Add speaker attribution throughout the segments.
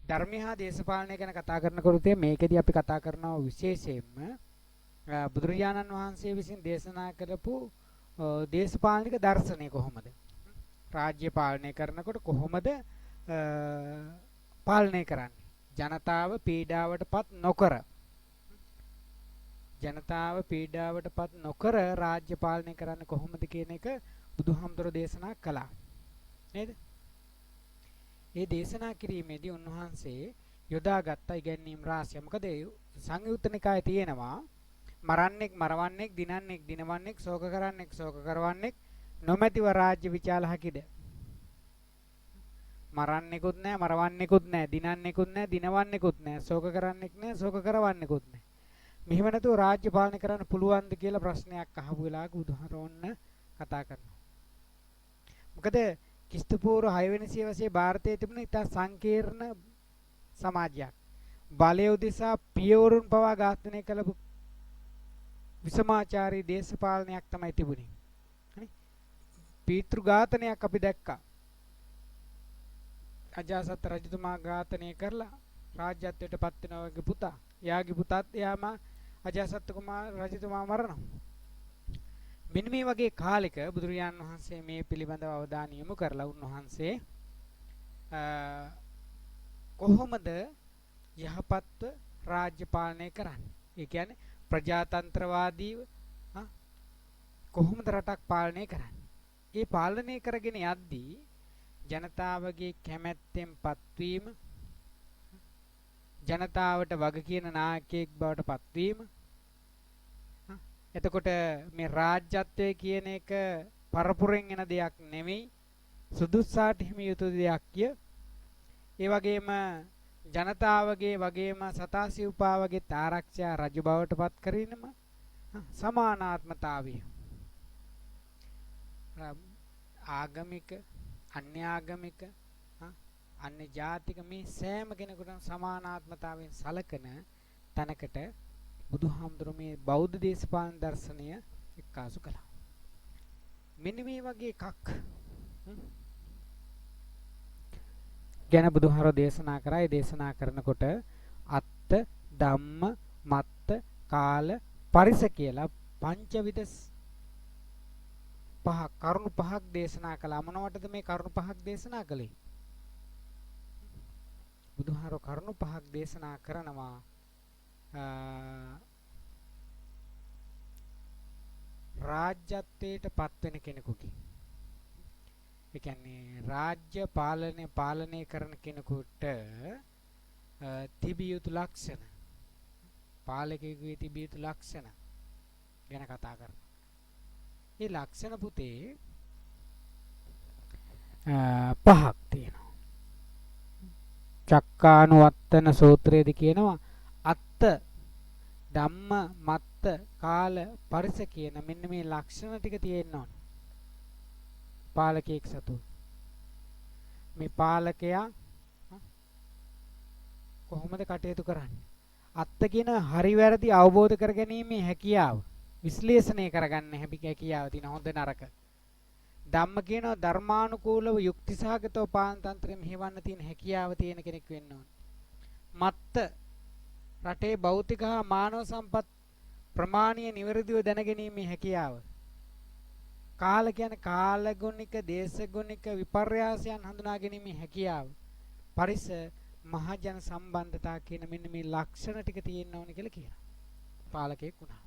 Speaker 1: ධර්මය හා දේශපාලනය ගැන කතා කරනකොට මේකෙදී අපි කතා කරනවා විශේෂයෙන්ම බුදුරජාණන් වහන්සේ විසින් දේශනා කරපු දේශපාලනික දර්ශනය කොහොමද? රාජ්‍ය පාලනය කරනකොට කොහොමද පාලනය කරන්නේ? ජනතාව පීඩාවටපත් නොකර රාජ්‍ය පාලනය කරන්න කොහොමද කියන එක බුදුහාමුදුරෝ දේශනා කළා. නේද? ඒ දේශනා කිරීමේදී උන්වහන්සේ යොදාගත්ත ඉගැන්වීම් රාශිය. මොකද සංයුත්ත නිකායේ තියෙනවා මරන්නෙක් මරවන්නෙක් දිනන්නෙක් දිනවන්නෙක් ශෝක කරන්නෙක් ශෝක කරවන්නෙක් නොමැතිව රාජ්‍ය විචාල හැකිද? මරන්නෙකුත් නැහැ මරවන්නෙකුත් නැහැ දිනන්නෙකුත් නැහැ දිනවන්නෙකුත් නැහැ ශෝක කරන්නෙක් නැහැ ශෝක කරවන්නෙකුත් නැහැ. මෙහෙම නැතුව රාජ්‍ය පාලනය කරන්න පුළුවන්ද කියලා ප්‍රශ්නයක් අහපු වෙලාවක බුදුහාරෝන්න කතා කරනවා. මොකද ක්‍රිස්තු පූර්ව 6 වෙනි සියවසේ ಭಾರತයේ තිබුණ ඉතා සංකීර්ණ සමාජයක්. බලය උදෙසා පියවරුන් පවා ඝාතනය කළ විසමාචාරී දේශපාලනයක් තමයි තිබුණේ. හරි? පීතෘ ඝාතනයක් අපි දැක්කා. අජාසත් රජතුමා ඝාතනය කරලා රාජ්‍යත්වයට පත් වෙනා වගේ පුතා. එයාගේ පුතාත් එයාම අජාසත් කුමාර රජතුමා මරනවා. මෙන්න මේ වගේ කාලෙක බුදුරජාණන් වහන්සේ මේ පිළිබඳව අවධානය යොමු කරලා උන්වහන්සේ කොහොමද යහපත්ව රාජ්‍ය පාලනය කරන්නේ? ඒ කියන්නේ ප්‍රජාතන්ත්‍රවාදීව කොහොමද රටක් පාලනය කරන්නේ? ඒ පාලනය කරගෙන යද්දී ජනතාවගේ කැමැත්තෙන් පත්වීම, ජනතාවට වග කියන නායකයෙක් බවට පත්වීම. එතකොට මේ රාජ්‍යත්වය කියන එක පරපුරෙන් එන දෙයක් නෙමෙයි, සුදුස්සාට හිමි යුතු දෙයක්ය. ඒ වගේම ජනතාවගේ වගේම සතා සිව්පාවගේ ආරක්ෂා රජු බවට පත් කිරීම, සමානාත්මතාවය, ආගමික අන්‍යාගමික අන්‍ය ජාතික මේ සෑම කෙනෙකුටම සමානාත්මතාවයෙන් සලකන තැනකට බුදුහාමුදුරුවෝ මේ බෞද්ධ දේශපාලන දර්ශනය එක්කාසු කළා. මෙන්න මේ වගේ එකක් ගැන බුදුහාරෝ දේශනා කරා. ඒ දේශනා කරනකොට අත්ත ධම්ම මත්ත කාල පරිස කියලා පංචවිධ පහක් කරුණු පහක් දේශනා කළා. මොනවටද මේ කරුණු පහක් දේශනා කළේ? බුදුහාරෝ කරුණු පහක් දේශනා කරනවා. රාජ්‍යත්වයට පත්වෙන කෙනෙකුගේ, ඒ කියන්නේ රාජ්‍ය පාලනය කරන කෙනෙකුට තිබිය යුතු ලක්ෂණ, පාලකයෙකුගේ තිබිය යුතු ලක්ෂණ ගැන කතා කරනවා. මේ ලක්ෂණ පුතේ පහක් තියෙනවා. චක්කානුවත්තන සූත්‍රයේදී කියනවා අත්ත ධම්ම මත්ත කාල පරිස කියන මෙන්න මේ ලක්ෂණ ටික තියෙන්න ඕන පාලකයෙක් සතු. මේ පාලකයා කොහොමද කටයුතු කරන්නේ? අත්ත කියන හරි වැරදි අවබෝධ කරගැනීමේ හැකියාව, විශ්ලේෂණය කරගන්න හැකියාව තියෙන හොඳ නරක. ධම්ම කියනවා ධර්මානුකූලව යුක්තිසහගතව පාලන තන්ත්‍රය මෙහෙවන්න තියෙන හැකියාව තියෙන කෙනෙක් වෙන්න ඕන. මත්ත රටේ භෞතික හා මානව සම්පත් ප්‍රමාණීය නිවැරදිව දැනගැනීමේ හැකියාව. කාල කියන්නේ කාලගුණික දේශගුණික විපර්යාසයන් හඳුනා ගැනීමේ හැකියාව. පරිස මහජන සම්බන්ධතා කියන මෙන්න මේ ලක්ෂණ ටික තියෙන්න ඕනේ කියලා කියනවා. පාලකයෙක් වුණා.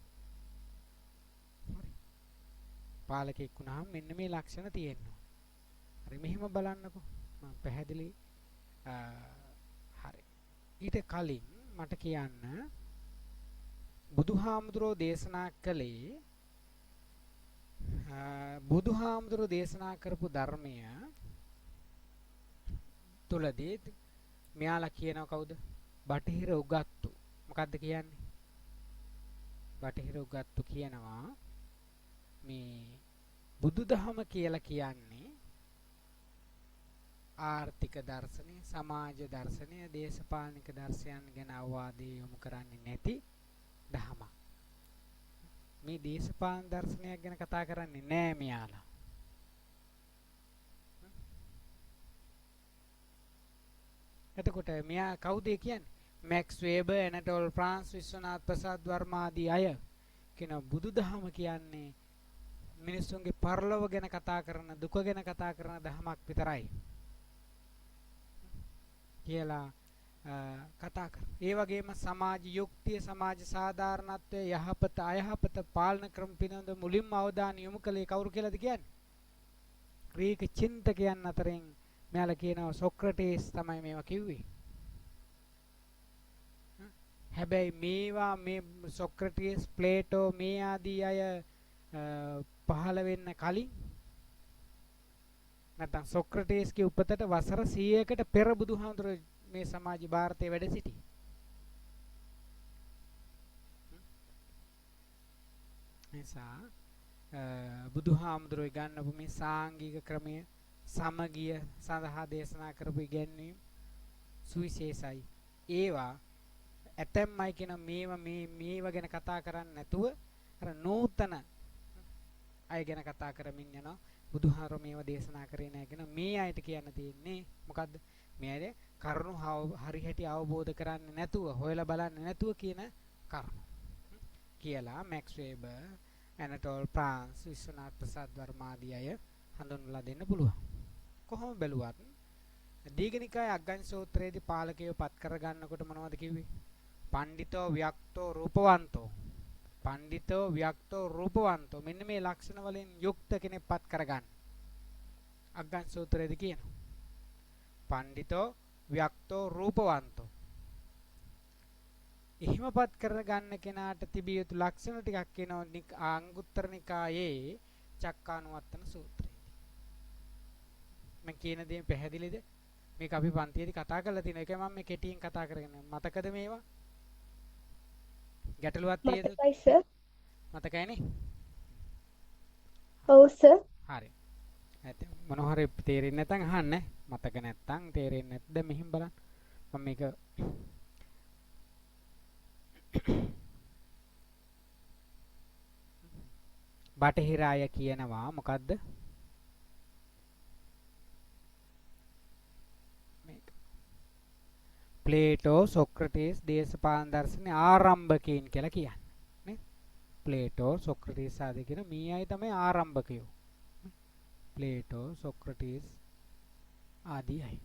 Speaker 1: පාලකයෙක් වුණාම මෙන්න මේ ලක්ෂණ තියෙනවා. හරි මෙහෙම බලන්නකෝ. මම පැහැදිලි හරි. ඊට කලින් මට කියන්න බුදුහාමුදුරෝ දේශනා කළේ බුදුහාමුදුරෝ දේශනා කරපු ධර්මය තුලදී මෙයාලා කියනවා කවුද? බටහිර උගත්තු. මොකද්ද කියන්නේ? බටහිර උගත්තු කියනවා මේ බුදුදහම කියලා කියන්නේ ආර්ථික දර්ශනය, සමාජ දර්ශනය, දේශපාලනික දර්ශයන් ගැන අවවාදය යොමු කරන්නේ නැති දහමක්. මේ දේශපාලන දර්ශනයක් ගැන කතා කරන්නේ නෑ මෙයාලා. එතකොට මෙයා කවුද කියන්නේ? මැක්ස් වේබර්, ඇනටෝල් ෆ්‍රාන්ස්, විශ්වනාත් ප්‍රසාද් වර්මා ආදී අය කියන බුදුදහම කියන්නේ මිනිස්සුන්ගේ පරලොව ගැන කතා කරන, දුක ගැන කතා කරන දහමක් විතරයි කියලා කතා කරනවා. ඒ වගේම සමාජ යුක්තිය, සමාජ සාධාරණත්වය, යහපත, අයහපත, පාලන ක්‍රම පිළිබඳ මුලින්ම අවධානය යොමු කළේ කවුරු කියලාද කියන්නේ? ග්‍රීක චින්තකයන් අතරින් මෙයාලා කියනවා සොක්‍රටිස් තමයි මේවා කිව්වේ. හැබැයි මේවා මේ සොක්‍රටිස්, ප්ලේටෝ මේ ආදී අය පහළ වෙන්න කලින් නැත්නම් සොක්‍රටිස්ගේ උපතට වසර 100කට පෙර බුදුහාමුදුරුවෝ මේ සමාජ ಭಾರತයේ වැඩ සිටි. නිසා බුදුහාමුදුරුවෝ ගන්නපු මේ සාංගික ක්‍රමය සමගිය සඳහා දේශනා කරපු ඉගැන්වීම් සුවිශේෂයි. ඒවා ඇතැම්මයි කියන මේවා ගැන කතා කරන්නේ නැතුව අර නූතන අය ගැන කතා කරමින් යනවා. බුදුහාරෝ මේව දේශනා කරේ නැහැ කියන මේ අයට කියන්න තියෙන්නේ මොකද්ද? මේ අය කරුණු හරි හැටි අවබෝධ කරන්නේ නැතුව, හොයලා බලන්නේ නැතුව කියන කරුණු කියලා මැක්ස් වේබර්, ඇනටෝල් ෆ්‍රාන්ස්, විශ්වනාත් ප්‍රසාද් වර්මා ආදී අය හඳුන්වලා දෙන්න පුළුවන්. කොහොම බැලුවත් දීඝනිකාය අග්ගඤ්ඤ සූත්‍රයේදී පාලකයව පත් කරගන්නකොට මොනවද කිව්වේ? පණ්ඩිතෝ ව්‍යක්තෝ රූපවන්තෝ. පණ්ඩිතෝ ව්‍යක්තෝ රූපවන්තෝ. මෙන්න මේ ලක්ෂණ වලින් යුක්ත කෙනෙක් පත් කරගන්න. අග්ගඤ්ඤ සූත්‍රයේදී කියනවා. පණ්ඩිතෝ ව්‍යක්තෝ රූපවන්තෝ. එහෙමපත් කරගන්න කෙනාට තිබිය යුතු ලක්ෂණ ටිකක් කියනවා අංගුත්තර නිකායේ චක්කානුවත්තන සූත්‍රයේදී. මම කියන දේ පැහැදිලිද? මේක අපි පන්තියේදී කතා කරලා තියෙන එක මම මේ කෙටියෙන් කතා කරගෙන මතකද මේවා? ගැටලුවක් තියෙද?
Speaker 2: මතකයි සර්.
Speaker 1: මතකයිනේ?
Speaker 2: ඔව් සර්.
Speaker 1: හරි. ඇත්ත මොනවා හරි තේරෙන්නේ නැත්නම් අහන්න. මතක නැත්නම් තේරෙන්නේ නැත්ද මෙහිම බලන්න. මම මේක බටහිර අය කියනවා මොකද්ද? මේක. ප්ලේටෝ, සොක්‍රටිස් දේශපාලන දර්ශනයේ ආරම්භකයන් කියලා කියන්නේ. නේ? ප්ලේටෝ, සොක්‍රටිස් ආදී කියන මේ අය තමයි ආරම්භකයෝ. ප්ලේටෝ, සොක්‍රටිස් ආදී අය.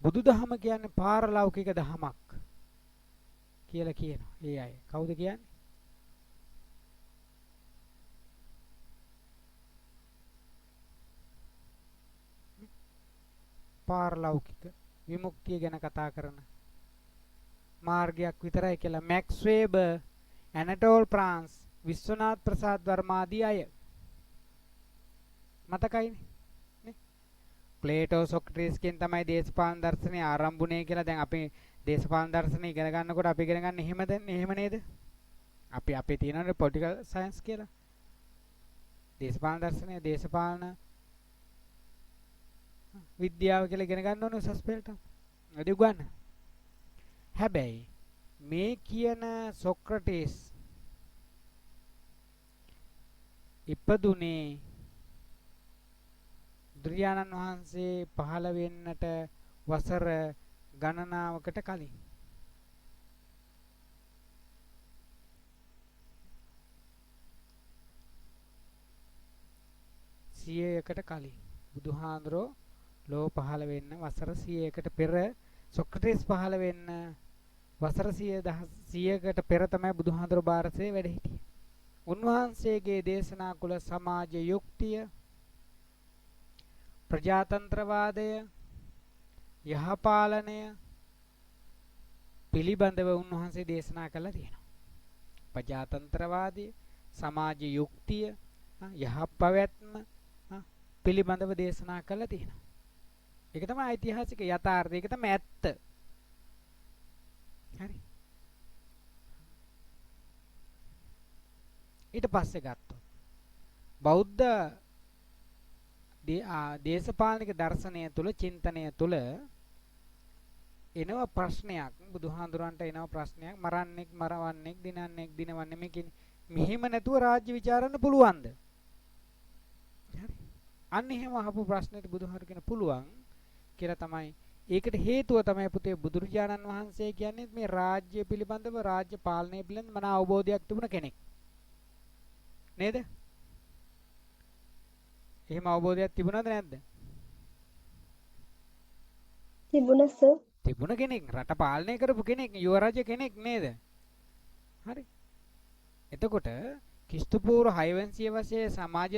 Speaker 1: බුදුදහම කියන්නේ පාරලෞකික දහමක් කියලා කියනවා. ඒ අය කවුද කියන්නේ? පාරලෞකික විමුක්තිය ගැන කතා කරන මාර්ගයක් විතරයි කියලා මැක්ස් වේබර්, ඇනටෝල් ෆ්‍රාන්ස්, විශ්වනාත් ප්‍රසාද් වර්මා ආදී අය මතකයිනේ නේ? ප්ලේටෝ, සොක්‍රටිස් කියන තමයි දේශපාලන දර්ශනය ආරම්භුනේ කියලා. දැන් අපි දේශපාලන දර්ශනය ඉගෙන ගන්නකොට අපි ඉගෙන ගන්න එහෙම නේද? අපි අපේ තියෙනනේ පොලිටිකල් සයන්ස් කියලා. දේශපාලන දර්ශනය දේශපාලන විද්‍යාව කියලා ඉගෙන ගන්න ඕනේ උසස් පෙළට. වැඩි උගන්න. හැබැයි මේ කියන සොක්‍රටිස් ඉපදුනේ බුදුරජාණන් වහන්සේ පහළ වෙන්නට වසර ගණනාවකට කලින්. සියයකට කලින් බුදුහාඳුරෝ ලෝ පහළ වෙන්න වසර 100කට පෙර සොක්‍රටිස් පහළ වෙන්න වසර 100කට පෙර තමයි බුදුහාඳුරෝ ಭಾರತයේ වැඩ හිටියේ. උන්වහන්සේගේ දේශනා කුල සමාජ යුක්තිය, ප්‍රජාතන්ත්‍රවාදය, යහපාලනය පිළිබඳව උන්වහන්සේ දේශනා කළා තියෙනවා. ප්‍රජාතන්ත්‍රවාදය, සමාජ යුක්තිය, යහපැවැත්ම පිළිබඳව දේශනා කළා තියෙනවා. ඒක තමයි ඓතිහාසික යථාර්ථය. ඒක තමයි ඇත්ත. හරි. ඊට පස්සේ ගත්තොත් බෞද්ධ දේශපාලනික දර්ශනය තුල, චින්තනය තුල එනවා ප්‍රශ්නයක්. බුදුහාඳුරන්ට එනවා ප්‍රශ්නයක්. මරන්නෙක් මරවන්නෙක්, දිනන්නෙක් දිනවන්නේ මේකේ මෙහෙම නැතුව රාජ්‍ය විචාරන්න පුළුවන්ද? හරි. අන්න එහෙම අහපු ප්‍රශ්නෙට බුදුහාර කියන පුළුවන් කියලා තමයි ඒකට හේතුව තමයි පුතේ බුදුරජාණන් වහන්සේ කියන්නේ මේ රාජ්‍ය පිළිබඳව රාජ්‍ය පාලනය පිළිබඳව මන අවබෝධයක් තිබුණ කෙනෙක්. නේද? එහෙම අවබෝධයක් තිබුණාද නැද්ද?
Speaker 2: තිබුණා සර්.
Speaker 1: තිබුණ කෙනෙක් රට පාලනය කරපු කෙනෙක් යුවරජ කෙනෙක් නේද? හරි. එතකොට ක්‍රිස්තු පූර්ව 600 වසරේ සමාජ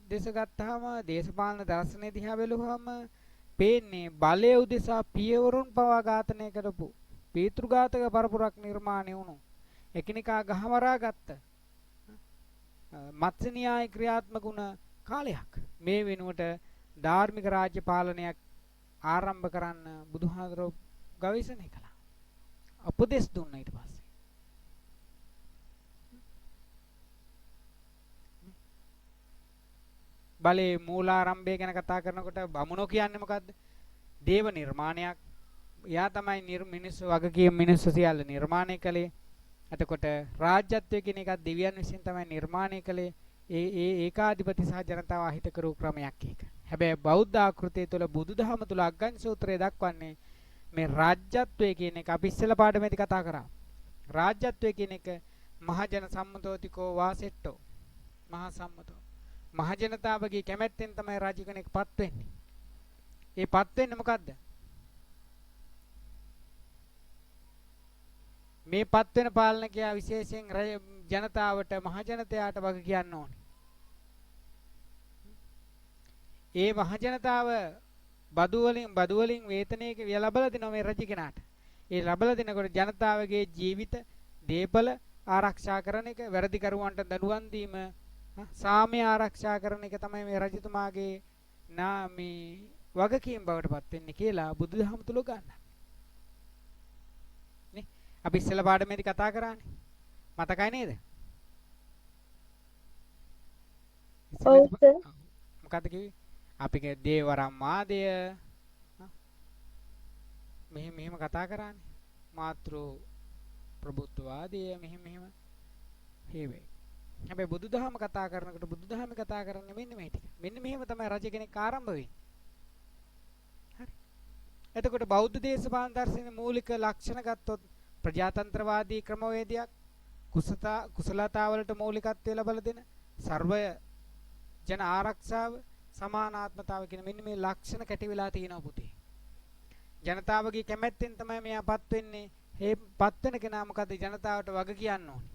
Speaker 1: දේශ ගත්තාම දේශපාලන දර්ශනය දිහා බැලුවම පේන්නේ බලය උදෙසා පියවරුන් පවා ඝාතනය කරපු පීතෘඝාතක පරපුරක් නිර්මාණය වුණු එකිනෙකා ගහමරා ගත්ත මත්ස්‍ය න්‍යාය ක්‍රියාත්මක වුණ කාලයක් මේ වෙනුවට ධාර්මික රාජ්‍ය පාලනයක් ආරම්භ කරන්න බුදුහාඳුරෝ ගවේෂණය කළා. උපදෙස් දුන්නා ඊට පස්සේ. බලේ මූලාරම්භය ගැන කතා කරනකොට බමුණෝ කියන්නේ මොකද්ද? දේව නිර්මාණයක්. එයා තමයි මිනිස්සු වගකීම් මිනිස්සු සියල්ල නිර්මාණය කළේ. එතකොට රාජ්‍යත්වය කියන එකත් දෙවියන් විසින් තමයි නිර්මාණය කළේ. ඒ ඒකාධිපති සහ ජනතාව අහිත කරු ක්‍රමයක් ඒක. හැබැයි බෞද්ධ ආකෘතිය තුළ බුදුදහම තුළ අග්ගඤ්ඤ සූත්‍රය දක්වන්නේ මේ රාජ්‍යත්වය කියන එක අපි ඉස්සෙල්ලා පාඩමේදී කතා කරා. රාජ්‍යත්වය කියන එක මහජන සම්මතෝතිකෝ වාසෙට්ටෝ මහා සම්මතෝ මහජනතාවගේ කැමැත්තෙන් තමයි රාජ්‍ය කෙනෙක්පත් වෙන්නේ. ඒපත් වෙන්නේ මොකද්ද? මේපත් වෙන පාලනකයා විශේෂයෙන් ජනතාවට මහජනතයාට වග කියන්න ඕනේ. ඒ මහජනතාව බදු වලින් වේතනයක ලබලා දෙනවා මේ රජ කෙනාට. ඒ ලබලා දෙනකොට ජනතාවගේ ජීවිත, දේපල ආරක්ෂා කරන එක, වැරදි කරුවන්ට දඬුවම් දීම, සාමය ආරක්ෂා කරන එක තමයි මේ රජතුමාගේ මේ වගකීම් බවට පත් වෙන්නේ කියලා බුදුදහම තුල ගන්නවා. නේ? අපි ඉස්සෙල්ලා පාඩමේදී කතා කරානේ. මතකයි නේද?
Speaker 2: ඔව් සර්.
Speaker 1: මොකද්ද කිව්වේ? අපි දේවරම් මාදය මෙහෙම කතා කරානේ. මාතෘ ප්‍රභුත්වවාදය මෙහෙම හේවේ. හැබැයි බුදුදහම කතා කරනකොට බුදුදහම කතා කරන්නේ මෙන්න මේ ටික. මෙන්න මෙහෙම තමයි රජ කෙනෙක් ආරම්භ වෙන්නේ. හරි. එතකොට බෞද්ධ දේශපාලන දර්ශනයේ මූලික ලක්ෂණ ගත්තොත් ප්‍රජාතන්ත්‍රවාදී ක්‍රමවේදයක් කුසලතාවලට මූලිකත්වය ලබා දෙන සර්වය ජන ආරක්ෂාව සමානාත්මතාව කියන මෙන්න මේ ලක්ෂණ කැටි වෙලා තියෙනවා පුතේ. ජනතාවගේ කැමැත්තෙන් තමයි මෙයාපත් වෙන්නේ. මේ පත් වෙන කෙනා මොකද ජනතාවට වග කියන්න ඕනේ.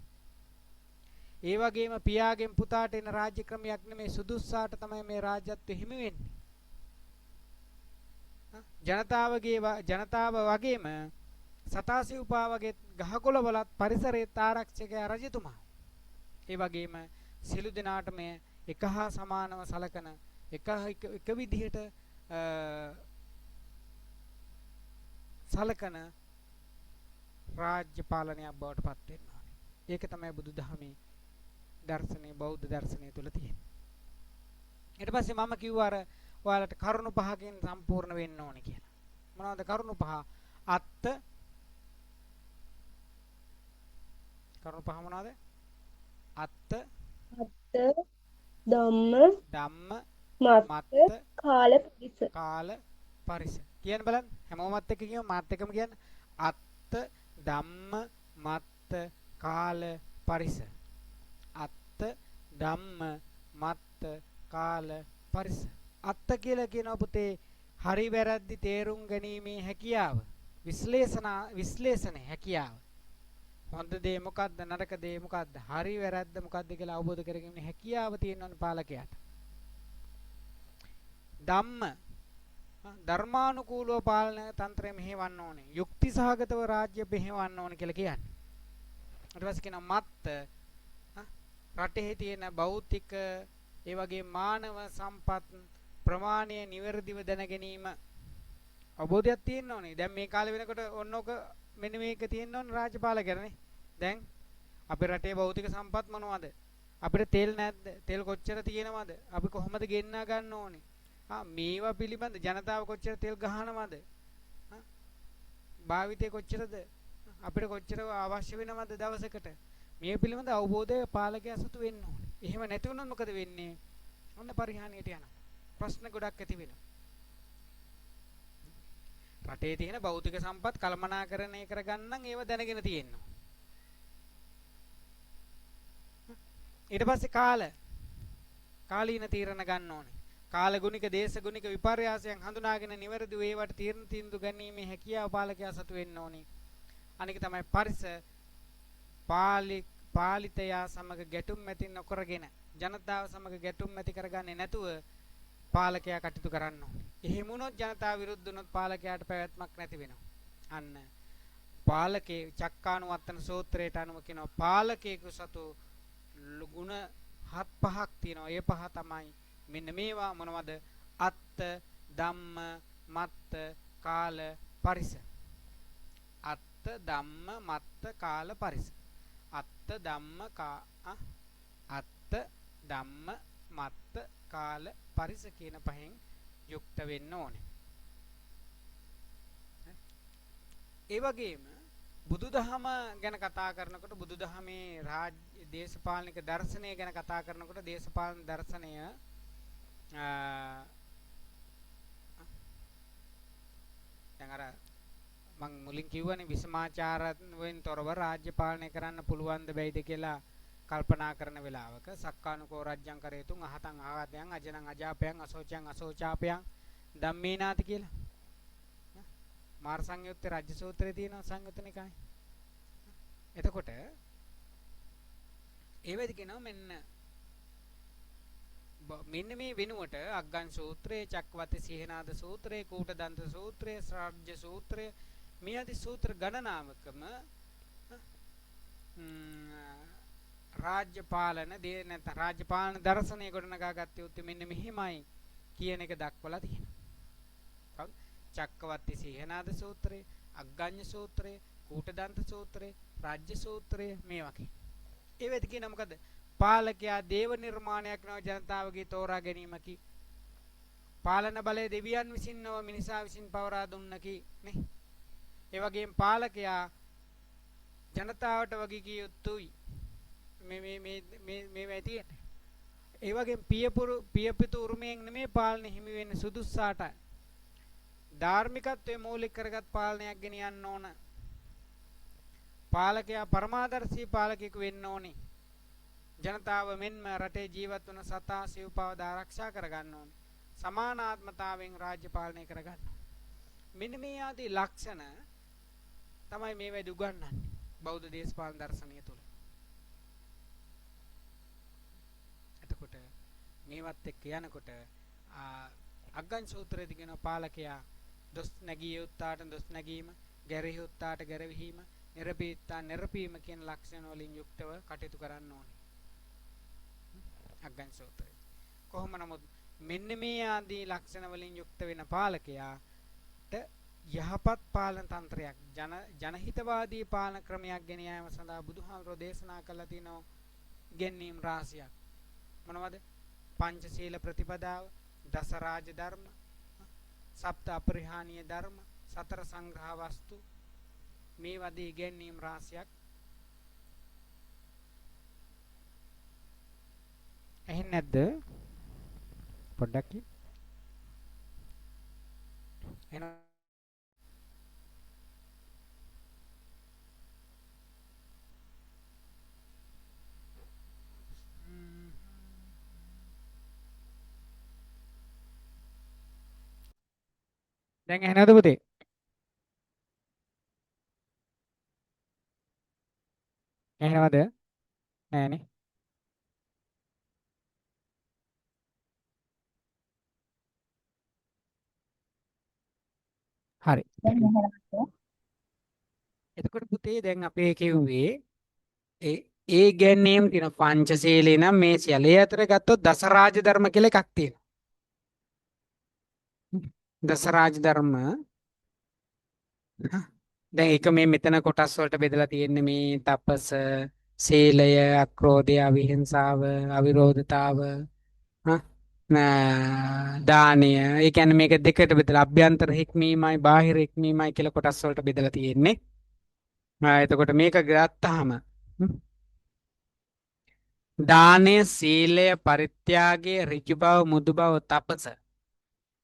Speaker 1: ඒ වගේම පියාගෙන් පුතාට එන රාජ්‍ය ක්‍රමයක් නෙමේ සුදුස්සාට තමයි මේ රාජ්‍යත්වය හිමි වෙන්නේ. ජනතාව වගේම සතාසිව්පා වගේ ගහකොළ වලත් පරිසරයේ ආරක්ෂකයා රජතුමා. ඒ වගේම සිළු දෙනාටම එක හා සමානව සලකන එක විදිහට සලකන රාජ්‍ය පාලනයක් බවට පත් වෙන්න ඕනේ. ඒක තමයි බුදුදහමේ දර්ශනය බෞද්ධ දර්ශනය තුල තියෙන්නේ. ඊට පස්සේ මම කිව්වා අර ඔයාලට කරුණු පහකින් සම්පූර්ණ වෙන්න ඕනේ කියලා. මොනවද කරුණු පහ? කරුණු පහ මොනවද? අත්ත ධම්ම මත්ත කාල පරිස. කියන්න බලන්න. හැමෝමත් එක්ක කියමු මාත් එක්කම කියන්න. අත්ත ධම්ම මත්ත කාල පරිස. අත්ත ධම්ම මත්ත කාල පරිස. අත්ත කියලා කියනවා පුතේ හරි වැරද්දි තේරුම් ගැනීමේ හැකියාව. විශ්ලේෂණ හැකියාව. හොඳ දේ මොකද්ද නරක දේ මොකද්ද හරි වැරද්ද මොකද්ද කියලා අවබෝධ කරගන්න හැකියාව තියෙනවනේ පාලකයාට. ධර්මානුකූලව පාලන තන්ත්‍රය මෙහෙවන්න ඕනේ. යුක්ති සහගතව රාජ්‍ය මෙහෙවන්න ඕනේ කියලා කියන්නේ. ඊට පස්සේ කියනවා මත්ත රටේ තියෙන භෞතික ඒ වගේ මානව සම්පත් ප්‍රමාණය නිවැරදිව දැන ගැනීම අවබෝධයක් තියෙන්න ඕනේ. දැන් මේ කාලේ වෙනකොට ඔන්නෝක මෙන්න මේක තියෙන්න ඕනේ රාජපාලකයරනේ. දැන් අපේ රටේ භෞතික සම්පත් මොනවද? අපිට තෙල් නැද්ද? තෙල් කොච්චර තියෙනවද? අපි කොහොමද ගෙන්නා ගන්න ඕනේ? මේවා පිළිබඳ ජනතාව කොච්චර තෙල් ගහනවද? භාවිතය කොච්චරද? අපිට කොච්චර අවශ්‍ය වෙනවද දවසකට? මේ පිළිබඳ අවබෝධය පාලකයා සතු වෙන්න ඕනේ. එහෙම නැති වුණොත් මොකද වෙන්නේ? ඔන්න පරිහානියට යනවා. ප්‍රශ්න ගොඩක් ඇති වෙනවා. රටේ තියෙන භෞතික සම්පත් කළමනාකරණය කරගන්න ඒව දැනගෙන තියෙනවා. ඊට පස්සේ කාලීන තීරණ ගන්න ඕනේ. කාලගුණික දේශගුණික විපර්යාසයන් හඳුනාගෙන නිවැරදිව ඒවට තීරණ තීන්දුව ගැනීමේ හැකියාව පාලකයා සතු වෙන්න ඕනේ. අනික තමයි පාලිතයා සමග ගැටුම් ඇති නොකරගෙන ජනතාව සමග ගැටුම් ඇති කරගන්නේ නැතුව පාලකයා කටයුතු කරන්න ඕනේ. එහෙම වුණොත් ජනතාව විරුද්ධ වුණොත් පාලකයාට පැවැත්මක් නැති වෙනවා. අන්න පාලකේ චක්කානුවත්තන සූත්‍රයට අනුව කියනවා පාලකයෙකු සතු ගුණ 7-5ක් තියෙනවා. ඒ පහ තමයි මෙන්න මේවා මොනවද? අත්ත, ධම්ම, මත්ත, කාල, පරිස. අත්ත, ධම්ම, මත්ත, කාල, පරිස. අත්ත, ධම්ම, අත්ත, ධම්ම, මත්ත, කාල, පරිස කියන පහෙන් යුක්ත වෙන්න ඕනේ. ඒ වගේම බුදුදහම ගැන කතා කරනකොට බුදුදහමේ රාජ්‍ය දේශපාලනික දර්ශනය ගැන කතා කරනකොට දේශපාලන දර්ශනය දැන් අර මම මුලින් කිව්වනේ විසමාචාරයෙන් තොරව රාජ්‍ය පාලනය කරන්න පුළුවන්ද බැයිද කියලා කල්පනා කරන වෙලාවක සක්කානුකෝ රාජ්‍යං කරේතුන් අහතං ආගතයන් අජනං අජාපයන් අසෝචයන් අසෝචාපයන් ධම්මේනාති කියලා මාර සංයුත්තේ රාජ්‍ය සූත්‍රයේ තියෙන සංයුත්ත නිකාය. එතකොට ඒ වෙදි කියනවා මෙන්න මේ වෙනුවට අග්ගන් සූත්‍රයේ චක්කවති සිහනාද සූත්‍රයේ කූටදන්ත සූත්‍රයේ ශ්‍රාජ්‍ය සූත්‍රයේ මේ ආදී සූත්‍ර ගණනාවකම රාජ්‍ය පාලන නැත්නම් රාජ්‍ය පාලන දර්ශනය ගොඩනගා ගත්තේ උත්තේ මෙන්න මෙහිමයි කියන එක දක්වලා තියෙනවා. චක්කවති සිහනාද සූත්‍රයේ අග්ගඤ්ඤ සූත්‍රයේ කූටදන්ත සූත්‍රයේ රාජ්‍ය සූත්‍රයේ මේ වගේ. ඒ වෙද කියන මොකද? පාලකයා දේව නිර්මාණයක් නොව ජනතාවගේ තෝරා ගැනීමකි. පාලන බලය දෙවියන් විසින් නොව මිනිසා විසින් පවරා දුන්නකි නේ. ඒ වගේම පාලකයා ජනතාවට වගේ කිය යුතුයි. මේ තියෙන්නේ. ඒ වගේම පියපිතු උරුමයෙන් නෙමේ පාලනය හිමි වෙන්නේ සුදුස්සාට. ධාර්මිකත්වයේ මූලික කරගත් පාලනයක් ගෙනියන්න ඕන. පාලකයා පරමාදර්ශී පාලකයෙකු වෙන්න ඕනේ. ජනතාව මෙන්ම රටේ ජීවත් වන සතා සිව්පවද ආරක්ෂා කරගන්න ඕනේ. සමානාත්මතාවයෙන් රාජ්‍ය පාලනය කරගන්න. මෙන්න මේ ආදී ලක්ෂණ තමයි මේ වෙද උගන්වන්නේ බෞද්ධ දේශපාලන දර්ශනය තුළ. එතකොට මේවත් එක්ක යනකොට අග්ගන් සූත්‍රයේදී කියන පාලකයා දොස් නැගී යුත්තාට දොස් නැගීම, ගැරහි යුත්තාට ගැරවීම, නිර්පීත්තා නිර්පීම කියන ලක්ෂණ වලින් යුක්තව කටයුතු කරන්න ඕනේ. අග්ගන් සූත්‍රය. කොහොම නමුත් මෙන්න මේ ආදී ලක්ෂණ වලින් යුක්ත වෙන පාලකයාට යහපත් පාලන තන්ත්‍රයක් ජනහිතවාදී පාලන ක්‍රමයක් ගෙන යාම සඳහා බුදුහාමුදුරෝ දේශනා කළා තිනෝ ගෙන්නීම් රාශියක්. මොනවද? පංචශීල ප්‍රතිපදාව, දස රාජ ධර්ම, සප්ත අපරිහානීය ධර්ම, සතර සංග්‍රහ වස්තු මේ වදී ගෙන්නීම් රාශියක්. ඇහෙන්නේ නැද්ද? පොඩ්ඩක් එන දැන් ඇහෙනවද පුතේ? ඇහෙනවද? නෑනේ. හරි. එතකොට පුතේ දැන් අපේ කිව්වේ ඒ ගැනීම තියෙන පංචශීලී නම් මේ සියලේ අතර ගත්තොත් දසරාජ ධර්ම කියලා එකක් තියෙනවා. දසරාජ ධර්ම දැන් ඒක මේ මෙතන කොටස් වලට බෙදලා තියෙන්නේ මේ තපස, සීලය, අක්‍රෝධය, අවිහිංසාව, අවිරෝධතාව, දානය. ඒ කියන්නේ මේක දෙකට බෙදලා අභ්‍යන්තර හික්මීමයි බාහිර හික්මීමයි කියලා කොටස් වලට බෙදලා තියෙන්නේ. එතකොට මේක ගත්තාම දානය, සීලය, පරිත්‍යාගය, ඍජු බව, මුදු බව, තපස,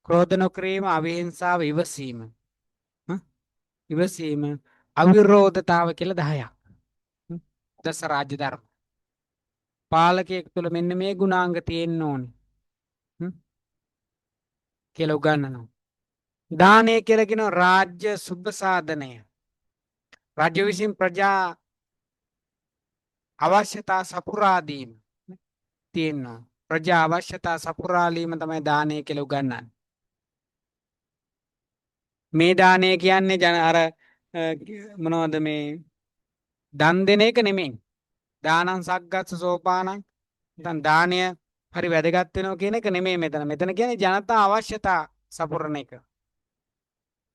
Speaker 1: ක්‍රෝධ නොකිරීම, අවිහිංසාව, ඉවසීම. ඉවසීම අවිරෝධතාව කියලා 10ක්. දස රාජ්‍ය ධර්ම. පාලකයෙක් තුළ මෙන්න මේ ගුණාංග තියෙන්න ඕනේ. කියලා උගන්වනවා. දානය කියලා කියන රාජ්‍ය සුබ සාධනය. රජ විසින් ප්‍රජා අවශ්‍යතා සපුරා දීම තියෙනවා. ප්‍රජා අවශ්‍යතා සපුරාලීම තමයි දානය කියලා උගන්වන්නේ. මේ දානය කියන්නේ අර මොනවද මේ දන් දෙන එක නෙමෙයි. දානං සග්ගස්ස සෝපානං දැන් දානය හරි වැදගත් වෙනවා කියන එක නෙමෙයි මෙතන. මෙතන කියන්නේ ජනතා අවශ්‍යතා සපුරන එක.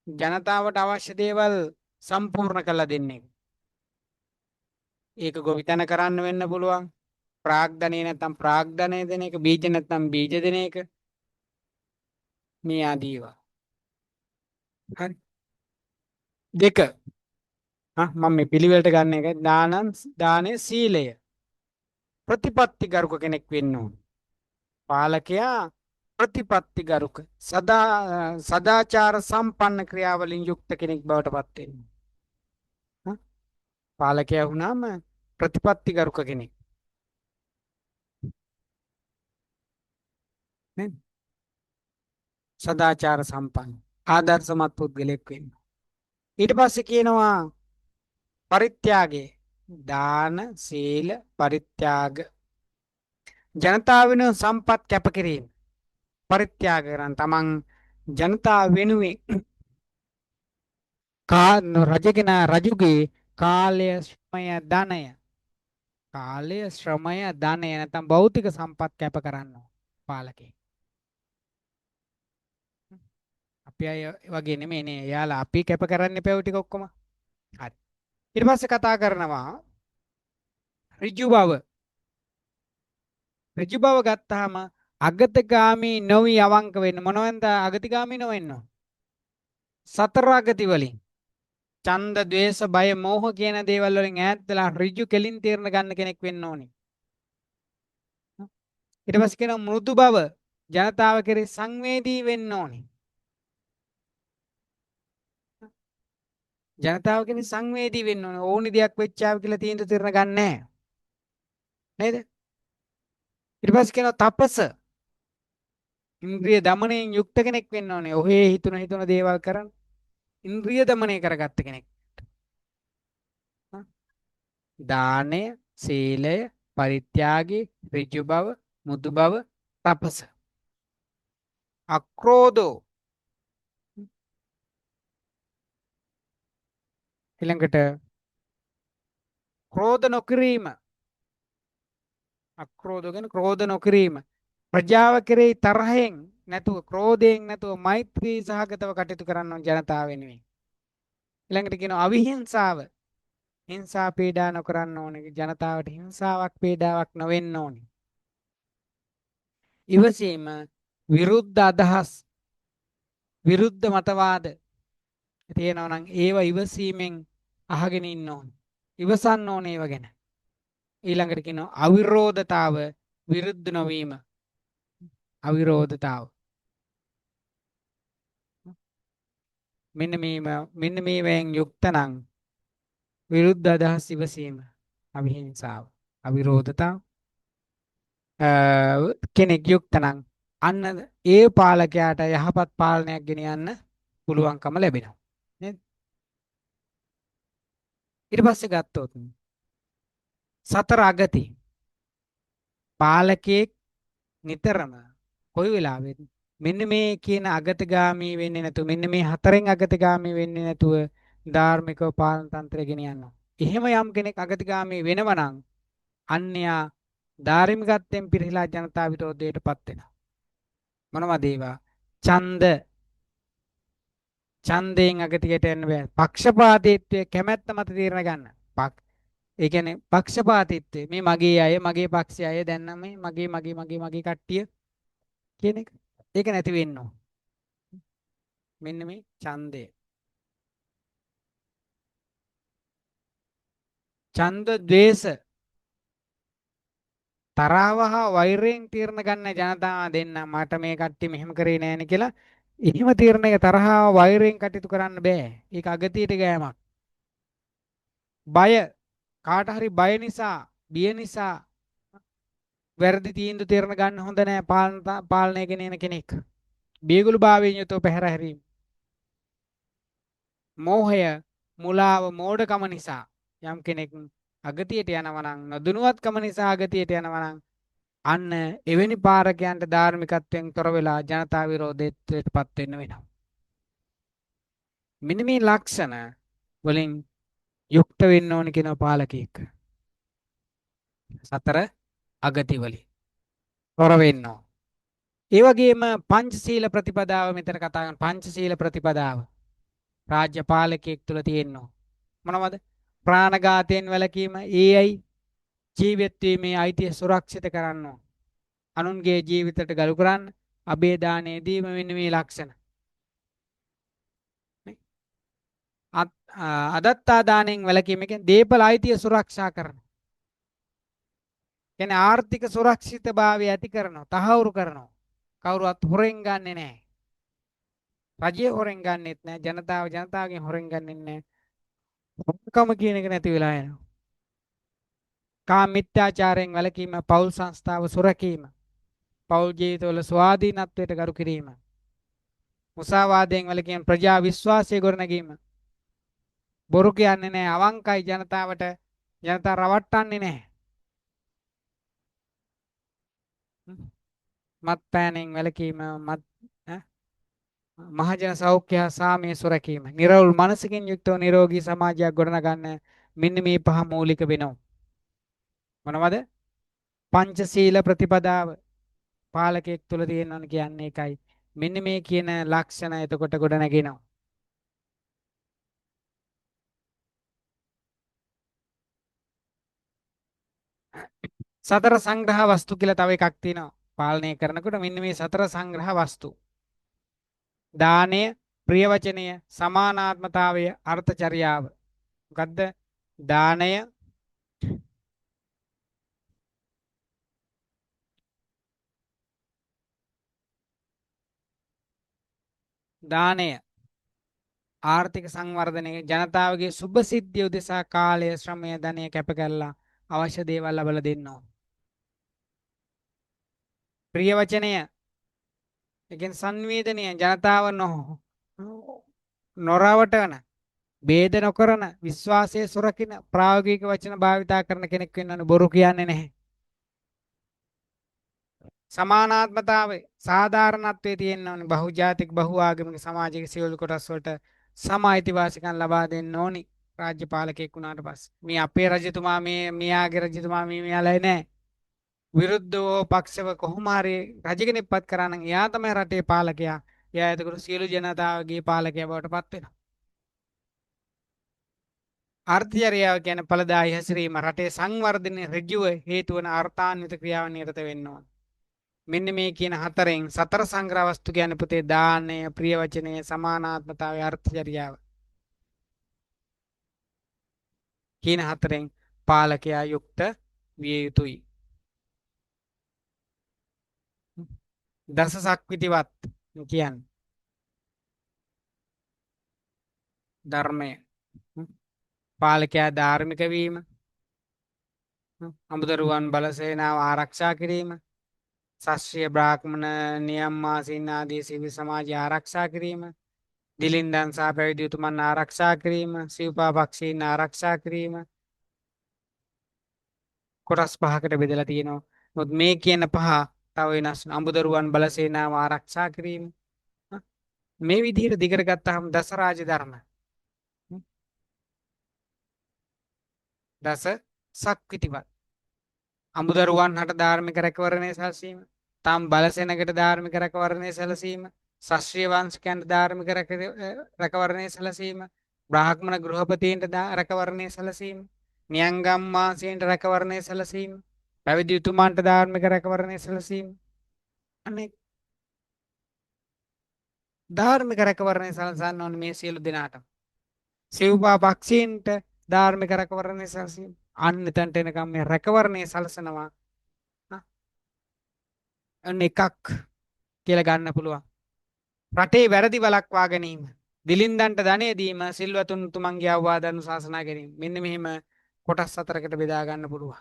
Speaker 1: ජනතාවට අවශ්‍ය දේවල් සම්පූර්ණ කරලා දෙන්නේ. ඒක ගොවිතැන කරන්න වෙන්න පුළුවන්. ප්‍රාග්ධනය නැත්නම් ප්‍රාග්ධනය දෙන එක, බීජ නැත්නම් බීජ දෙන එක. මේ ආදීවා. හරි. දෙක. මම මේ පිළිවෙලට ගන්න එක දානය සීලය. ප්‍රතිපත්තිගරුක කෙනෙක් වෙන්න ඕන. පාලකයා ප්‍රතිපත්තිගරුක සදාචාර සම්පන්න ක්‍රියාවලින් යුක්ත කෙනෙක් බවට පත් වෙන්න. පාලකයා වුණාම ප්‍රතිපත්තිගරුක කෙනෙක්. නේද? සදාචාර සම්පන්න ආදර්ශමත් පුද්ගලෙක් වෙන්න. ඊට පස්සේ කියනවා පරිත්‍යාගය. දාන සීල පරිත්‍යාග. ජනතාව වෙනුවෙන් සම්පත් කැප කිරීම. පරිත්‍යාග කරන් තමන් ජනතාව වෙනුවෙන් රජගෙන රජුගේ කාලය ශ්‍රමය ධනය නැත්නම් භෞතික සම්පත් කැප කරනවා පාලකේ. අපි අය වගේ නෙමෙයි නේ. එයාලා අපි කැප කරන්නේ පැව ටික ඔක්කොම. හරි. ඊට පස්සේ කතා කරනවා ඍජු බව. ඍජු බව ගත්තාම අගතගාමී නොවි අවංක වෙන්න. මොනවෙන්ද අගතිගාමී නොවෙන්න? සතර අගති වලින් ඡන්ද, ද්වේෂ, බය, මෝහ කියන දේවල් වලින් ඈත් වෙලා ඍජු කෙලින් තීරණ ගන්න කෙනෙක් වෙන්න ඕනේ. ඊට පස්සේ කියනවා මෘදු බව. ජනතාව කෙරෙහි සංවේදී වෙන්න ඕනේ. ජනතාව කෙනෙක් සංවේදී වෙන්න ඕනේ. ඕනි දෙයක් වෙච්චාව කියලා තීන්දුව తీරන ගන්නෑ. නේද? ඊට පස්සේ කියනවා තපස. ඉන්ද්‍රිය දමනයෙන් යුක්ත කෙනෙක් වෙන්න ඕනේ. ඔහේ හිතුන දේවල් කරන් ඉන්ද්‍රිය දමනය කරගත්ත කෙනෙක්. දානය, සීලය, පරිත්‍යාගය, ඍජු බව, මුදු බව, තපස. අක්‍රෝධෝ. ඊළඟට ක්‍රෝධ නොකිරීම. අක්‍රෝධ කියන්නේ ක්‍රෝධ නොකිරීම. ප්‍රජාව කෙරෙහි තරහෙන් නැතුව, ක්‍රෝධයෙන් නැතුව මෛත්‍රී සහගතව කටයුතු කරන්න ඕන ජනතාව වෙනුවෙන්. ඊළඟට කියනවා අවිහිංසාව. හිංසා පීඩා නොකරන්න ඕනේ. ජනතාවට හිංසාවක් පීඩාවක් නොවෙන්න ඕනේ. ඉවසීම විරුද්ධ අදහස්, විරුද්ධ මතවාද තියෙනවා නම් ඒව ඉවසීමෙන් අහගෙන ඉන්න ඕනේ. ඉවසන්න ඕනේ ඒව ගැන. ඊළඟට කියනවා අවිරෝධතාව, විරුද්ධ නොවීම. අවිරෝධතාව. මෙන්න මේවෙන් යුක්ත නම් විරුද්ධ අදහස් ඉවසීම, අවිහිංසාව, අවිරෝධතාව කෙනෙක් යුක්ත නම් අන්න ඒ පාලකයාට යහපත් පාලනයක් ගෙනියන්න පුළුවන්කම ලැබෙනවා. නේද? ඊට පස්සේ ගත්තොත් සතර අගති. පාලකයෙක් නිතරම කොයි වෙලාවෙත් මෙන්න මේ කියන අගතගාමී වෙන්නේ නැතුව, මෙන්න මේ හතරෙන් අගතගාමී වෙන්නේ නැතුව ධාර්මිකව පාලන තන්ත්‍රය ගෙනියනවා. එහෙම යම් කෙනෙක් අගතගාමී වෙනවා නම් අන්‍යයා ධාර්මිකත්වයෙන් පිරිහිලා ජනතා විරෝධයටපත් වෙනවා. මොනවද ඒවා? ඡන්දයෙන් අගතියට එන්න බෑ. පක්ෂපාතීත්වය කැමැත්ත මත තීරණ ගන්න. ඒ කියන්නේ පක්ෂපාතීත්වය. මේ මගේ අය, මගේ පක්ෂයේ අය දැන් නම් මේ මගේ කට්ටිය කියන එක. ඒක නැති වෙන්න ඕන. මෙන්න මේ ඡන්දය. ඡන්ද, ද්වේෂ, තරහව හා වෛරයෙන් තීරණ ගන්න ජනතාව දෙන්න මට මේ කට්ටිය මෙහෙම කරේ නෑනේ කියලා එහෙම තීරණයක තරහව වෛරයෙන් කටයුතු කරන්න බෑ. ඒක අගතියට ගෑමක්. බය කාට හරි බය නිසා, බිය නිසා වැරදි තීන්දුව තීරණ ගන්න හොඳ නෑ පාලනය ගෙන යන කෙනෙක්. බියගුළු භාවයෙන් යුතුව පැහැර හැරීම. මෝහය, මුලාව, මෝඩකම නිසා යම් කෙනෙක් අගතියට යනවා නම්, නොදැනුවත්කම නිසා අගතියට යනවා නම් අන්න එවැනි පාරකයන්ට ධාර්මිකත්වයෙන් තොර වෙලා ජනතා විරෝධීත්වයටපත් වෙන්න වෙනවා. මෙන්න මේ ලක්ෂණ වලින් යුක්ත වෙන්න ඕන කියන පාලකෙක්. සතර අගති වලින් තොර වෙන්න ඕන. ඒ වගේම පංචශීල ප්‍රතිපදාව මෙතන කතා කරන පංචශීල ප්‍රතිපදාව රාජ්‍ය පාලකයෙක් තුල තියෙනවා. මොනවද? ප්‍රාණඝාතයෙන් වැළකීම, ඒයි ජීවත් වීමේ අයිතිය සුරක්ෂිත කරන්න ඕන. අනුන්ගේ ජීවිතයට ගරු කරන්න, අබේ දානයේ දීම මෙන්න මේ ලක්ෂණ. අදත්තා දාණයෙන් වැළකීම කියන්නේ දීපල අයිතිය සුරක්ෂා කරන. කියන්නේ ආර්ථික සුරක්ෂිතභාවය ඇති කරනවා, තහවුරු කරනවා. කවුරුවත් හොරෙන් ගන්නෙ නැහැ. රජය හොරෙන් ගන්නෙත් නැහැ, ජනතාවගෙන් හොරෙන් ගන්නෙත් නැහැ. හොරකම කියන එක නැති වෙලා යනවා. කාම මිත්‍යාචාරයෙන් වැළකීම, පෞල් සංස්ථාව සුරකීම, පෞල් ජීවිතවල ස්වාධීනත්වයට ගරු කිරීම, මුසාවාදයෙන් වැළකීම, ප්‍රජා විශ්වාසය ගොඩනැගීම, බොරු කියන්නේ නැහැ, අවංකයි ජනතාව රවට්ටන්නේ නැහැ. මත්පැනෙන් වැළකීම, මහජන සෞඛ්‍ය සාමය සුරකීම, නිර්වෘල් මනසකින් යුක්තව නිරෝගී සමාජයක් ගොඩනගන්න මෙන්න මේ පහ මූලික වෙනවා. මොනවද? පංචශීල ප්‍රතිපදාව පාලකයෙක් තුල තියෙනවා කියන්නේ ඒකයි. මෙන්න මේ කියන ලක්ෂණ එතකොට ගොඩනගෙනවා. සතර සංග්‍රහ වස්තු කියලා තව එකක් තියෙනවා. පාලනය කරනකොට මෙන්න මේ සතර සංග්‍රහ වස්තු. දානය, ප්‍රිය වචනය, සමානාත්මතාවය, අර්ථචර්යාව. මොකද්ද? දානය, ආර්ථික සංවර්ධනය, ජනතාවගේ සුභ සිද්ධිය උදෙසා කාලය, ශ්‍රමය, ධනය කැප කරලා අවශ්‍ය දේවල් ලබා දෙනවා. ප්‍රිය වචනය, ඒ කියන්නේ සංවේදනය, ජනතාව නොරවටන, ભેද නොකරන, විශ්වාසයේ සුරකින්න, ප්‍රායෝගික වචන භාවිතා කරන කෙනෙක් වෙන්න ඕනේ. බොරු කියන්නේ නැහැ. සමානාත්මතාවය, සාධාරණත්වයේ තියෙන්න ඕනේ. බහුජාතික බහුආගමික සමාජයක සියලු කොටස් වලට සම අයිතිවාසිකම් ලබා දෙන්න ඕනේ. රාජ්‍ය පාලකයෙක් වුණාට පස්සේ මේ අපේ රජතුමා මෙයාගේ රජතුමා මෙයාලයි නෑ. විරුද්ධව පක්ෂව කොහොම හරි රජ කෙනෙක්පත් කරා නම් එයා තමයි රටේ පාලකයා. එයා එතකොට සියලු ජනතාවගේ පාලකයා බවට පත් වෙනවා. අර්ථචර්යාව කියන්නේ ඵලදායී හැසිරීම, රටේ සංවර්ධනයේ ඍජුව හේතු වන අර්ථාන්විත ක්‍රියාවන් නිරත වෙන්න ඕන. මෙන්න මේ කියන හතරෙන් සතර සංග්‍රහ වස්තු කියන්නේ පුතේ දානය, ප්‍රිය වචනය, සමානාත්මතාවය, අර්ථචර්යාව කියන හතරෙන් පාලකයා යුක්ත විය යුතුයි. දස සක්විතිවත් කියන්නේ ධර්මය. පාලකයා ධාර්මික වීම, අමුදරුවන් බලසේනාව ආරක්ෂා කිරීම, ශාස්ත්‍රීය බ්‍රාහ්මණ නියම්මාසීන් ආදී සිවිල් සමාජය ආරක්ෂා කිරීම, දිලින්දන් සහ පැවිදි උතුමන් ආරක්ෂා කිරීම, සිව්පාපක්ෂීන් ආරක්ෂා කිරීම, කොටස් පහකට බෙදලා තියෙනවා. මොකද මේ කියන පහ තව වෙනස්. අමුදරුවන් බලසේනාව ආරක්ෂා කිරීම. මේ විදිහට දිගට ගත්තාම දස රාජ ධර්ම. දස සක්විතිවත්. අමුදරුවන් හට ධාර්මික රැකවරණය සැලසීම, තම බලසේනකට ධාර්මික රැකවරණය සැලසීම, ශාස්ත්‍රීය වංශිකයන්ට ධාර්මික රැකවරණය සැලසීම, බ්‍රාහ්මණ ගෘහපතීන්ට රැකවරණය සැලසීම, නියංගම්මාසීන්ට රැකවරණය සැලසීම, පැවිදි උතුමන්ට ධාර්මික රැකවරණය සැලසීම. අනේ ධාර්මික රැකවරණය සැලසන්න ඕනේ මේ සියලු දෙනාට. සිව්පාපක්ෂීන්ට ධාර්මික රැකවරණය සැලසීම. අන්න එතනට එනකම් මේ රැකවරණය සැලසනවා. අන්න එකක් කියලා ගන්න පුළුවන්. රටේ වැරදි වළක්වා ගැනීම, දිලින්දන්ට ධනය දීම, සිල්වතුන් තුමන්ගේ අවවාද අනුශාසනා කිරීම. මෙන්න මෙහෙම කොටස් හතරකට බෙදා ගන්න පුළුවන්.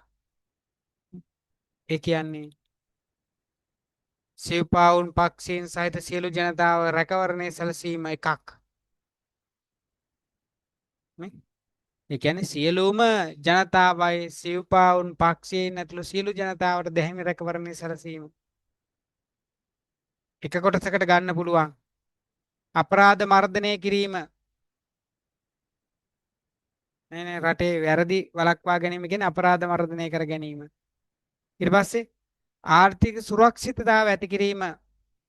Speaker 1: ඒ කියන්නේ සිව්පාවුන් පක්ෂීන් සහිත සියලු ජනතාව රැකවරණය සැලසීම එකක්. නේ? ඒ කියන්නේ සියලුම ජනතාවයි සිව්පාවුන් පක්ෂීන් ඇතුළු සියලු ජනතාවට දැහැමි රැකවරණය සැලසීම එක කොටසකට ගන්න පුළුවන්. අපරාධ මර්ධනය කිරීම, නේ රටේ වැරදි වළක්වා ගැනීම කියන්නේ අපරාධ මර්ධනය කර ගැනීම. ඊට පස්සේ ආර්ථික සුරක්ෂිතතාව ඇති කිරීම,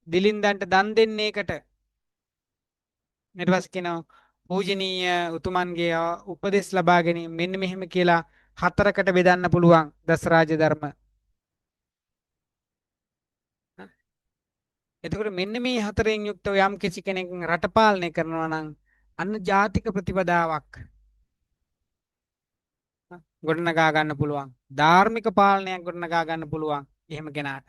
Speaker 1: දිලින්දන්ට දන් දෙන්නේකට. ඊට පස්සේ කියනවා පූජනීය උතුමන්ගේ උපදෙස් ලබා ගැනීම. මෙන්න මෙහෙම කියලා හතරකට බෙදන්න පුළුවන් දසරාජ ධර්ම. එතකොට මෙන්න මේ හතරෙන් යුක්තව යම් කිසි කෙනෙක් රට පාලනය කරනවා නම් අන්න ජාතික ප්‍රතිපදාවක් ගොඩනගා ගන්න පුළුවන්. ධාර්මික පාලනයක් ගොඩනගා ගන්න පුළුවන් එහෙම කෙනාට.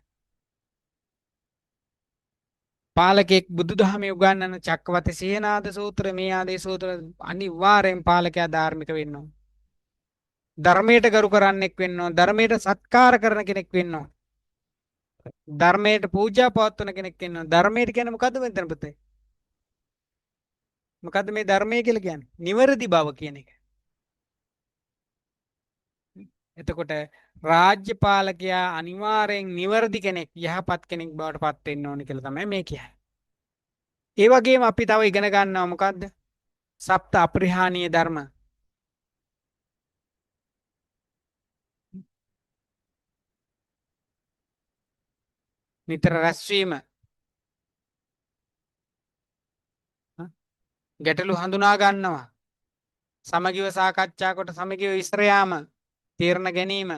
Speaker 1: පාලකෙක් බුදුදහමේ උගන්වන චක්කවර්ති සීනාද සූත්‍ර මේ ආදී සූත්‍ර අනිවාර්යෙන් පාලකයා ධාර්මික වෙන්න ඕන. ධර්මයට ගරු කරන්නෙක් වෙන්න ඕන. ධර්මයට සත්කාර කරන කෙනෙක් වෙන්න ඕන. ධර්මයට පූජා පවත්වන කෙනෙක් වෙන්න ඕන. ධර්මයට කියන්නේ මොකද්ද මෙතන පුතේ? මොකද්ද මේ ධර්මය කියලා කියන්නේ? නිවැරදි බව කියන එක. එතකොට රාජ්‍ය පාලකයා අනිවාර්යෙන් නිවැරදි කෙනෙක්, යහපත් කෙනෙක් බවට පත් වෙන්න ඕනේ කියලා තමයි මේ කියන්නේ. ඒ වගේම අපි තව ඉගෙන ගන්නවා මොකද්ද? සප්ත අපරිහානීය ධර්ම. නිතර රැස්වීම, ගැටලු හඳුනා ගන්නවා, සමගිව සාකච්ඡා කොට සමගිව ඉස්සර යාම, තීරණ ගැනීම,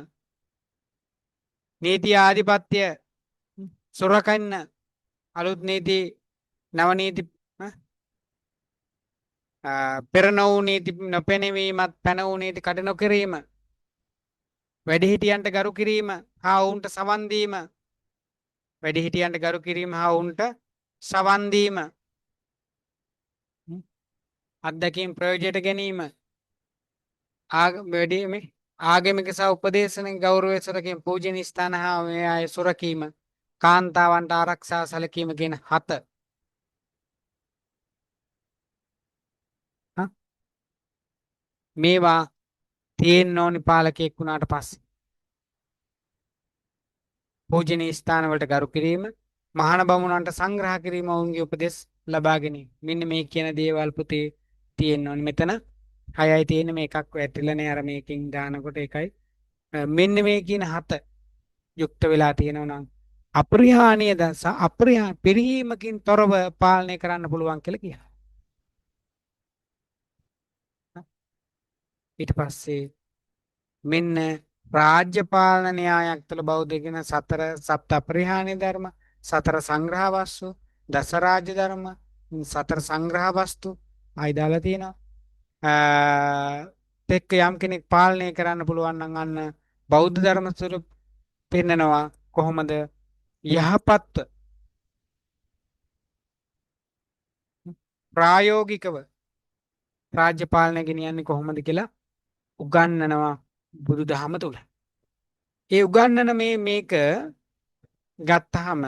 Speaker 1: නීති ආධිපත්‍ය සුරකන්න, අලුත් නීති නව නීති පෙර නොවූ නීති නොපෙනවීමත් පැන වූ නීති කඩ නොකිරීම, වැඩිහිටියන්ට ගරු කිරීම හා ඔවුන්ට සවන් දීම, වැඩිහිටියන්ට ගරු කිරීම හා ඔවුන්ට සවන් දීම, අත්දැකීම් ප්‍රයෝජනයට ගැනීම, ආගමික සහ උපදේශන ගෞරවය සුරකීම, පූජනීය ස්ථාන හා මේ අය සුරකීම, කාන්තාවන්ට ආරක්ෂා සැලකීම කියන 7. මේවා තියෙන්න ඕනි පාලකයෙක් වුණාට පස්සේ. පූජනීය ස්ථාන වලට ගරු කිරීම, මහාන බමුණන්ට සංග්‍රහ කිරීම, ඔවුන්ගේ උපදෙස් ලබා ගැනීම. මෙන්න මේ කියන දේවල් පුතේ තියෙන්න ඕනි. මෙතන 6යි තියෙන මේ එකක් වැටිලානේ අර මේකෙන් දානකොට එකයි. මෙන්න මේ කියන 7 යුක්ත වෙලා තියෙනවා නම් අපරිහානීය දස පිරිහීමකින් තොරව පාලනය කරන්න පුළුවන් කියලා කියනවා. ඊට පස්සේ මෙන්න රාජ්‍ය පාලන න්‍යායක් තුළ බෞද්ධ කියන 4 සප්ත අපරිහානීය ධර්ම, 4 සංග්‍රහ වස්තු, දස රාජ්‍ය ධර්ම, 4 සංග්‍රහ වස්තු ආයි දාලා තියෙනවා. එක්ක යම් කෙනෙක් පාලනය කරන්න පුළුවන් නම් අන්න බෞද්ධ ධර්ම ස්වරූප පෙන්නනවා කොහොමද යහපත් ප්‍රායෝගිකව රාජ්‍ය පාලනය ගෙනියන්නේ කොහොමද කියලා උගන්වනවා බුදුදහම තුල. ඒ උගන්වන මේක ගත්තාම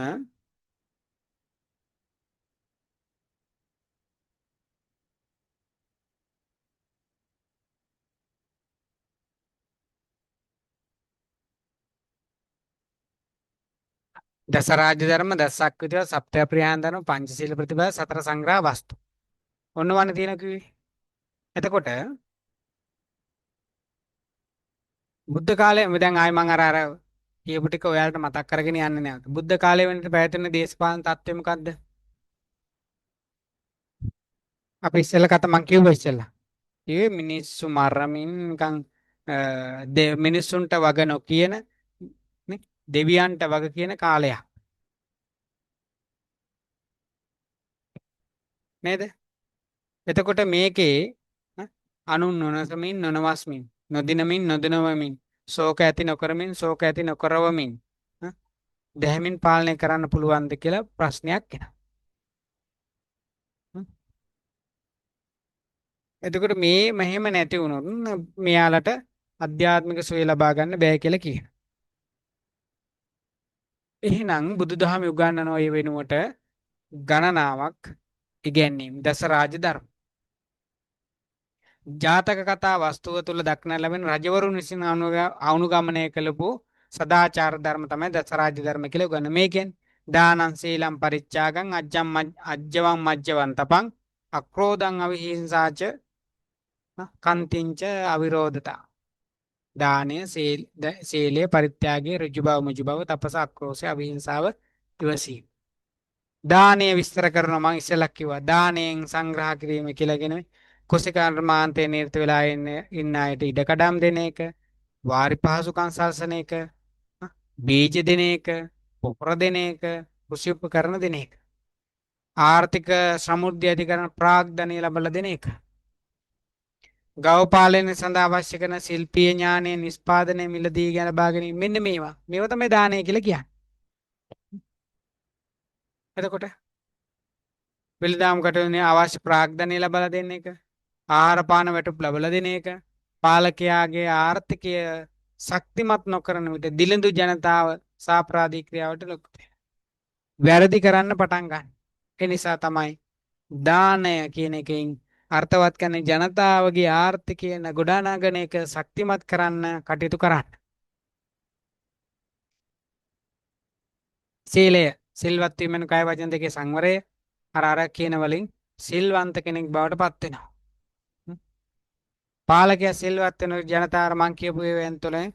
Speaker 1: දස රාජ්‍ය ධර්ම, දසක් විතර, සප්ත අපරිහාන ධර්ම, පංචශීල ප්‍රතිපද, 4 සංග්‍රහ වස්තු. ඔන්න වන්න තියෙන කිව්වේ. එතකොට බුද්ධ කාලේ දැන් ආයි මම අර කියපු ටික ඔයාලට මතක් කරගෙන යන්නේ නැවත. බුද්ධ කාලේ වෙනට පැවැත්වෙන දේශපාලන තත්ත්වය මොකද්ද? අපි ඉස්සෙල්ලා කතා මං කිව්වා ඉස්සෙල්ලා. ඒ මිනිස්සු මරමින් නිකන් මිනිස්සුන්ට වග නොකියන නේ දෙවියන්ට වග කියන කාලයක්. නේද? එතකොට මේකේ අනුන් නොනසමින් නොනවස්මින් නොදිනමින් නොදනවමින් ශෝක ඇති නොකරමින් ශෝක ඇති නොකරවමින් දැහැමින් පාලනය කරන්න පුළුවන්ද කියලා ප්‍රශ්නයක් එනවා. එතකොට මේ මෙහෙම නැති වුණොත් මෙයාලට අධ්‍යාත්මික සුවය ලබා ගන්න බෑ කියලා කියනවා. එහෙනම් බුදුදහම උගන්වන ඔය වෙනුවට ගණනාවක් ඉගැන්වීම දස රාජ ධර්ම. ජාතක කතා වස්තුව තුළ දක්න ලැබෙන රජවරුන් විසින් අනුගමනය කළපු සදාචාර ධර්ම තමයි දස රාජ ධර්ම කියලා උගන්වන්නේ. මේකෙන් දානං සීලං පරිත්‍යාගං අජ්ජවං මජ්ජවං තපං අක්‍රෝධං අවිහිංසාච කන්තිංච අවිරෝධතා. දානය සීලය පරිත්‍යාගය ඍජු බව මුජු බව තපස අක්‍රෝෂය අවිහිංසාව ඉවසීම. දානය විස්තර කරනවා මම ඉස්සෙල්ලා කිව්වා දානයෙන් සංග්‍රහ කිරීම කියලාගෙන කුසිකර්මාන්තේ නිරත වෙලා ඉන්න අයට ඉඩකඩම් දෙන එක, වාරි පහසුකම් සලසන එක, බීජ දෙන එක, පොපර දෙන එක, කුසි උපකරණ දෙන එක. ආර්ථික සමෘද්ධිය ඇති කරන ප්‍රාග්ධනය ලබලා දෙන එක. ගව පාලනය සඳහා අවශ්‍ය කරන ශිල්පීය ඥානය නිෂ්පාදනය මිලදී ගැන බාගෙන මෙන්න මේවා තමයි දානය කියලා කියන්නේ. එතකොට වෙළඳාම් කටයුතුනේ අවශ්‍ය ප්‍රාග්ධනය ලබා දෙන එක, ආහාර පාන වැටුප් ලබා දෙන එක, පාලකයාගේ ආර්ථිකය ශක්තිමත් නොකරන විට දිලිඳු ජනතාව සාප්‍රාදී ක්‍රියාවට ලොකු වැරදි කරන්න පටන් ගන්න. ඒ නිසා තමයි දානය කියන එකෙන් අර්ථවත් කරන ජනතාවගේ ආර්ථිකය ගොඩනගන එක ශක්තිමත් කරන්න කටයුතු කරන්න. සීලය සිල්වත් වීමෙන් කය වචන දෙකේ සංවරය අර කියන වලින් සිල්වන්ත කෙනෙක් බවට පත් වෙනවා. පාලකයා සිල්වත් වෙන ජනතාවට මං කියපු ඒවායින් තුළින්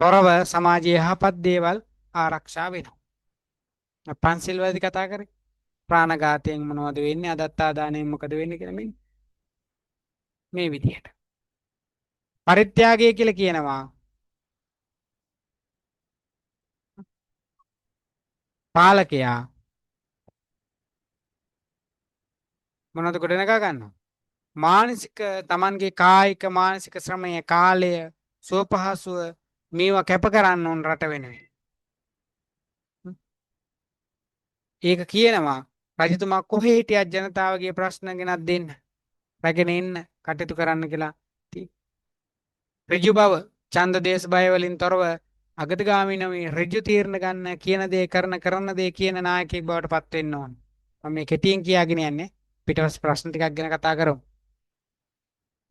Speaker 1: තොරව සමාජයේ යහපත් දේවල් ආරක්ෂා වෙනවා. පන්සිල් වලදී කතා කරේ ප්‍රාණඝාතයෙන් මොනවද වෙන්නේ අදත්තා දාණයෙන් මොකද වෙන්නේ කියලා මේ විදිහට. පරිත්‍යාගය කියලා කියනවා පාලකයා මොනවද ගොඩනගා ගන්නවා? මානසික තමන්ගේ කායික මානසික ශ්‍රමය කාලය සුවපහසුව මේවා කැප කරන්න ඕන රට වෙනුවෙන්. ඒක කියනවා රජතුමා කොහේ හිටියත් ජනතාවගේ ප්‍රශ්න ගෙනත් දෙන්න රැගෙන ඉන්න කටයුතු කරන්න කියලා. ඍජු බව ඡන්ද දේශ බය වලින් තොරව අගතිගාමී නොවී ඍජු තීරණ ගන්න කියන දේ කරන දේ කියන නායකයෙක් බවට පත් වෙන්න ඕන. මම මේ කෙටියෙන් කියාගෙන යන්නේ පිටවස් ප්‍රශ්න ටිකක් ගැන කතා කරමු.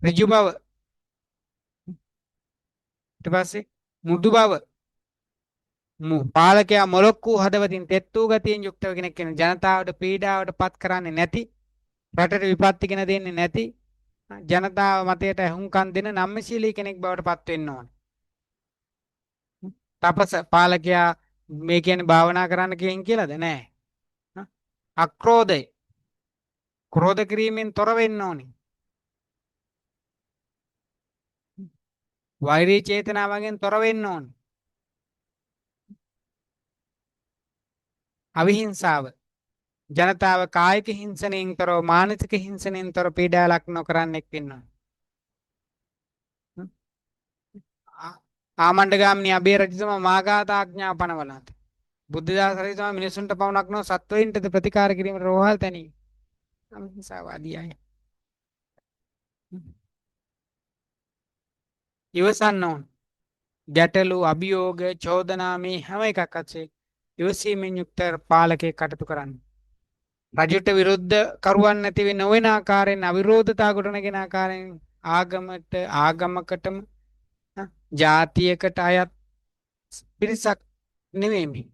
Speaker 1: ඍජු බව ඊට පස්සේ මුදු බව පාලකයා මොලොක්කු හදවතින් තෙත් වූ ගතියෙන් යුක්තව කෙනෙක් වෙන ජනතාවට පීඩාවට පත් කරන්නේ නැති රටට විපත්ති ගෙන දෙන්නේ නැති ජනතාව මතයට ඇහුම්කන් දෙන නම්‍යශීලී කෙනෙක් බවට පත් වෙන්න ඕන. තපස පාලකයා මේ කියන්නේ භාවනා කරන්න කියලාද? නෑ. අක්‍රෝධය ක්‍රෝධ කිරීමෙන් තොර වෙන්න ඕනේ. වෛරී චේතනාවගෙන් තොර වෙන්න ඕනේ. අවිහිංසාව ජනතාව කායික හිංසනයෙන් තොරව මානසික හිංසනයෙන් තොර පීඩා ලක් නොකරන්නෙක් වෙන්න ඕනේ. ආමණ්ඩගාමිනී අබේ රජතුමා මාඝාත ආඥා පනවලා බුද්ධදාස රජතුමා මිනිසුන්ට පවණක් නොව සත්වයින්ටද ප්‍රතිකාර කිරීමට රෝහල් තැනී අහිංසාවාදී අය. ඉවසන්න ඕන. ගැටලු අභියෝග චෝදනා මේ හැම එකක් අස්සේ ඉවසීමෙන් යුක්ත පාලකයෙක් කටයුතු කරන්න. රජුට විරුද්ධ කරුවන් නැති වෙ නොවන ආකාරයෙන් අවිරෝධතා ගොඩනගෙන ආකාරයෙන් ආගමකටම ජාතියකට අයත් පිරිසක් නෙමෙයි.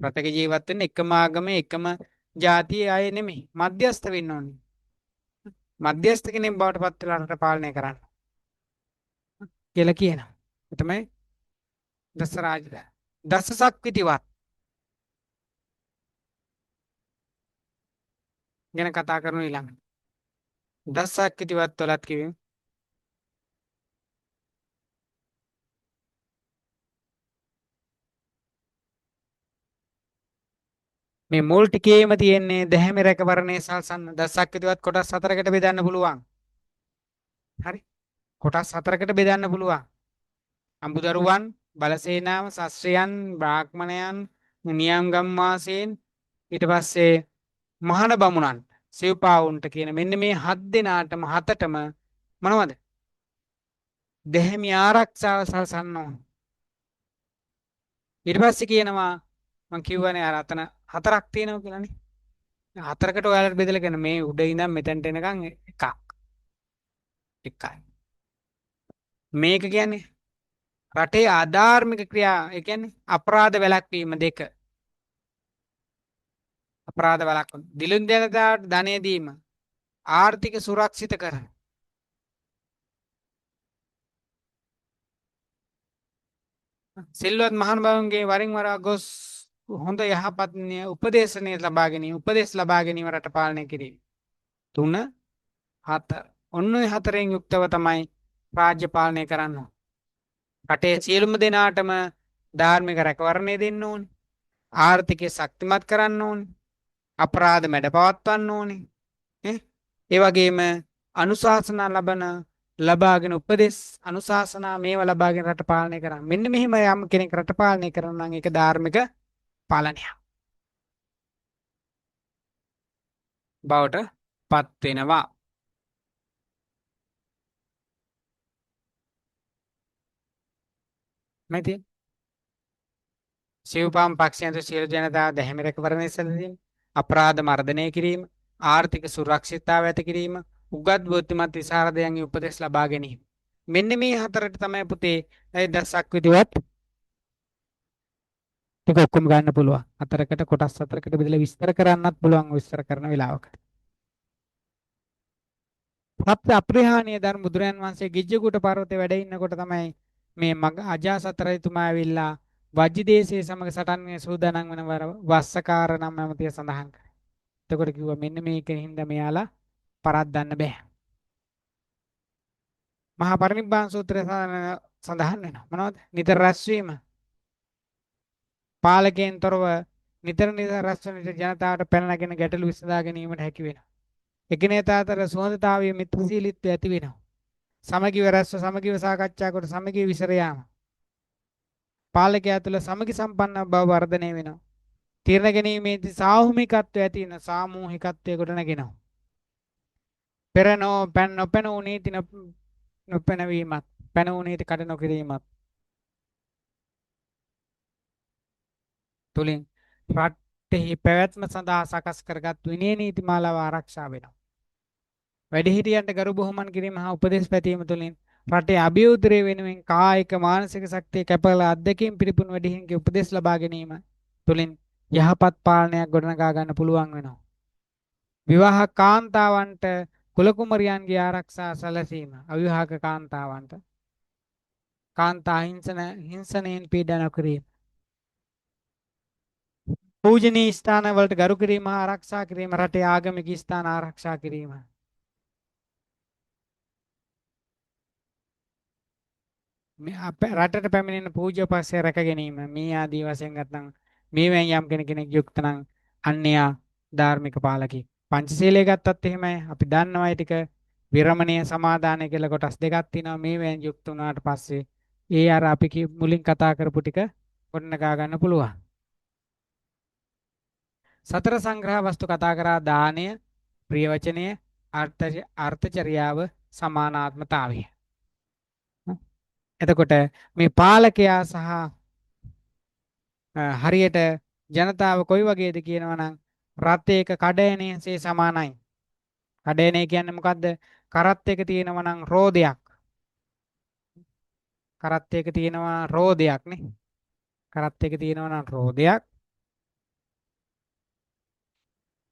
Speaker 1: රටක ජීවත් වෙන එකම ආගමේ එකම ජාතියේ අය නෙමෙයි. මධ්‍යස්ථ වෙන්න ඕනේ. මධ්‍යස්ථ කෙනෙක් බවට පත් වෙලා රට පාලනය කරන්න කියලා කියනවා. ඒ තමයි දස රාජධානි. දස සක්විතිවත් ගැන කතා කරනු ඊළඟ. දස සක්විතිවත් වලත් කිව්වේ මේ මුල් ටිකේම තියෙන්නේ දැහැමි රැකවරණේ සල්සන්න දස සක්විතිවත් කොටස් 4කට බෙදන්න පුළුවන්. හරි. කොටස් 4කට බෙදන්න පුළුවන්. අඹදරුවන්, බලසේනාව, ශස්ත්‍රයන්, බ්‍රාහ්මණයන්, නියම් ගම්වාසීන් ඊට පස්සේ මහාන බමුණන් සිව්පාවුන්ට කියන මෙන්න මේ හත් දෙනාටම හතටම මොනවද? දෙහිමි ආරක්ෂාව සලසන්න ඕන. ඊට පස්සේ කියනවා මං කිව්වනේ අර අතන හතරක් තියෙනවා කියලානේ. හතරකට ඔයාලට බෙදලා කියන මේ උඩ ඉඳන් මෙතනට එනකන් එකක්. එකයි. මේක කියන්නේ රටේ ආධාර්මික ක්‍රියා, ඒ කියන්නේ අපරාධ වැළැක්වීම දෙක. අපරාධ වැළැක්වීම. දිලුන් ජනතාවට ධනෙ දීම. ආර්ථික සුරක්ෂිත කරන. සිල්වත් මහනුවරුන්ගේ වරින් වර ගොස් හොඳ යහපත් උපදේශනය ලබා ගැනීම, උපදේශ ලබා ගැනීම රට පාලනය කිරීම. 3 4. ඔන්න ඔය හතරෙන් යුක්තව තමයි රාජ්‍ය පාලනය කරන්න ඕන. රටේ සියලුම දෙනාටම ධාර්මික රැකවරණය දෙන්න ඕනේ. ආර්ථිකය ශක්තිමත් කරන්න ඕනේ. අපරාධ මැඩ පවත්වන්න ඕනේ. ඒ වගේම අනුශාසනා ලබාගෙන උපදෙස් අනුශාසනා මේවා ලබාගෙන රට පාලනය කරන්න. මෙන්න මෙහෙම යම් කෙනෙක් රට පාලනය කරනවා නම් ඒක ධාර්මික පාලනයක් බවට පත් වෙනවා. මැති සිව්පාම් පක්ෂයන්ට සියලු ජනතාව දැහැමි රැකවරණය සැලසීම, අපරාධ මර්ධනය කිරීම, ආර්ථික සුරක්ෂිතතාව ඇති කිරීම, උගත් බුද්ධිමත් විසරදයන්ගේ උපදෙස් ලබා ගැනීම. මෙන්න මේ හතරට තමයි පුතේ දසක් විදිහට ටික ඔක්කොම ගන්න පුළුවන්. හතරකට කොටස් හතරකට බෙදලා විස්තර කරන්නත් පුළුවන් විස්තර කරන වෙලාවකට. සත්‍ය අප්‍රහාණීය ධර්ම බුදුරයන් වහන්සේ ගිජ්ජකූට පර්වතේ වැඩ ඉන්නකොට තමයි මේ මග අජාසත් රජතුමා ඇවිල්ලා වජ්ජදේශයේ සමග සටන් වෙන සූදානම් වෙන වස්සකාර නම් ඇමතිය සඳහන් කරේ. එතකොට කිව්වා මෙන්න මේකෙන් හින්දා මෙයාලා පරද්දන්න බෑ. මහා පරිනිබ්බාන සූත්‍රය සඳහන් වෙනවා. මොනවද? නිතර රැස්වීම. පාලකයන් තොරව නිතර රැස් වෙන ජනතාවට පැන නගින ගැටලු විසඳා ගැනීමට හැකි වෙනවා. එකිනෙකා අතර සුහදතාවයේ මිත්‍රශීලීත්වය ඇති වෙනවා. සමගිව රැස්ව සමගිව සාකච්ඡා කොට සමගිව විසර යාම. පාලකයා තුළ සමගි සම්පන්න බව වර්ධනය වෙනවා. තීරණ ගැනීමේදී සාමූහිකත්වය ඇති වෙන සාමූහිකත්වය කොට නැගෙනවා. පෙරනෝ පැන නොපැනූ නීති නොපැනවීමත් පැනූ නීති කඩ නොකිරීමත් තුලින් රටෙහි පැවැත්ම සඳහා සකස් කරගත් විනය නීති මාලාව ආරක්ෂා වෙනවා. වැඩිහිටියන්ට ගරු බුහුමන් කිරීම හා උපදෙස් පැතීම තුළින් රටේ අභියෝදරය වෙනුවෙන් කායික මානසික ශක්තිය කැපකලා අධ්‍යක්ීම් පිරිපුන් වැඩිහිටියන්ගේ උපදෙස් ලබා ගැනීම තුළින් යහපත් පාලනයක් ගොඩනගා ගන්න පුළුවන් වෙනවා. විවාහ කාන්තාවන්ට කුල කුමරියන්ගේ ආරක්ෂා සැලසීම, අවිවාහක කාන්තාවන්ට කාන්තා හිංසනයෙන් පීඩා නොකිරීම, පූජනීය ස්ථාන වලට ගරු කිරීම හා ආරක්ෂා කිරීම, රටේ ආගමික ස්ථාන ආරක්ෂා කිරීම. මේ අපේ රටට පැමිණෙන පූජ්‍ය පස්සේ රැක ගැනීම මේ ආදී වශයෙන් ගත්තම මේවෙන් යම් කෙනෙක් යුක්ත නම් අන්‍යයා ධාර්මික පාලකෙක්. පංචශීලයේ ගත්තත් එහෙමයි. අපි දන්නවා ටික විරමණීය සමාදානය කියලා කොටස් දෙකක් තියෙනවා. මේවෙන් යුක්ත වුණාට පස්සේ ඒ අර අපි මුලින් කතා කරපු ටික ගොඩනගා ගන්න පුළුවන්. සතර සංග්‍රහ වස්තු කතා කරා දානය, ප්‍රිය වචනය, අර්ථචර්යාව, සමානාත්මතාවය. එතකොට මේ පාලකයා සහ හරියට ජනතාව කොයි වගේද කියනවා නම් රථයක කඩයනේසේ සමානයි. කඩයනේ කියන්නේ මොකද්ද? කරත් එක තියෙනවා නම් රෝදයක්. කරත් එක තියෙනවා රෝදයක් නේ. කරත් එක තියෙනවා නම් රෝදයක්.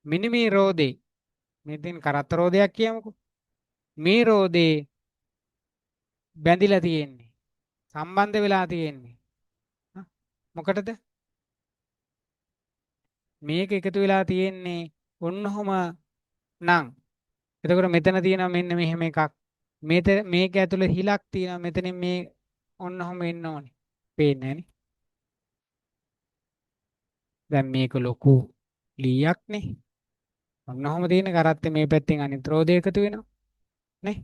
Speaker 1: මෙන්න මේ රෝදේ මෙතෙන් කරත් රෝදයක් කියමුකෝ. මේ රෝදේ බැඳිලා තියෙන්නේ. සම්බන්ධ වෙලා තියෙන්නේ. මොකටද? මේක එකතු වෙලා තියෙන්නේ ඔන්නෝම නම්. එතකොට මෙතන තියෙනවා මෙන්න මෙහෙම එකක්. මේක ඇතුලේ හිලක් තියෙනවා. මෙතනින් මේ ඔන්නෝම එන්න ඕනේ. පේන්නේ නැනේ. දැන් මේක ලොකු ලීයක් නේ. ඔන්නෝම තියෙන කරත්තේ මේ පැත්තෙන් අනිත් රෝදේ එකතු වෙනවා. නේ?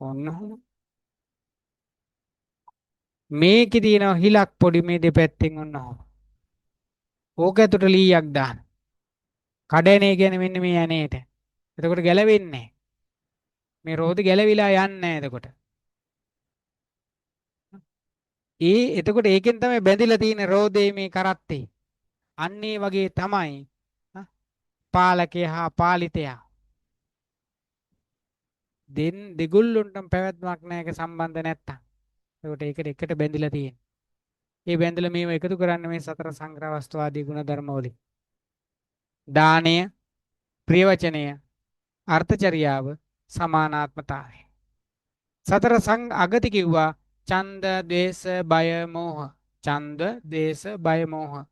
Speaker 1: ඔන්නෝම මේකේ තියෙනවා හිලක් පොඩි මේ දෙපැත්තෙන් ඔන්නෝම. ඕක ඇතුලට ලීයක් දාන්න. කඩේනේ කියන්නේ මෙන්න මේ යන්නේට. එතකොට ගැලවෙන්නේ නැහැ. මේ රෝදේ ගැලවිලා යන්නේ නැහැ එතකොට. එතකොට ඒකෙන් තමයි බැඳිලා තියෙන රෝදේ මේ කරත්තේ. අන්න ඒ වගේ තමයි හ, පාලකයා හා පාලිතයා. දෙගොල්ලොන්ටම පැවැත්මක් නැහැ ඒක සම්බන්ධ නැත්තම්. ඒකට ඒකට එකට බැඳිලා තියෙන. ඒ බැඳිලා මේව එකතු කරන්න මේ සතර සංග්‍රහ වස්තු ආදී ගුණ ධර්ම වලින්. දානය, ප්‍රියවචනය, අර්ථචර්යාව, සමානාත්මතාවය. සතර අගති කිව්වා ඡන්ද, ද්වේෂ, බය, මෝහ. ඡන්ද, ද්වේෂ, බය, මෝහ.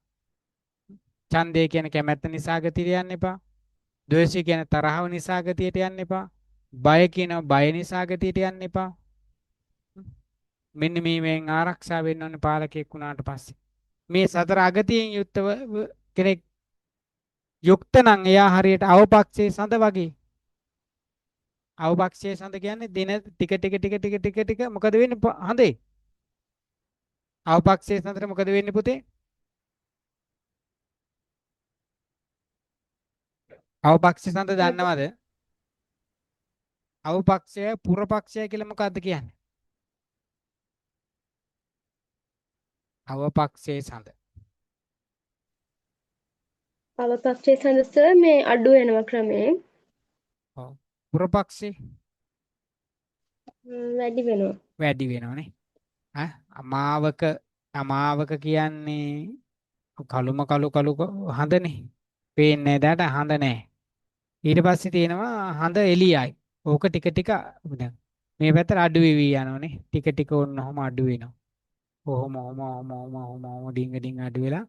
Speaker 1: ඡන්දය කියන්නේ කැමැත්ත නිසා ගතියට යන්න එපා. ද්වේෂය කියන්නේ තරහව නිසා ගතියට යන්න එපා. බය කියනවා බය නිසා ගතියට යන්න එපා. මෙන්න මේවෙන් ආරක්ෂා වෙන්න ඕනේ පාලකයෙක් වුණාට පස්සේ. මේ සතර අගතියෙන් යුක්තව කෙනෙක් යුක්ත නම් එයා හරියට අවපක්ෂයේ සඳ වගේ. අවපක්ෂයේ සඳ කියන්නේ දින ටික මොකද වෙන්නේ හඳේ? අවපක්ෂයේ සඳට මොකද වෙන්නේ පුතේ? අවපක්ෂයේ සඳ දන්නවද? අවපක්ෂය පුරපක්ෂය කියලා මොකද්ද කියන්නේ? අවපක්ෂයේ සඳ.
Speaker 2: අවපක්ෂයේ සඳ සර් මේ අඩු වෙනවා ක්‍රමයෙන්.
Speaker 1: ඔව්. පුරපක්ෂේ
Speaker 2: වැඩි වෙනවා.
Speaker 1: වැඩි වෙනවනේ. අමාවක කියන්නේ කළුම කළු හඳනේ. පේන්නේ නැදාට හඳ නැහැ. ඊට පස්සේ තියෙනවා හඳ එළියයි. ඕක ටික ටික දැන් මේ පැත්තට අඩු වෙවි යනවනේ. ටික ටික ඔන්නෝම අඩු වෙනවා. ඔහොම ඩිංග අඩු වෙලා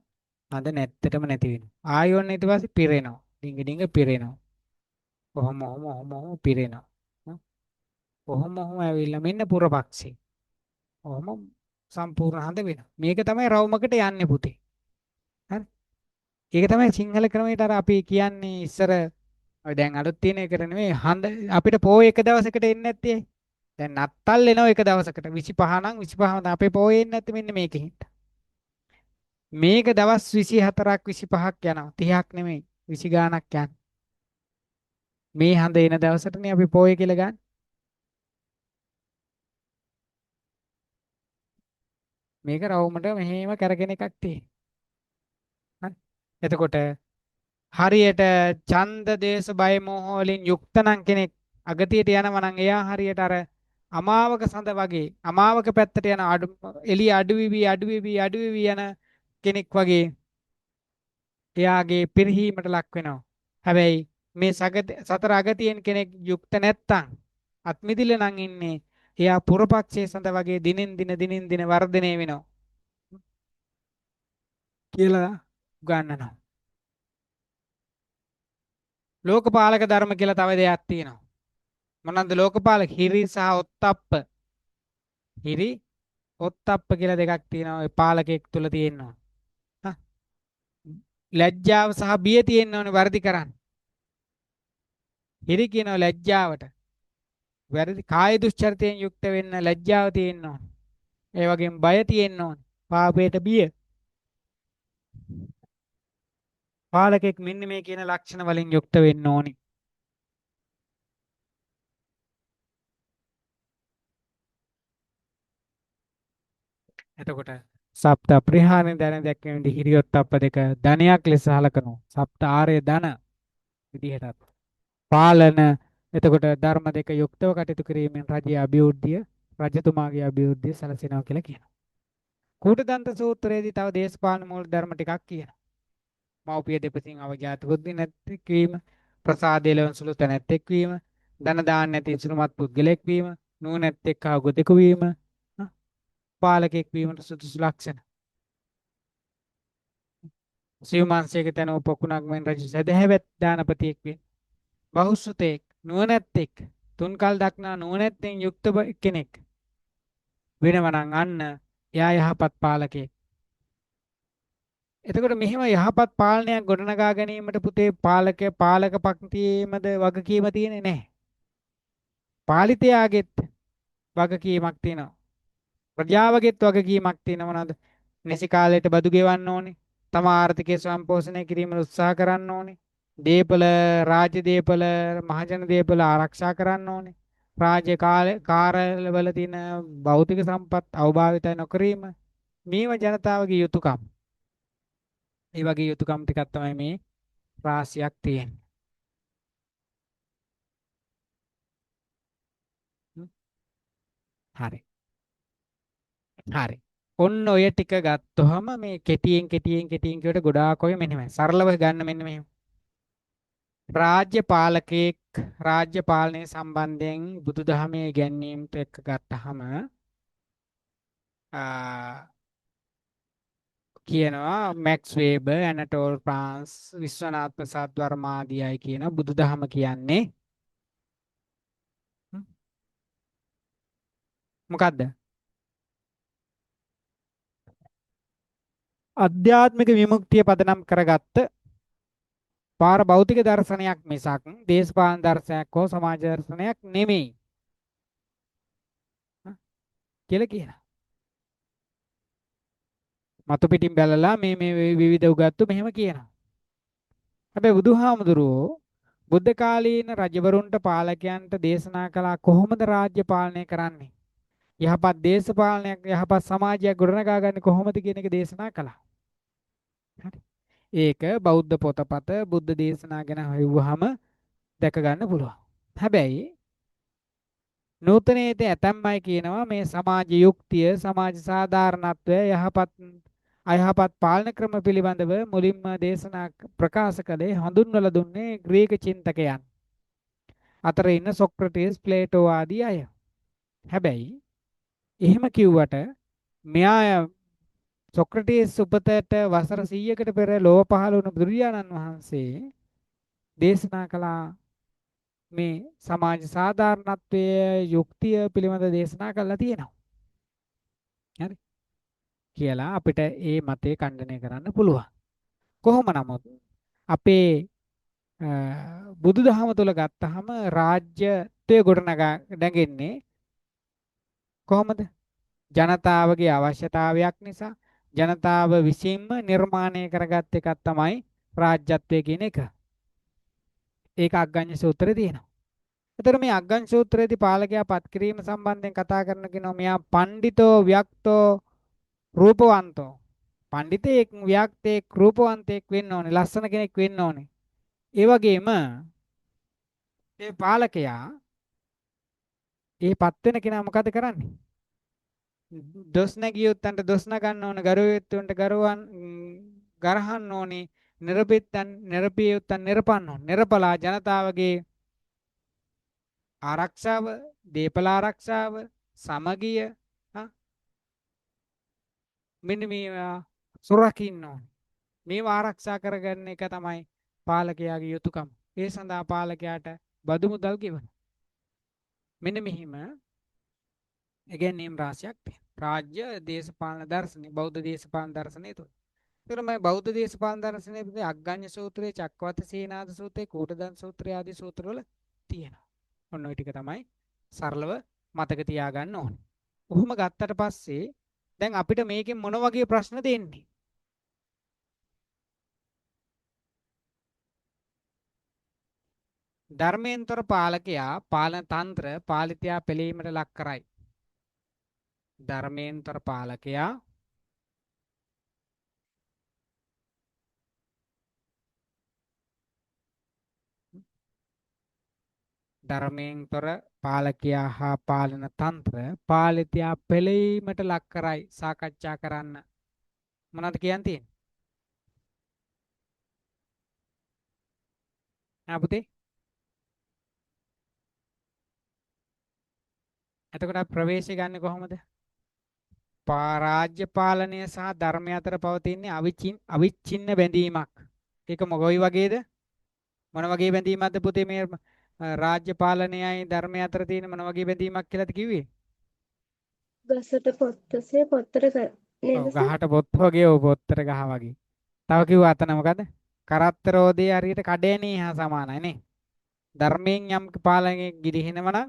Speaker 1: හඳ නැත්තටම නැති වෙනවා. ආයෝන්න ඊට පස්සේ පිරෙනවා. ඩිංග පිරෙනවා. ඔහොම පිරෙනවා. ඔහොම ඇවිල්ලා මෙන්න පුරපක්ෂේ. ඔහොම සම්පූර්ණ හඳ වෙනවා. මේක තමයි රවුමකට යන්නේ පුතේ. හරි. ඒක තමයි සිංහල ක්‍රමයට අර අපි කියන්නේ ඉස්සර දැන් අලුත් තියෙන එකට නෙමෙයි හඳ අපිට පොය එක දවසකට එන්නේ නැත්තේ. දැන් නත්තල් එනවා එක දවසකට 25 නම් 25ම අපේ පොය එන්නේ නැත්තේ මෙන්න මේකෙන්. මේක දවස් 24ක් 25ක් යනවා 30ක් නෙමෙයි 20 ගාණක් යන. මේ හඳ එන දවසටනේ අපි පොය කියලා ගන්න. මේක රවුමට මෙහෙම කරගෙන එකක් තියෙනවා. හරි. එතකොට හරියට ඡන්ද දේශ බය මෝහ වලින් යුක්ත නම් කෙනෙක් අගතියට යනවා නම් එයා හරියට අර අමාවක සඳ වගේ අමාවක පැත්තට යන එළිය අඩු වෙවි යන කෙනෙක් වගේ එයාගේ පිරිහීමට ලක් වෙනවා. හැබැයි මේ සතර අගතියෙන් කෙනෙක් යුක්ත නැත්තම් අත්මිදිල නම් ඉන්නේ එයා පුරපක්ෂයේ සඳ වගේ දිනෙන් දින වර්ධනය වෙනවා කියලා උගන්වනවා. ලෝකපාලක ධර්ම කියලා තව දෙයක් තියෙනවා. මොනවාද ලෝකපාලක? හිරි සහ ඔත්තප්ප. හිරි ඔත්තප්ප කියලා දෙකක් තියෙනවා. ඒ පාලකෙක් තුල තියෙනවා. ලැජ්ජාව සහ බිය තියෙන්න ඕනේ වර්ධි කරන්න. හිරි කියනවා ලැජ්ජාවට. වැරදි කාය දුස්චරිතයෙන් යුක්ත වෙන්න ලැජ්ජාව තියෙන්න ඕනේ. ඒ වගේම බය තියෙන්න ඕනේ. පාපයට බිය. පාලකෙක් මෙන්න මේ කියන ලක්ෂණ වලින් යුක්ත වෙන්න ඕනේ. එතකොට සප්ත අප්‍රහාණය දැන දැක්වෙන හිරියොත්ප්ප දෙක ධනයක් ලෙස හලකනවා. සප්ත ආර්ය ධන විදිහටත්. පාලන එතකොට ධර්ම දෙක යුක්තව කටයුතු කිරීමෙන් රජයේ අභිවෘද්ධිය රජතුමාගේ අභිවෘද්ධිය සැලසෙනවා කියලා කියනවා. කූටදන්ත සූත්‍රයේදී තව දේශපාලන මූල ධර්ම ටිකක් කියනවා. මෞපිය දෙපසින් අවජාත බුද්ධි නැතික් වීම, ප්‍රසාදයේ ලෙවන සුළු තැනැත්තෙක් වීම, ධන දාන්න නැති ඉසුරුමත් පුද්ගලෙක් වීම, නුවණැත්තෙක් හා ගොතෙකු වීම, පාලකෙක් වීමට සුදුසු ලක්ෂණ. සිව්මාංශයක තැන පොකුණක් මෙන් රජු සදහැවැත් දානපතියෙක් වේ. බහුසුතෙක්, නුවණැත්තෙක්, තුන්කල් දක්නා නුවණැත්තෙන් යුක්ත කෙනෙක් වෙනවා නම් අන්න එයා යහපත් පාලකයෙක්. එතකොට මෙහෙම යහපත් පාලනයක් ගොඩනගා ගැනීමට පුතේ පාලක පක්තියේමද වගකීම තියෙන්නේ නැහැ. පාලිතයාගෙත් වගකීමක් තියෙනවා. ප්‍රජාවගෙත් වගකීමක් තියෙනවා. මොනවාද? නිසි කාලයට බදු ගෙවන්න ඕනේ. තම ආර්ථිකය සම්පෝෂණය කිරීමට උත්සාහ කරන්න ඕනේ. දීපල රාජ්‍ය දීපල මහජන දීපල ආරක්ෂා කරන්න ඕනේ. රාජ්‍ය කාර්යාලවල තියෙන භෞතික සම්පත් අවභාවිතය නොකිරීම මේව ජනතාවගේ යුතුයකම්. ඒ වගේ යුතුයකම් ටිකක් තමයි මේ රාශියක් තියෙන්නේ. හ්ම්. හරි. හරි. ඔන්න ඔය ටික ගත්තොහම මේ කෙටියෙන් කියවට ගොඩාක් ඔය මෙන්න මේ සරලව ගන්න මෙන්න මෙහෙම. රාජ්‍ය පාලකෙක් රාජ්‍ය පාලනය සම්බන්ධයෙන් බුදුදහමේ ඉගැන්වීම්ට එක්ක ගත්තහම කියනවා මැක්ස් වේබර් ඇනටෝල් ෆ්‍රාන්ස් විශ්වනාත් ප්‍රසාද් වර්මාදියයි කියන බුදුදහම කියන්නේ මොකද්ද? අධ්‍යාත්මික විමුක්තිය පදනම් කරගත්ත පාර භෞතික දර්ශනයක් මිසක් දේශපාලන දර්ශනයක් හෝ සමාජ දර්ශනයක් නෙමෙයි කියලා කියනවා. මතු පිටින් බැලලා මේ විවිධ උගත්තු මෙහෙම කියනවා. හැබැයි බුදුහාමුදුරුවෝ බුද්ධ කාලීන රජවරුන්ට පාලකයන්ට දේශනා කළා කොහොමද රාජ්‍ය පාලනය කරන්නේ? යහපත් දේශපාලනයක් යහපත් සමාජයක් ගොඩනගා ගන්න කොහොමද කියන එක දේශනා කළා. හරි. ඒක බෞද්ධ පොතපත බුද්ධ දේශනා ගැන හොයුවාම දැක ගන්න පුළුවන්. හැබැයි නූතනයේදී ඇතැම් අය කියනවා මේ සමාජ යුක්තිය සමාජ සාධාරණත්වය යහපත් අයහපත් පාලන ක්‍රම පිළිබඳව මුලින්ම දේශනා ප්‍රකාශ කළේ හඳුන්වලා දුන්නේ ග්‍රීක චින්තකයන්. අතර ඉන්න සොක්‍රටිස් ප්ලේටෝ ආදී අය. හැබැයි එහෙම කිව්වට මෙයා සොක්‍රටිස් උපතට වසර 100කට පෙර ලෝක පහළ වුණු බුදුරජාණන් වහන්සේ දේශනා කළා මේ සමාජ සාධාරණත්වයේ යුක්තිය පිළිබඳ දේශනා කළා තියෙනවා. හරි. කියලා අපිට ඒ මතය ඛණ්ඩනය කරන්න පුළුවන්. කොහොම නමුත් අපේ බුදුදහම තුල ගත්තහම රාජ්‍යත්වය ගොඩනගා නැගෙන්නේ කොහොමද? ජනතාවගේ අවශ්‍යතාවයක් නිසා ජනතාව විසින්ම නිර්මාණය කරගත් එකක් තමයි රාජ්‍යත්වය කියන එක. ඒක අග්ගඤ්ඤ සූත්‍රයේ තියෙනවා. ඒතර මේ අග්ගඤ්ඤ සූත්‍රයේදී පාලකයා පත් කිරීම සම්බන්ධයෙන් කතා කරන කෙනා මෙයා පඬිතෝ ව්‍යක්තෝ රූපවන්තෝ. පඬිතෙක් ව්‍යක්තෙක් රූපවන්තෙක් වෙන්න ඕනේ. ලස්සන කෙනෙක් වෙන්න ඕනේ. ඒ වගේම ඒ පාලකයා ඒ පත් වෙන කෙනා මොකද කරන්නේ? දොස් නැගියොත්තන්ට දොස් නගන්න ඕන, ගරුවෙත්තුන්ට ගරහන්න ඕනේ, නිරපියොත්තන් නිරපන්න ඕනේ. නිරපලා ජනතාවගේ ආරක්ෂාව, දීපල ආරක්ෂාව, සමගිය මෙන්න මේවා සුරකින්න ඕනේ. මේවා ආරක්ෂා කරගන්න එක තමයි පාලකයාගේ යුතුයකම. ඒ සඳහා පාලකයාට බදු මුදල් ගෙවනවා. මෙන්න මෙහිම ඉගැන්වීම් රාශියක් තියෙනවා. රාජ්‍ය දේශපාලන දර්ශනය, බෞද්ධ දේශපාලන දර්ශනය තුල. ඒතර මේ බෞද්ධ දේශපාලන දර්ශනයේ විදිහේ අග්ගඤ්ඤ සූත්‍රයේ, චක්කවත සීනාද සූත්‍රයේ, කූටදන් සූත්‍රය ආදී සූත්‍රවල තියෙනවා. ඔන්න ඔය ටික තමයි සරලව මතක තියාගන්න ඕනේ. උහුම ගත්තට පස්සේ දැන් අපිට මේකෙන් මොන වගේ ප්‍රශ්න දෙන්නේ? ධර්මයෙන්තර පාලකයා පාලන තන්ත්‍ර පාලිතයා පෙළීමට ලක් කරයි. ධර්මයෙන්තර පාලකයා ධර්මයෙන්තර පාලකයා හා පාලන තන්ත්‍ර පාලිතයා පෙළීමට ලක් කරයි. සාකච්ඡා කරන්න මොනවද කියන්නේ? පුතේ එතකොට ප්‍රවේශය ගන්න කොහොමද? රාජ්‍ය පාලනය සහ ධර්මය අතර පවතින අවිච්ඡින්න බැඳීමක්. ඒක මොකෝයි වගේද? මොන වගේ බැඳීමක්ද පුතේ මේ රාජ්‍ය පාලනයයි ධර්මය අතර තියෙන මොන වගේ බැඳීමක් කියලාද කිව්වේ?
Speaker 2: ගසට පොත්තසේ පොත්තට නේද සර්?
Speaker 1: ගහට පොත් වගේ පොත්තට ගහ වගේ. තව කිව්වා අතන මොකද? කරත්තරෝදේ හරියට කඩේනේ හා සමානයි නේ. ධර්මයෙන් යම් පාලනයක් ගිලිහෙනව නම්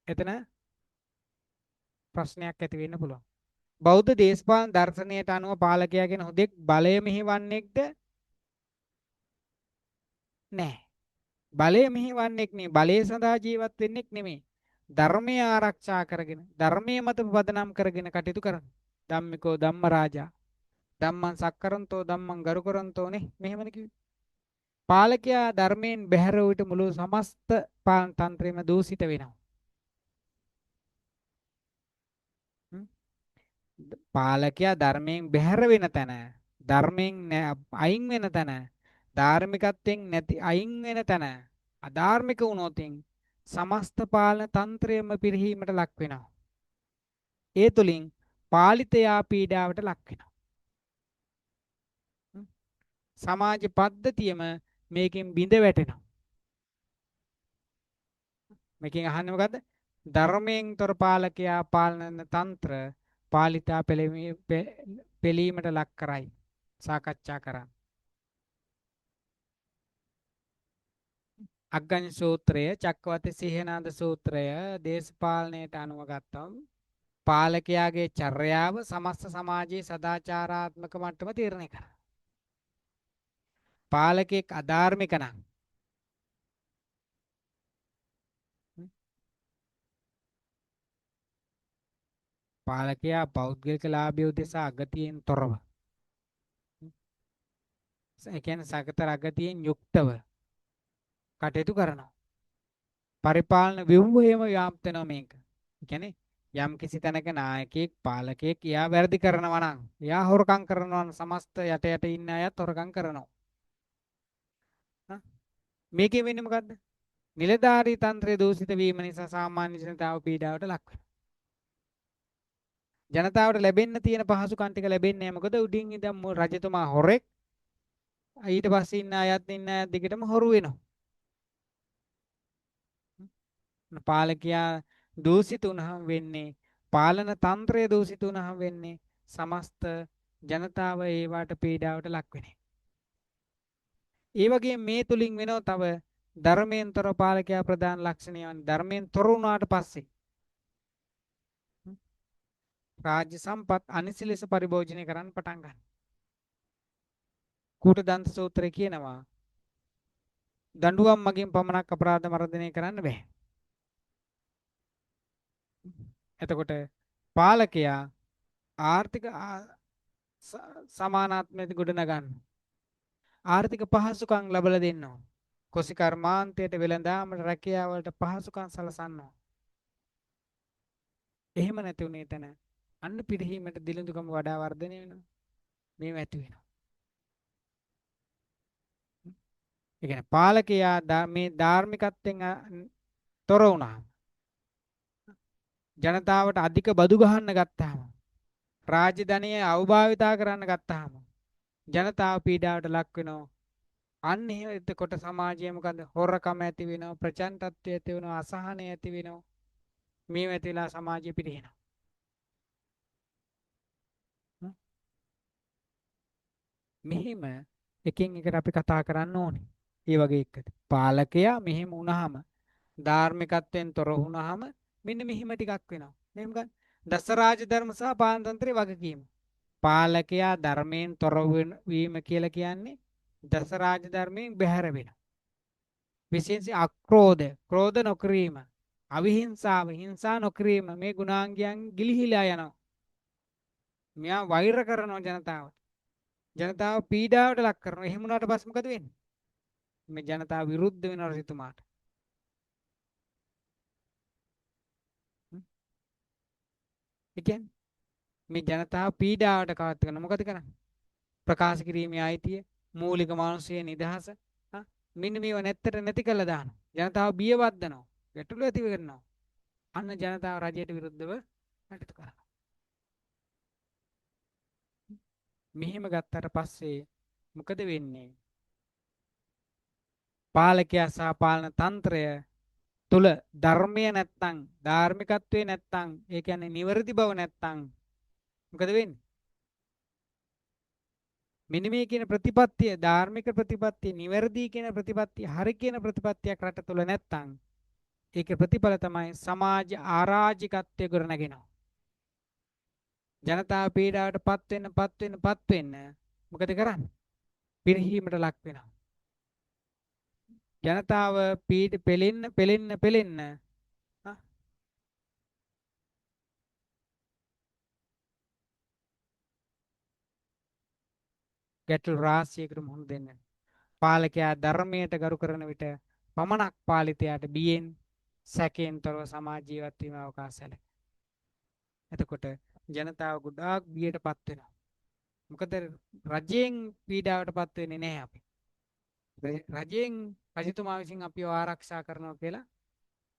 Speaker 1: එතන ප්‍රශ්නයක් ඇති වෙන්න පුළුවන්. බෞද්ධ දේශපාලන දර්ශනයට අනුව පාලකයාගෙන හුදෙක් බලය මෙහිවන්නේක්ද? ධර්මයෙන් යම් පාලනයක් ගිලිහෙනව නම් එතන ප්‍රශ්නයක් ඇති වෙන්න පුළුවන්. බෞද්ධ දේශපාලන දර්ශනයට අනුව පාලකයාගෙන හුදෙක් බලය මෙහිවන්නේක්ද? ධර්මයෙන් යම් පාලනයක් ගිලිහෙනව නම් එතන ප්‍රශ්නයක් ඇති වෙන්න පුළුවන්. නැහැ. බලය මෙහෙවන්නේක් නෙමෙයි. බලය සඳහා ජීවත් වෙන්නෙක් නෙමෙයි. ධර්මය ආරක්ෂා කරගෙන ධර්මයේ මත පදනම් කරගෙන කටයුතු කරන. ධම්මිකෝ ධම්මරාජා. ධම්මං සක්කරන්තෝ ධම්මං ගරුකරන්තෝ නේ. මෙහෙමනේ කිව්වේ. පාලකයා ධර්මයෙන් බැහැර වූ මුළු සමස්ත පාලන තන්ත්‍රයම දූෂිත වෙනවා. හ්ම්. පාලකයා ධර්මයෙන් බැහැර වෙන තැන, ධර්මයෙන් අයින් වෙන තැන, ධාර්මිකත්වයෙන් නැති අයින් වෙන තැන, අධාර්මික වුණොතින් සමස්ත පාලන තන්ත්‍රයම පිරිහීමට ලක් වෙනවා. ඒ තුලින් පාලිතයා පීඩාවට ලක් වෙනවා. හ්ම්. සමාජ පද්ධතියම මේකෙන් බිඳ වැටෙනවා. මේකෙන් අහන්නේ මොකද්ද? ධර්මයෙන් තොර පාලකයා පාලන තන්ත්‍ර පාලිතා පෙළීමට ලක් කරයි. සාකච්ඡා කරා. අග්ගඤ්ඤ සූත්‍රය, චක්කවර්ති සිංහනාද සූත්‍රය දේශපාලනයට අනුව ගත්තම පාලකයාගේ චර්යාව සමස්ත සමාජයේ සදාචාරාත්මක මට්ටම තීරණය කරනවා. පාලකෙක් අධාර්මික නම් පාලකයා පෞද්ගලික ලාභය උදෙසා අගතියෙන් තොරව, ඒ කියන්නේ සකතර අගතියෙන් යුක්තව කටයුතු කරනවා. පරිපාලන ව්‍යුහයම ව්‍යාප්ත වෙනවා මේක. ඒ කියන්නේ යම් කිසි තැනක නායකයෙක් පාලකයෙක් එයා වැරදි කරනවා නම්, එයා හොරකම් කරනවා නම් සමස්ත යට යට ඉන්න අයත් හොරකම් කරනවා. මේකේ වෙන්නේ මොකද්ද? නිලධාරී තන්ත්‍රය දූෂිත වීම නිසා සාමාන්‍ය ජනතාව පීඩාවට ලක් වෙනවා. ජනතාවට ලැබෙන්න තියෙන පහසුකම් ටික ලැබෙන්නේ නැහැ. මොකද උඩින් ඉඳන් රජතුමා හොරෙක්, ඊට පස්සේ ඉන්න අයත් ඉන්න අයත් දිගටම හොරු වෙනවා. පාලකයා දූෂිත වුණාම වෙන්නේ, පාලන තන්ත්‍රය දූෂිත වුණාම වෙන්නේ සමස්ත ජනතාව ඒවට පීඩාවට ලක් වෙන්නේ. ඒ වගේම මේ තුලින් වෙනව තව ධර්මයෙන් තොර පාලකයා ප්‍රධාන ලක්ෂණය වන්නේ ධර්මයෙන් තොර වුණාට පස්සේ රාජ්‍ය සම්පත් අනිසි ලෙස පරිභෝජනය කරන්න පටන් ගන්නවා. කූටදන්ත සූත්‍රය කියනවා දඬුවම් මගින් පමණක් අපරාධ මර්ධනය කරන්න බෑ. එතකොට පාලකයා ආර්ථික සමානාත්මක ගොඩනගන්න ආර්ථික පහසුකම් ලබා දෙන්නවා. කුසි කර්මාන්තයට වෙළඳාමට රැකියාවලට පහසුකම් සලසනවා. එහෙම නැති උනේ තැන අන්න පිරිහීමට දිලිඳුකම වඩා වර්ධනය වෙනවා. මේව ඇති වෙනවා. ඒ කියන්නේ පාලකයා මේ ධාර්මිකත්වයෙන් තොර වුණා. ජනතාවට අධික බදු ගහන්න ගත්තාම, රාජධානිය අවභාවිතා කරන්න ගත්තාම ජනතාව පීඩාවට ලක් වෙනවා. අන්න එහෙම එතකොට සමාජයේ මොකද හොරකම ඇති වෙනවා, ප්‍රචණ්ඩත්වය ඇති වෙනවා, අසහනය ඇති වෙනවා. මේව ඇතිලා සමාජය පිරිහෙනවා. මෙහෙම එකින් එකට අපි කතා කරන්න ඕනේ. ඒ වගේ එකට. පාලකයා මෙහෙම වුණාම, ධාර්මිකත්වයෙන් තොර වුණාම මෙන්න මෙහෙම ටිකක් වෙනවා. එහෙම ගන්න. දසරාජ ධර්ම සහ පාලනතන්ත්‍රයේ වගකීම. පාලකයා ධර්මයෙන් තොර වීම කියලා කියන්නේ දසරාජ ධර්මයෙන් බැහැර වෙනවා. විශේෂයෙන් අක්‍රෝධ, ක්‍රෝධ නොකිරීම, අවිහිංසාව, හිංසා නොකිරීම මේ ගුණාංගයන් ගිලිහිලා යනවා. මෙයා වෛර කරනවා ජනතාවට. ජනතාව පීඩාවට ලක් කරනවා. එහෙම වුණාට පස්සේ මොකද වෙන්නේ? මේ ජනතාව විරුද්ධ වෙනවා රජතුමාට. ඒ කියන්නේ මේ ජනතාව පීඩාවට කවත් කරන මොකද කරන්නේ? ප්‍රකාශ කිරීමේ අයිතිය, මූලික මානසික නිදහස මෙන්න මේව නැත්තට නැති කළා දානවා. ජනතාව බියවද්දනවා. ගැටලු ඇති කරනවා. අන්න ජනතාව රජයට විරුද්ධව කටයුතු කරනවා. මෙහෙම ගත්තට පස්සේ මොකද වෙන්නේ? පාලකයා සහ පාලන තන්ත්‍රය තුල ධර්මය නැත්තම්, ධාර්මිකත්වයේ නැත්තම්, ඒ කියන්නේ නිවැරදි බව නැත්තම් මොකද වෙන්නේ? මෙන්න මේ කියන ප්‍රතිපත්තිය, ධාර්මික ප්‍රතිපත්තිය, නිවැරදි කියන ප්‍රතිපත්තිය, හරි කියන ප්‍රතිපත්තියක් රට තුල නැත්තම් ඒකේ ප්‍රතිඵල තමයි සමාජ අරාජිකත්වය ගොඩනගෙනවා. ජනතාව පීඩාවට පත් වෙන්න මොකද කරන්නේ? පිරිහීමට ලක් වෙනවා. ජනතාව පෙලෙන්න ආ, ගැටළු රාශියකට මුහුණ දෙන්න. පාලකයා ධර්මයට ගරු කරන විට පමණක් පාලිතයාට බියෙන් සැකයෙන් තොරව සමාජ ජීවත් වීම අවකාශ ලැබේ. එතකොට ජනතාව ගොඩාක් බියටපත් වෙනවා. මොකද රජයෙන් පීඩාවටපත් වෙන්නේ නැහැ අපි. රජයෙන් රජතුමා විසින් අපිව ආරක්ෂා කරනවා කියලා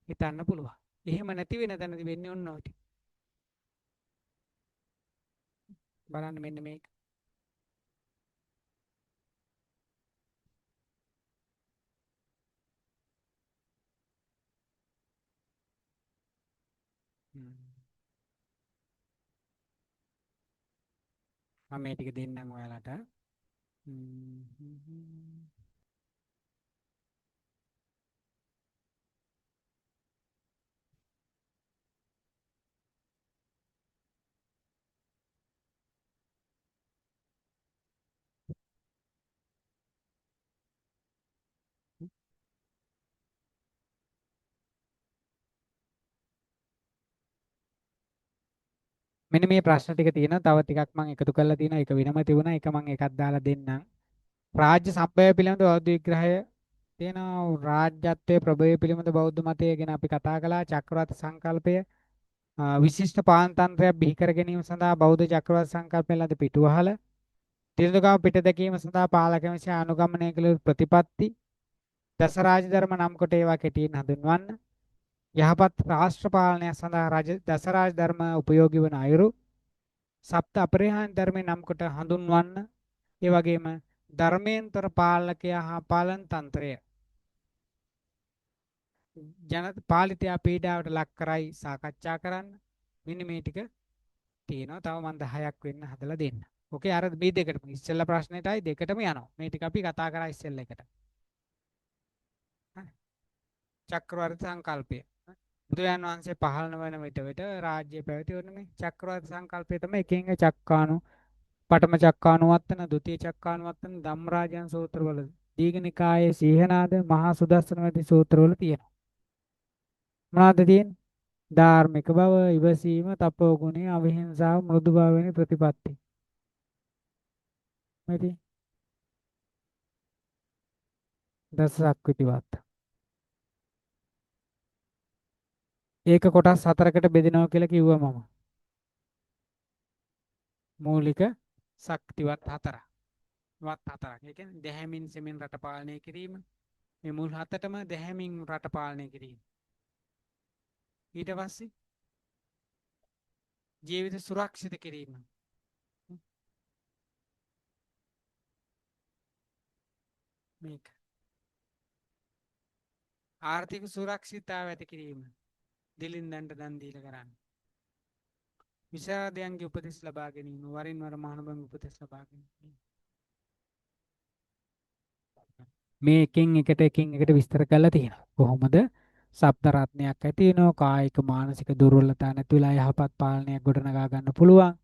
Speaker 1: හිතන්න පුළුවන්. එහෙම නැති වෙන තැනදී වෙන්නේ ඔන්න ඔය ටික. බලන්න මෙන්න මේක. මම මේ ටික දෙන්නම් ඔයාලට. මෙන්න මේ ප්‍රශ්න ටික තියෙනවා. තව ටිකක් මම එකතු කරලා තියෙනවා. ඒක වෙනම තිබුණා. ඒක මම එකක් දාලා දෙන්නම්. රාජ්‍ය සම්භය පිළිබඳ බෞද්ධ විග්‍රහය තියෙනවා. රාජ්‍යත්වයේ ප්‍රභවය පිළිබඳ බෞද්ධ මතය ගැන අපි කතා කළා. චක්‍රවර්ති සංකල්පය විශිෂ්ට පාලනතන්ත්‍රයක් බිහි කර ගැනීම සඳහා බෞද්ධ චක්‍රවර්ති සංකල්පයෙන් ලද පිටුවහල දිළිඳුකම පිට දැකීම සඳහා පාලකයන් විසින් අනුගමනය කළ යුතු ප්‍රතිපත්ති දස රාජධර්ම නම් කොට ඒවා කෙටියෙන් හඳුන්වන්න. යහපත් රාෂ්ට්‍ර පාලනය සඳහා දස රාජධර්ම උපයෝගී වන අයුරු සප්ත අපරිහාන්‍ය ධර්මයේ නම් කොට හඳුන්වන්න. ඒ වගේම ධර්මයෙන්තර පාලකයා හා පාලන තන්ත්‍රය පාලිතයා පීඩාවට ලක් කරයි සාකච්ඡා කරන්න. මෙන්න මේ ටික තියෙනවා. තව මම 10ක් වෙන්න හදලා දෙන්න. ඕකේ අර මේ දෙකටම ඉස්සෙල්ලා ප්‍රශ්නෙටයි දෙකටම යනවා. මේ ටික අපි කතා කරා ඉස්සෙල්ලා එකට. චක්‍රවර්ති සංකල්පය. බුදුරජාණන් වහන්සේ පහළ වන විට රාජ්‍ය පැවති වන මේ චක්‍රවර්ති සංකල්පය තමයි එකින් එක චක්කාණු පඨම චක්කානුවත්තන, ဒုတိ ය චක්කානුවත්තන, ධම්මරාජයන් සූත්‍රවල, දීඝනිකායේ සීහනාද, මහා සුදස්සන වැනි සූත්‍රවල තියෙනවා. මොනවද තියෙන්නේ? ධාර්මික බව, ඉවසීම, තපෝ ගුණය, අවිහිංසාව, මෘදු බව වැනි ප්‍රතිපත්ති. මේටි දසසක්විතිවත්. ඒක කොටස් 4කට බෙදෙනවා කියලා කිව්වා මම. මූලික ශක්තිවත් 4ක්. වත් 4ක්. ඒ කියන්නේ දැහැමින් සෙමින් රට පාලනය කිරීම. මේ මුල් 7ටම දැහැමින් රට පාලනය කිරීම. ඊට පස්සේ ජීවිත සුරක්ෂිත කිරීම. මේක. ආර්ථික සුරක්ෂිතතාව ඇති කිරීම. දිලින්දන්ට දන් දීලා කරන්න. විෂාදයන්ගේ උපදෙස් ලබා ගැනීම, වරින් වර මහානුභාවයන් උපදෙස් ලබා ගැනීම. මේ එකින් එකට විස්තර කරලා තියෙනවා. කොහොමද සප්ත රත්නයක් ඇති වෙනවා, කායික මානසික දුර්වලතා නැති වෙලා යහපත් පාලනයක් ගොඩනගා ගන්න පුළුවන්.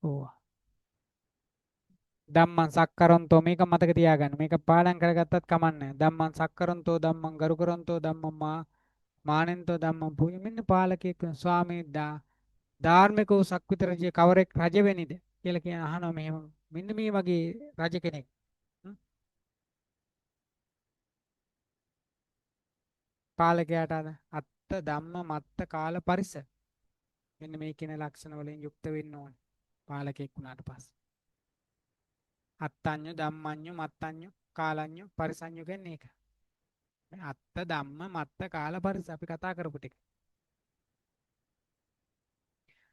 Speaker 1: ඕවා. ධම්මං සක්කරන්තෝ මේක මතක තියාගන්න. මේක පාඩම් කරගත්තත් කමන්නේ. ධම්මං සක්කරන්තෝ ධම්මං ගරුකරන්තෝ ධම්මං මානෙන්තෝ ධම්මං පූජ. මෙන්න පාලකෙක් ස්වාමී ධාර්මික වූ සක්විත රජ කවරෙක් රජ වෙනිද කියලා කියන අහනවා මෙහෙම. මෙන්න මේ වගේ රජ කෙනෙක්. පාලකයාට අත්ත ධම්ම මත්ත කාල පරිස. මෙන්න මේ කියන ලක්ෂණ වලින් යුක්ත වෙන්න ඕනේ. පාලකෙක් වුණාට පස්සේ. අත්තඤ්ඤ ධම්මඤ්ඤ මත්තඤ්ඤ කාලඤ්ඤ පරිසඤ්ඤ කියන්නේ ඒක. අත්ත ධම්ම මත්ත කාල පරිස අපි කතා කරපු ටික.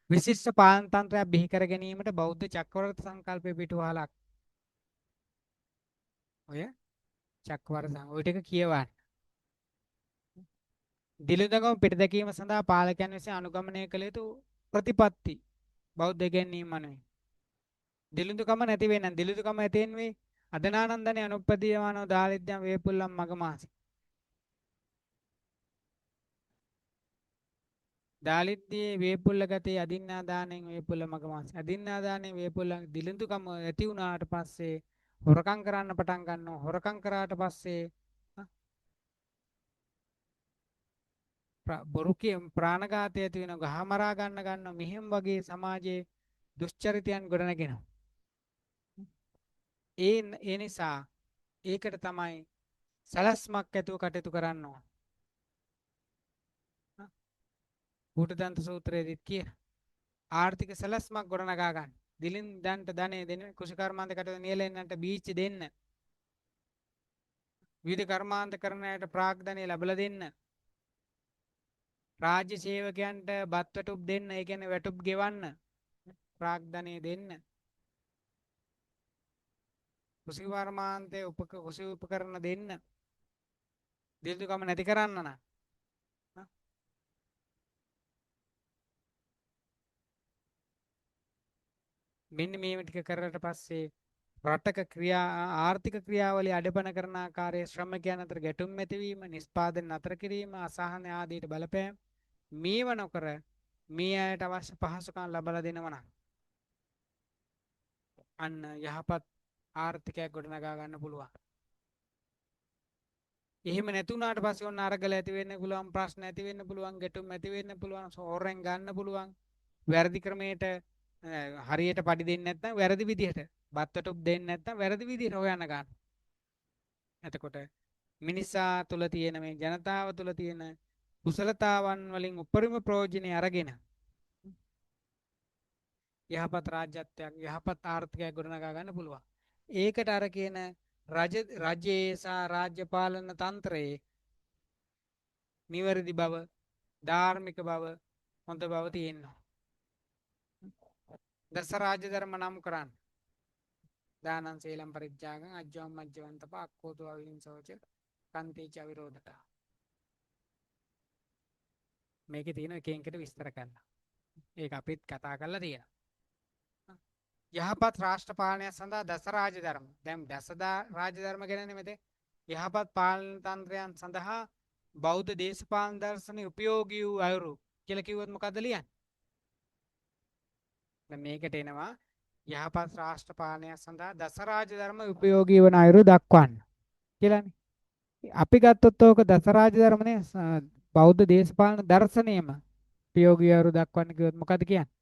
Speaker 1: විශිෂ්ට පාලන තන්ත්‍රයක් බිහි කර ගැනීමට බෞද්ධ චක්‍රවර්ති සංකල්පය පිටුවහලක්. ඔය චක්‍රවර්ති ඔය ටික කියවන්න. දිළිඳුකම පිට දැකීම සඳහා පාලකයන් විසින් අනුගමනය කළ යුතු ප්‍රතිපත්ති බෞද්ධ ඉගැන්වීම් අනුව. දිළිඳුකම නැති වෙන දිළිඳුකම ඇතෙන් වේ අදනානන්දනේ අනුප්පදීයමානෝ දාලිද්‍යම් වේපුල්ලම් මගමාසි. දාලිද්දී වේපුල්ල ගතේ අදින්නා දාණයෙන් වේපුල්ල මගමාසි. අදින්නා දාණයෙන් වේපුල්ල දිළිඳුකම ඇති වුණාට පස්සේ හොරකම් කරන්න පටන් ගන්නවා. හොරකම් කරාට පස්සේ බොරු ප්‍රාණඝාතය ඇති වෙන ගහමරා ගන්නවා මෙහෙම වගේ සමාජයේ දුෂ්චරිතයන් ගොඩනගෙනවා. ඒ නිසා ඒකට තමයි සලස්මක් ඇතුව කටයුතු කරන්න ඕන. කූටදන්ත සූත්‍රයේදීත් කියන ආර්ථික සලස්මක් ගොඩනගා ගන්න. දිලින් දන්ට ධනෙ දෙන්න, කුෂිකර්මාන්ත කටයුතු නියැලෙන්නන්ට බීජ දෙන්න. විවිධ කර්මාන්ත කරන අයට ප්‍රාග්ධනය ලැබලා දෙන්න. රාජ්‍ය සේවකයන්ට බත් වැටුප් දෙන්න, ඒ කියන්නේ වැටුප් ගෙවන්න. ප්‍රාග්ධනය දෙන්න. කුෂිකර්මාන්තයේ කුෂි උපකරණ දෙන්න. දිලිදුකම නැති කරන්න නම් මෙන්න මේ ටික කරලා පස්සේ රටක ආර්ථික ක්‍රියාවලිය අඩපණ කරන ආකාරයේ ශ්‍රමිකයන් අතර ගැටුම් ඇතිවීම, නිෂ්පාදන නතර කිරීම, අසහන ආදීට බලපෑම මේව නොකර මේ අයට අවශ්‍ය පහසුකම් ලබා දෙනවා නම් අන්න යහපත් ආර්ථිකයක් ගොඩනගා ගන්න පුළුවන්. එහෙම නැතුණාට පස්සේ ඔන්න අරගල ඇති වෙන්න පුළුවන්, ප්‍රශ්න ඇති වෙන්න පුළුවන්, ගැටුම් ඇති වෙන්න පුළුවන්, සෝරෙන් ගන්න පුළුවන්. වැරදි ක්‍රමයට හරියට පඩි දෙන්නේ නැත්නම් වැරදි විදිහට බත්තටුප් දෙන්නේ නැත්නම් වැරදි විදිහට හොයන්න ගන්න. එතකොට මිනිසා තුල තියෙන මේ ජනතාව තුල තියෙන කුසලතාවන් වලින් උපරිම ප්‍රයෝජනෙ අරගෙන යහපත් රාජ්‍යත්වයක් යහපත් ආර්ථිකයක් ගොඩනගා ගන්න පුළුවන්. ඒකට අර කියන රජයේ සහ රාජ්‍ය පාලන තන්ත්‍රයේ නිවැරදි බව, ධාර්මික බව, හොඳ බව තියෙනවා. දස රාජ්‍ය ධර්ම නම් කරන්න. දානං සීලං පරිත්‍යාගං අජ්ජවම් මජ්ජවන්තප අක්ඛෝතෝ අවිහිංසෝච කන්තේච අවිරෝධත. මේකේ තියෙන එක එකට විස්තර කරලා. ඒක අපිත් කතා කරලා තියෙනවා. යහපත් රාෂ්ට්‍ර පාලනය සඳහා දස රාජ්‍ය ධර්ම. දැන් දස රාජ්‍ය ධර්ම ගැනනේ මෙතේ. යහපත් පාලන තන්ත්‍රයන් සඳහා බෞද්ධ දේශපාලන දර්ශනයේ උපයෝගී වූ අයුරු කියලා කිව්වොත් මොකද්ද ලියන්නේ? දැන් මේකට එනවා යහපත් රාෂ්ට්‍ර පාලනය සඳහා දස රාජ්‍ය ධර්ම උපයෝගී වන අයුරු දක්වන්න කියලානේ. අපි ගත්තොත් ඕක දස රාජ්‍ය ධර්මනේ බෞද්ධ දේශපාලන දර්ශනයේම උපයෝගී අයුරු දක්වන්න කිව්වොත් මොකද්ද කියන්නේ?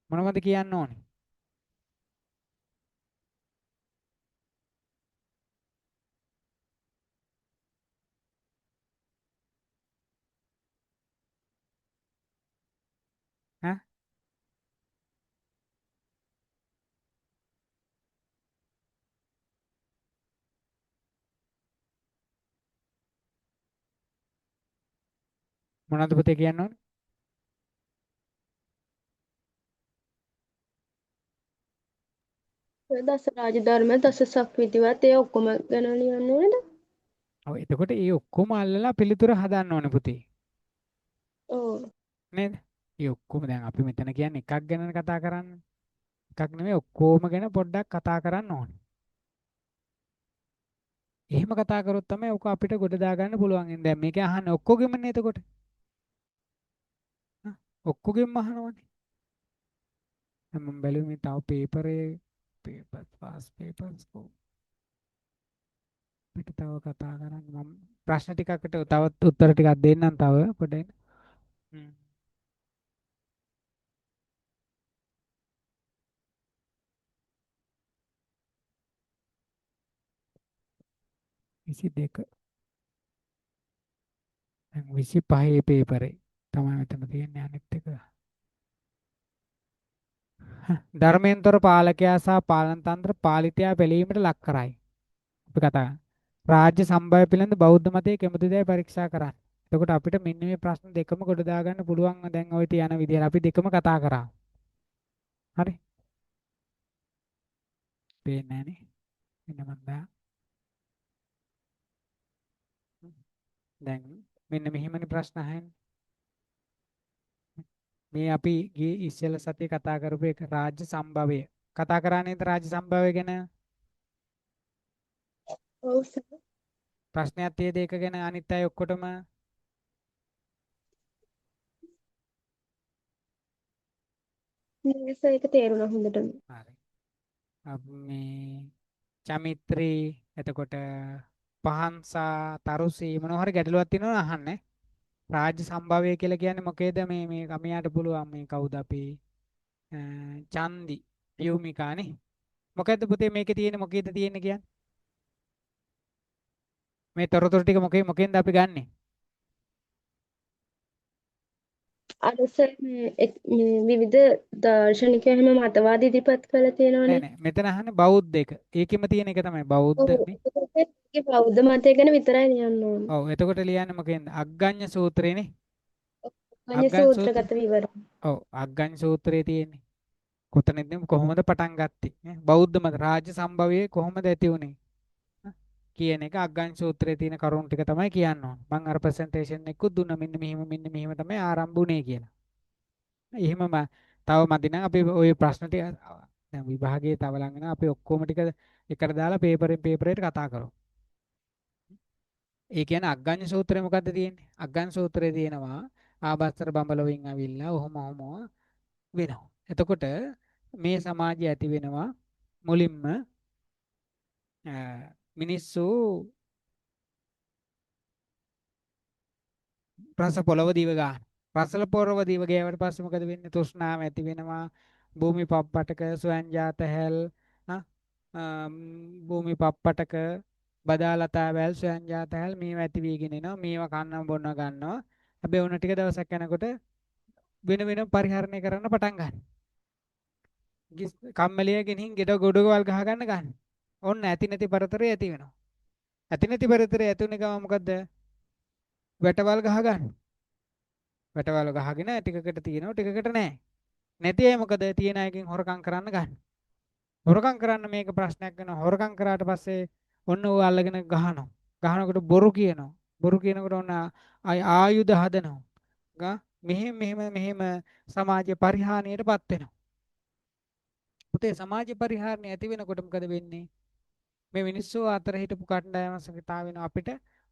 Speaker 1: මොනවද කියන්න ඕනේ? ඈ මොනවද පුතේ කියන්න ඕනේ?
Speaker 2: දස රාජධර්ම දස සක්විතිවත් ඒ ඔක්කොම ගැන ලියන්න ඕනේද?
Speaker 1: ඔව් එතකොට ඒ ඔක්කොම අල්ලලා පිළිතුර හදන්න ඕනේ පුතේ.
Speaker 2: ඔව්.
Speaker 1: නේද? ඒ ඔක්කොම දැන් අපි මෙතන කියන්නේ එකක් ගැන කතා කරන්නේ. එකක් නෙමෙයි ඔක්කොම ගැන පොඩ්ඩක් කතා කරන්න ඕනේ. එහෙම කතා කරොත් තමයි ඔක අපිට ගොඩ දාගන්න පුළුවන්. දැන් මේක අහන්නේ ඔක්කොගෙමනේ එතකොට. ඔක්කොගෙම අහනවනේ. දැන් මම බැලුවේ මේ තව පේපර් පාස් පේපර්ස් පිට තව කතා කරන්න මම ප්‍රශ්න ටිකකට තවත් උත්තර ටිකක් දෙන්නම් තව පොඩ්ඩක්. හ්ම්. 22 දැන් 25 පේපරේ තමයි මෙතන තියෙන්නේ අනිත් එක. ධර්මයෙන්තර පාලකයා සහ පාලන තන්ත්‍ර පාලිතයා බැලීමට ලක් කරයි. අපි කතා රාජ්‍ය සම්භාව්‍ය පිළිබඳ බෞද්ධ මතයේ කෙමෙතුදැයි පරීක්ෂා කරන්න. එතකොට අපිට මෙන්න මේ ප්‍රශ්න දෙකම ගොඩ දාගන්න පුළුවන්. දැන් ওই තියන විදිහට අපි දෙකම කතා කරා. හරි. පේන්නේ නැහනේ. මෙන්න මම දැන් මෙන්න මෙහිමනේ ප්‍රශ්න අහන්නේ. මේ අපි ගියේ ඉස්සෙල්ලා සතියේ කතා කරපු එක රාජ්‍ය සම්භවය. කතා කරන්නේ රාජ්‍ය සම්භවය ගැන.
Speaker 2: ඔව් සර්.
Speaker 1: ප්‍රශ්නයක් තියෙද ඒක ගැන අනිත් අය ඔක්කොටම
Speaker 2: නෑ සර් ඒක තේරුණා හොඳටම.
Speaker 1: හරි. අපි මේ චමිත්‍රි එතකොට පහන්සා තරුසී මොනවා හරි ගැටලුවක් තියෙනවා නම් අහන්න. රාජ්‍ය සම්භවය කියලා කියන්නේ මොකේද මේ කමියාට පුළුවන් මේ කවුද අපි චන්දි යූමිකානේ. මොකද්ද පුතේ මේකේ තියෙන්නේ මොකේද තියෙන්නේ කියන්නේ? මේ තොරතුරු ටික මොකෙන්ද අපි ගන්නෙ?
Speaker 2: අර සර් මේ විවිධ දාර්ශනිකයෝ හැම මතවාද ඉදිරිපත් කරලා
Speaker 1: නෑ
Speaker 2: තියෙනවානේ.
Speaker 1: නෑ මෙතන අහන්නේ බෞද්ධ එක. ඒකෙම තියෙන එක තමයි බෞද්ධ
Speaker 2: ඔව්
Speaker 1: මේ.
Speaker 2: ඒකත් ඒකේ බෞද්ධ මතය ගැන විතරයි ලියන්න ඕන.
Speaker 1: ඔව් එතකොට ලියන්නේ මොකෙන්ද? අග්ගඤ්ඤ සූත්‍රේනේ.
Speaker 2: අඤ්ඤ
Speaker 1: අග්ගඤ්ඤ සූත්‍ර.
Speaker 2: සූත්‍රගත විවරණ.
Speaker 1: ඔව් අග්ගඤ්ඤ සූත්‍රයේ තියෙන්නේ. කොතනද කොහොමද පටන් ගත්තේ? බෞද්ධ මත රාජ්‍ය සම්භවයේ කොහොමද ඇති වුනේ? කියන එක අග්ගඤ්ඤ සූත්‍රයේ තියෙන කරුණු ටික තමයි කියන්න ඕන. මම අර ප්‍රසන්ටේෂන් එකකුත් දුන්නා මෙන්න මෙහෙම තමයි ආරම්භ වුනේ කියලා. එහෙමම තව මදි නම් අපි ওই ප්‍රශ්න ටික දැන් විභාගයේ තව ලඟ වෙනවා අපි ඔක්කොම ටික එකට දාලා පේපරෙන් පේපරයට කතා කරමු. ඒ කියන්නේ අග්ගඤ්ඤ සූත්‍රය මොකද්ද තියෙන්නේ? අග්ගඤ්ඤ සූත්‍රයේ තියෙනවා ආබස්තර බඹලොවින් අවිල්ලා ඔහොම වෙනවා. එතකොට මේ සමාජය ඇති වෙනවා මුලින්ම මිනිස්සු රස පොළව දිව ගන්න. රසල පොළව දිව ගෑවට පස්සේ මොකද වෙන්නේ? තෘෂ්ණාව ඇති වෙනවා. භූමි පප්පටක සොයන්ජාත හැල් භූමි පප්පටක බදාලතා වැල් සොයන්ජාත හැල් මේව ඇති වීගෙන එනවා. මේව කන්න බොන්න ගන්නවා. හැබැයි උන ටික දවසක් යනකොට වෙන පරිහරණය කරන්න පටන් ගන්නවා. කම්මැලිය ගෙනින් ගොඩවල් ගහ ගන්න. ඔන්න ඇති නැති පරතරය ඇති වෙනවා. ඇති නැති පරතරය ඇති වෙන ගම මොකද්ද? වැටවල් ගහ ගන්න. වැටවල් ගහගෙන ටිකකට තියෙනවා ටිකකට නැහැ. නැති අය මොකද තියෙන අයකින් හොරකම් කරන්න ගන්න. හොරකම් කරන්න මේක ප්‍රශ්නයක් වෙනවා. හොරකම් කරාට පස්සේ ඔන්න ඌ අල්ලගෙන ගහනවා. ගහනකොට බොරු කියනවා. බොරු කියනකොට ඔන්න ආයුධ හදනවා. මෙහෙම සමාජ පරිහානියටපත් වෙනවා. පුතේ සමාජ පරිහානිය ඇති වෙනකොට මොකද වෙන්නේ? මේ මිනිස්සු අතර හිටපු කණ්ඩායම සංගතාව වෙන අපිට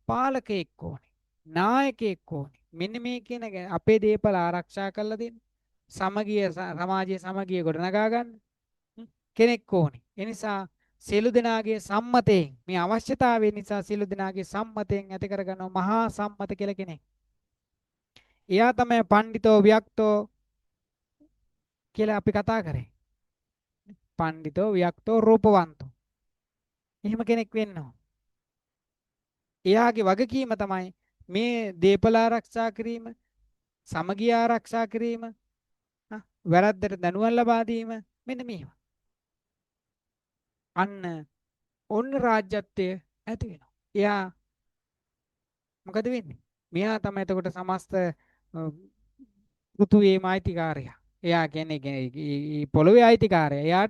Speaker 1: පාලකයෙක් ඕනේ. නායකයෙක් ඕනේ. මෙන්න මේ කියන අපේ දේපල ආරක්ෂා කරලා දෙන්න. සමගිය සමාජයේ සමගිය ගොඩනගා ගන්න කෙනෙක් ඕනේ. ඒ නිසා සියලු දෙනාගේ සම්මතයෙන් මේ අවශ්‍යතාවය නිසා සියලු දෙනාගේ සම්මතයෙන් ඇති කරගන්න මහා සම්මත කියලා කෙනෙක්. එයා තමයි පඬිතෝ වික්තෝ කියලා අපි කතා කරේ. පඬිතෝ වික්තෝ රූපවන්තෝ. එහෙම කෙනෙක් වෙන්න ඕන. එයාගේ වගකීම තමයි මේ දේපල ආරක්ෂා කිරීම, සමගිය ආරක්ෂා කිරීම, වැරද්දට දඬුවම් ලබා දීම මෙන්න මේවා. අන්න ඔන්න රාජ්‍යත්වය ඇති වෙනවා. එයා මොකද වෙන්නේ? මෙයා තමයි එතකොට සමස්ත පෘථුවියේම අයිතිකාරයා. එයා කියන්නේ පොළොවේ අයිතිකාරයා.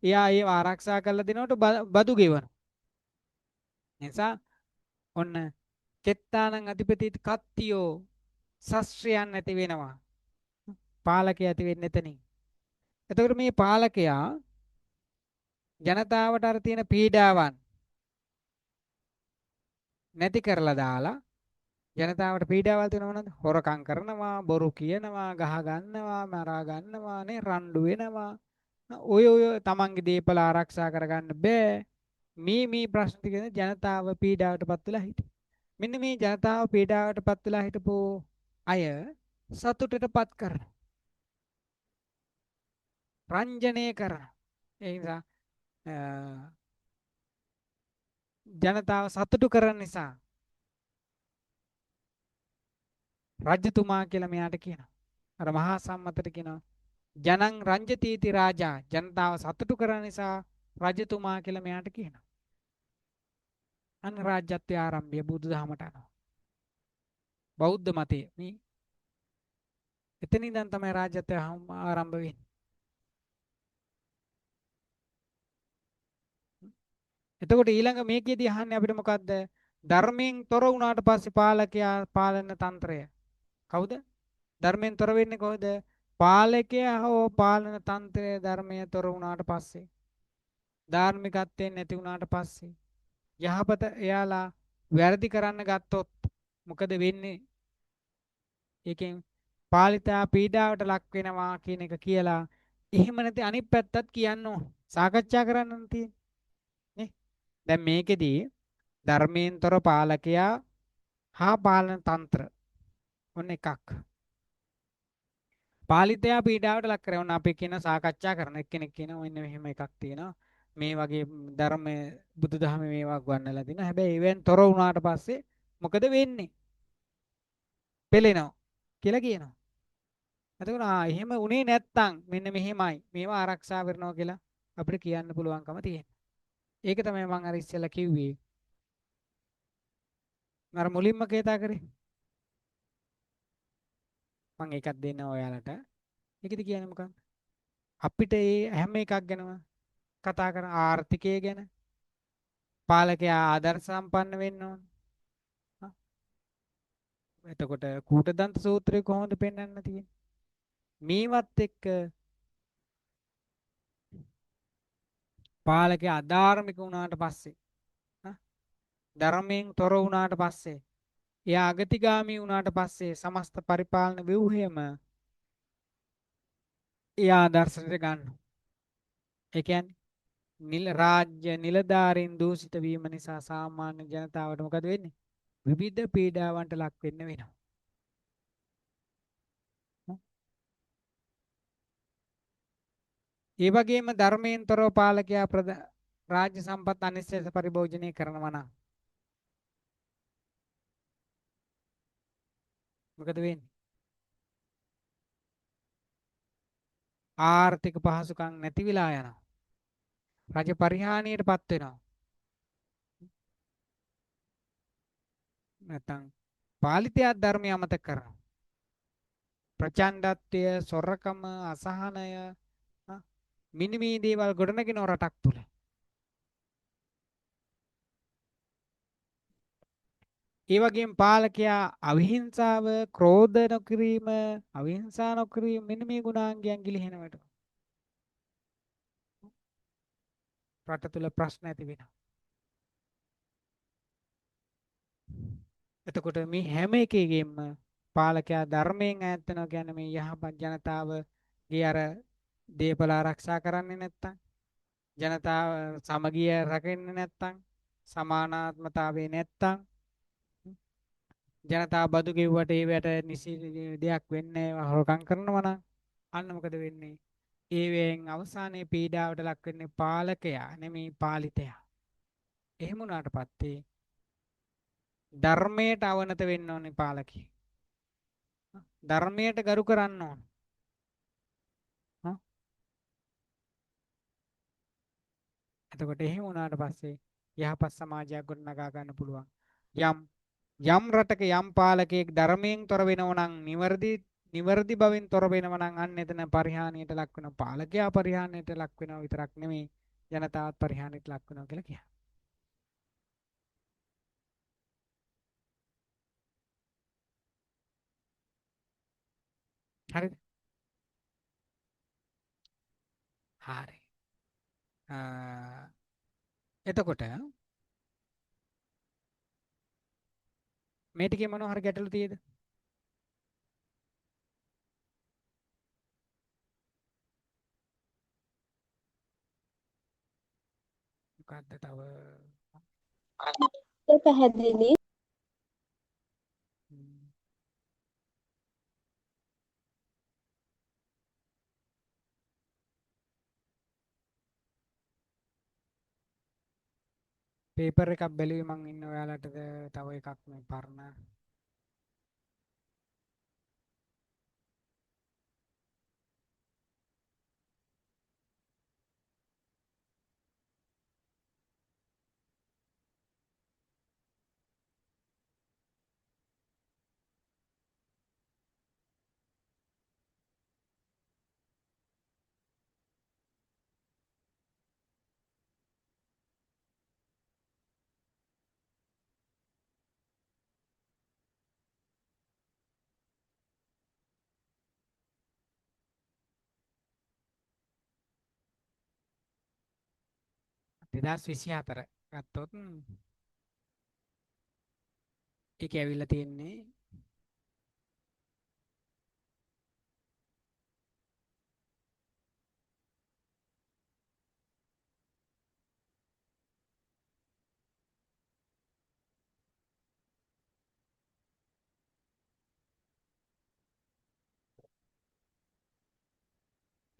Speaker 1: එයා ඒව ආරක්ෂා කරලා දෙනකොට බදු ගෙවනවා. නිසා ඔන්න චෙත්තානං අධිපති කත්තියෝ ශස්ත්‍රයන් ඇති වෙනවා. පාලකයා ඇති වෙන්නේ එතනින්. එතකොට මේ පාලකයා ජනතාවට අර තියෙන පීඩාවන් නැති කරලා දාලා ජනතාවට පීඩාවල් තියෙනව නේද? හොරකම් කරනවා, බොරු කියනවා, ගහ ගන්නවා, මරා ගන්නවා, නේ රණ්ඩු වෙනවා. ඔය තමන්ගේ දේපල ආරක්ෂා කරගන්න බෑ. මේ ප්‍රශ්න ටික ජනතාව පීඩාවටපත් වෙලා හිටියේ. මෙන්න මේ ජනතාව පීඩාවටපත් වෙලා හිටපු අය සතුටටපත් කරනවා. රංජනය කරනවා. ඒ නිසා ජනතාව සතුටු කරන නිසා රජතුමා කියලා මෙයාට කියනවා. අර මහා සම්මතට කියනවා ජනං රංජතීති රාජා. ජනතාව සතුටු කරන නිසා රජතුමා කියලා මෙයාට කියනවා. අන්න රාජ්‍යත්වයේ ආරම්භය බුදුදහමට අනුව. බෞද්ධ මතයේ මේ එතනින් ඉඳන් තමයි රාජ්‍යත්වය ආරම්භ වෙන්නේ. එතකොට ඊළඟ මේකෙදී අහන්නේ අපිට මොකද්ද? ධර්මයෙන් තොර වුණාට පස්සේ පාලකයා පාලන තන්ත්‍රය. කවුද? ධර්මයෙන් තොර වෙන්නේ කොහොමද? පාලකයා හෝ පාලන තන්ත්‍රය ධර්මයෙන් තොර වුණාට පස්සේ. ධාර්මිකත්වයෙන් නැති වුණාට පස්සේ යහපත එයාලා වැරදි කරන්න ගත්තොත් මොකද වෙන්නේ? ඒකෙන් පාලිතා පීඩාවට ලක් වෙනවා කියන එක කියලා එහෙම නැති අනිත් පැත්තත් කියන්න ඕන. සාකච්ඡා කරන්න තියෙන්නේ. දැන් මේකෙදී ධර්මයෙන්තර පාලකයා හා පාලන තන්ත්‍ර. ඔන්න එකක්. පාලිතයා පීඩාවට ලක් කරනවා. ඔන්න අපි කියන සාකච්ඡා කරන එක්කෙනෙක් කියනවා මෙන්න මෙහෙම එකක් තියෙනවා. මේ වගේ ධර්මයේ බුදුදහමේ මේවා ගන්නලා තිනවා. හැබැයි ඒවෙන් තොර වුණාට පස්සේ මොකද වෙන්නේ? පෙලෙනවා කියලා කියනවා. එතකොට එහෙම උනේ නැත්තම් මෙන්න මෙහෙමයි. මේවා ආරක්ෂා කරනවා කියලා අපිට කියන්න පුළුවන්කම තියෙනවා. ඒක තමයි මම අර ඉස්සෙල්ලා කිව්වේ. අර මුලින්ම කතා කරේ. මම ඒකක් දෙන්න ඔයාලට. ඒකද කියන්නේ මොකක්ද? අපිට මේ හැම එකක් ගැනම කතා කරන ආර්ථිකය ගැන පාලකයා ආදර්ශ සම්පන්න වෙන්න ඕන. හා, එතකොට කූටදන්ත සූත්‍රය කොහොමද පෙන්වන්න තියෙන්නේ? මේවත් එක්ක පාලකයා අධාර්මික වුණාට පස්සේ ධර්මයෙන් තොර වුණාට පස්සේ එයා අගතිගාමී වුණාට පස්සේ සමස්ත පරිපාලන ව්‍යුහයම එයා ආදර්ශයට ගන්නවා. ඒ කියන්නේ රාජ්‍ය නිලධාරීන් දූෂිත වීම නිසා සාමාන්‍ය ජනතාවට මොකද වෙන්නේ? විවිධ පීඩාවන්ට ලක් වෙන්න වෙනවා. ඒ වගේම ධර්මයෙන් තොරව පාලකයා රාජ්‍ය සම්පත් අනිශ්චිත පරිභෝජනය කරනවා නම් මොකද වෙන්නේ? ආර්ථික පහසුකම් නැති වෙලා යනවා. රජ පරිහානියටපත් වෙනවා. නැත්නම් පාලිතය ධර්මය අමතක කරනවා. ප්‍රචණ්ඩත්වය, සොරකම, අසහනය, මිනිමී දේවල් ගොඩනගෙන රටක් තුල. ඒ වගේම පාලකයා අවිහිංසාව, ක්‍රෝධ නොකිරීම, අවිහිංසා නොකිරීම මෙන්න මේ ගුණාංගයන් ගිලිහෙනවට රට තුල ප්‍රශ්න ඇති වෙනවා. එතකොට මේ හැම එකකෙම පාලකයා ධර්මයෙන් ඈත් වෙනවා කියන්නේ මේ යහපත් ජනතාවගේ අර දේපල ආරක්ෂා කරන්නේ නැත්තම්, ජනතාව සමගිය රැකෙන්නේ නැත්තම්, සමානාත්මතාවය නැත්තම්, ජනතාව බදු ගෙව්වට ඒවට නිසි දෙයක් වෙන්නේ නැහැ හොරකම් කරනවා නම් අන්න මොකද වෙන්නේ? ඒවෙන් අවසානයේ පීඩාවට ලක් වෙන්නේ පාලකයා නෙමෙයි පාලිතයා. එහෙම වුණාට පස්සේ ධර්මයට අවනත වෙන්න ඕනේ පාලකී. ධර්මයට ගරු කරන්න ඕන. හා? එතකොට එහෙම වුණාට පස්සේ යහපත් සමාජයක් ගොඩනගා ගන්න පුළුවන්. යම් යම් රටක යම් පාලකයෙක් ධර්මයෙන් තොර වෙනව නම් නිවර්දි බවෙන් තොර වෙනව නම් අන්න එතන පරිහානියට ලක් වෙනවා. පාලකයා පරිහානියට ලක් වෙනවා විතරක් නෙමෙයි ජනතාවත් පරිහානියට ලක් වෙනවා කියලා කියනවා. හරිද? හරි. එතකොට මේ ටිකේ මොනවා හරි ගැටලු තියෙද? මොකද්ද තව?
Speaker 2: පැහැදිලි.
Speaker 1: පේපර් එකක් බැලුවේ මං ඉන්න ඔයාලටද තව එකක් මේ පරණ දෙදස් 24 ගත්තොත් ඒක ඇවිල්ලා තියෙන්නේ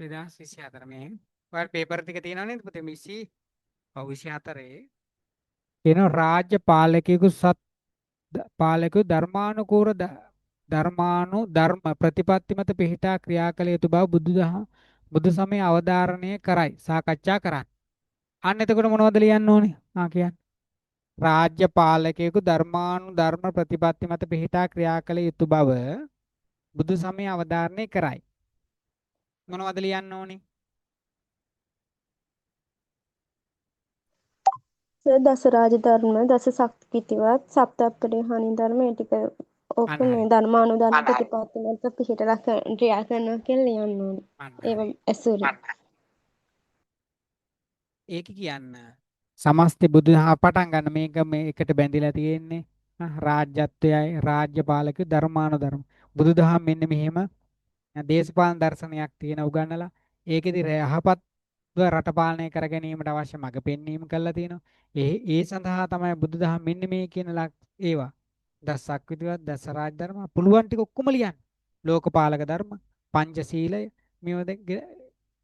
Speaker 1: 2024 මේ ඔයාලා පේපර් ටික තියෙනව නේද පුතේ 20 ඔව් 24 කියන රාජ්‍ය පාලකයෙකු ධර්ම ප්‍රතිපත්ති මත පිහිටා ක්‍රියා කළ යුතු බව බුදු සමය අවධාරණය කරයි සාකච්ඡා කරන්න. අන්න එතකොට මොනවද ලියන්න ඕනේ? කියන්න. රාජ්‍ය පාලකයෙකු ධර්ම ප්‍රතිපත්ති මත පිහිටා ක්‍රියා කළ යුතු බව බුදු සමය අවධාරණය කරයි. මොනවද ලියන්න ඕනේ?
Speaker 2: දස රාජ ධර්ම, දස ශක්තිවත්, සප්තපරිහානි ධර්ම ඒ ටික ඕක
Speaker 1: අන්න හරි.
Speaker 2: මේ ධර්මානුධර්ම ප්‍රතිපත්තිමත් පිළිහිටලා ක්‍රියා කරනවා කියලා ලියන්න ඕනේ.
Speaker 1: අන්න
Speaker 2: ඒව
Speaker 1: හරි.
Speaker 2: ඇසුරු.
Speaker 1: ඒක කියන්න සමස්ත බුදුදහම පටන් ගන්න මේක මේ එකට බැඳිලා තියෙන්නේ රාජ්‍යත්වයයි රාජ්‍ය පාලක ධර්මානුධර්ම බුදුදහම මෙන්න මෙහෙම දේශපාලන දර්ශනයක් තියෙන උගන්නලා ඒකෙදි යහපත් රට පාලනය කර ගැනීමට අවශ්‍ය මඟ පෙන්වීම කළා තියෙනවා. ඒ සඳහා තමයි බුදුදහම මෙන්න මේ කියන ඒවා දසක් විදිහට දස රාජ ධර්ම පුළුවන් ටික ඔක්කොම ලියන්න. ලෝකපාලක ධර්ම, පංචශීලය මේවා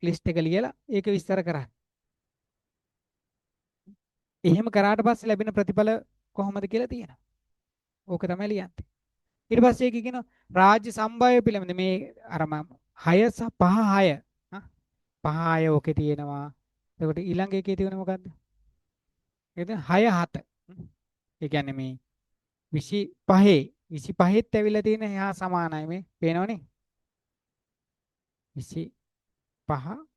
Speaker 1: ලිස්ට් එක ලියලා ඒක විස්තර කරන්න. එහෙම කරාට පස්සේ ලැබෙන ප්‍රතිඵල කොහොමද කියලා තියෙනවා. ඕක තමයි ලියන්නේ. ඊට පස්සේ ඒක කියන රාජ්‍ය සම්භාවය පිළිබඳ මේ අර 6 සහ 5 6 පහ 6 ඕකේ තියෙනවා. එතකොට ඊළඟ එකේ තියෙන්නේ මොකද්ද? ඒකද 6 7. ඒ කියන්නේ මේ 25 25ත් ඇවිල්ලා තියෙන එහා සමානයි මේ. පේනවනේ? 25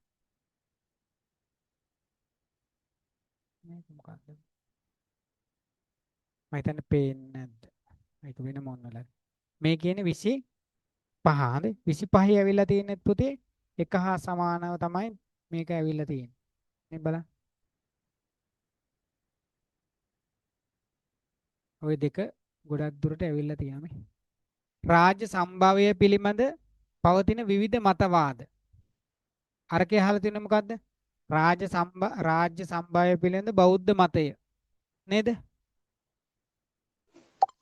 Speaker 1: මේක මොකක්ද? මම හිතන්නේ පේන්නේ නැද්ද? ඒක වෙන මොන වලද? මේ කියන්නේ 25 හරි 25 ඇවිල්ලා තියෙන්නේ පුතේ එක හා සමානව තමයි මේක ඇවිල්ලා තියෙන්නේ. මේ බලන්න. ওই දෙක ගොඩක් දුරට ඇවිල්ලා තියෙනවා මේ. රාජ්‍ය සම්භාවය පිළිබඳ පවතින විවිධ මතවාද. අරකේ අහලා තියෙන්නේ මොකද්ද? රාජ්‍ය සම්භාවය පිළිබඳ බෞද්ධ මතය. නේද?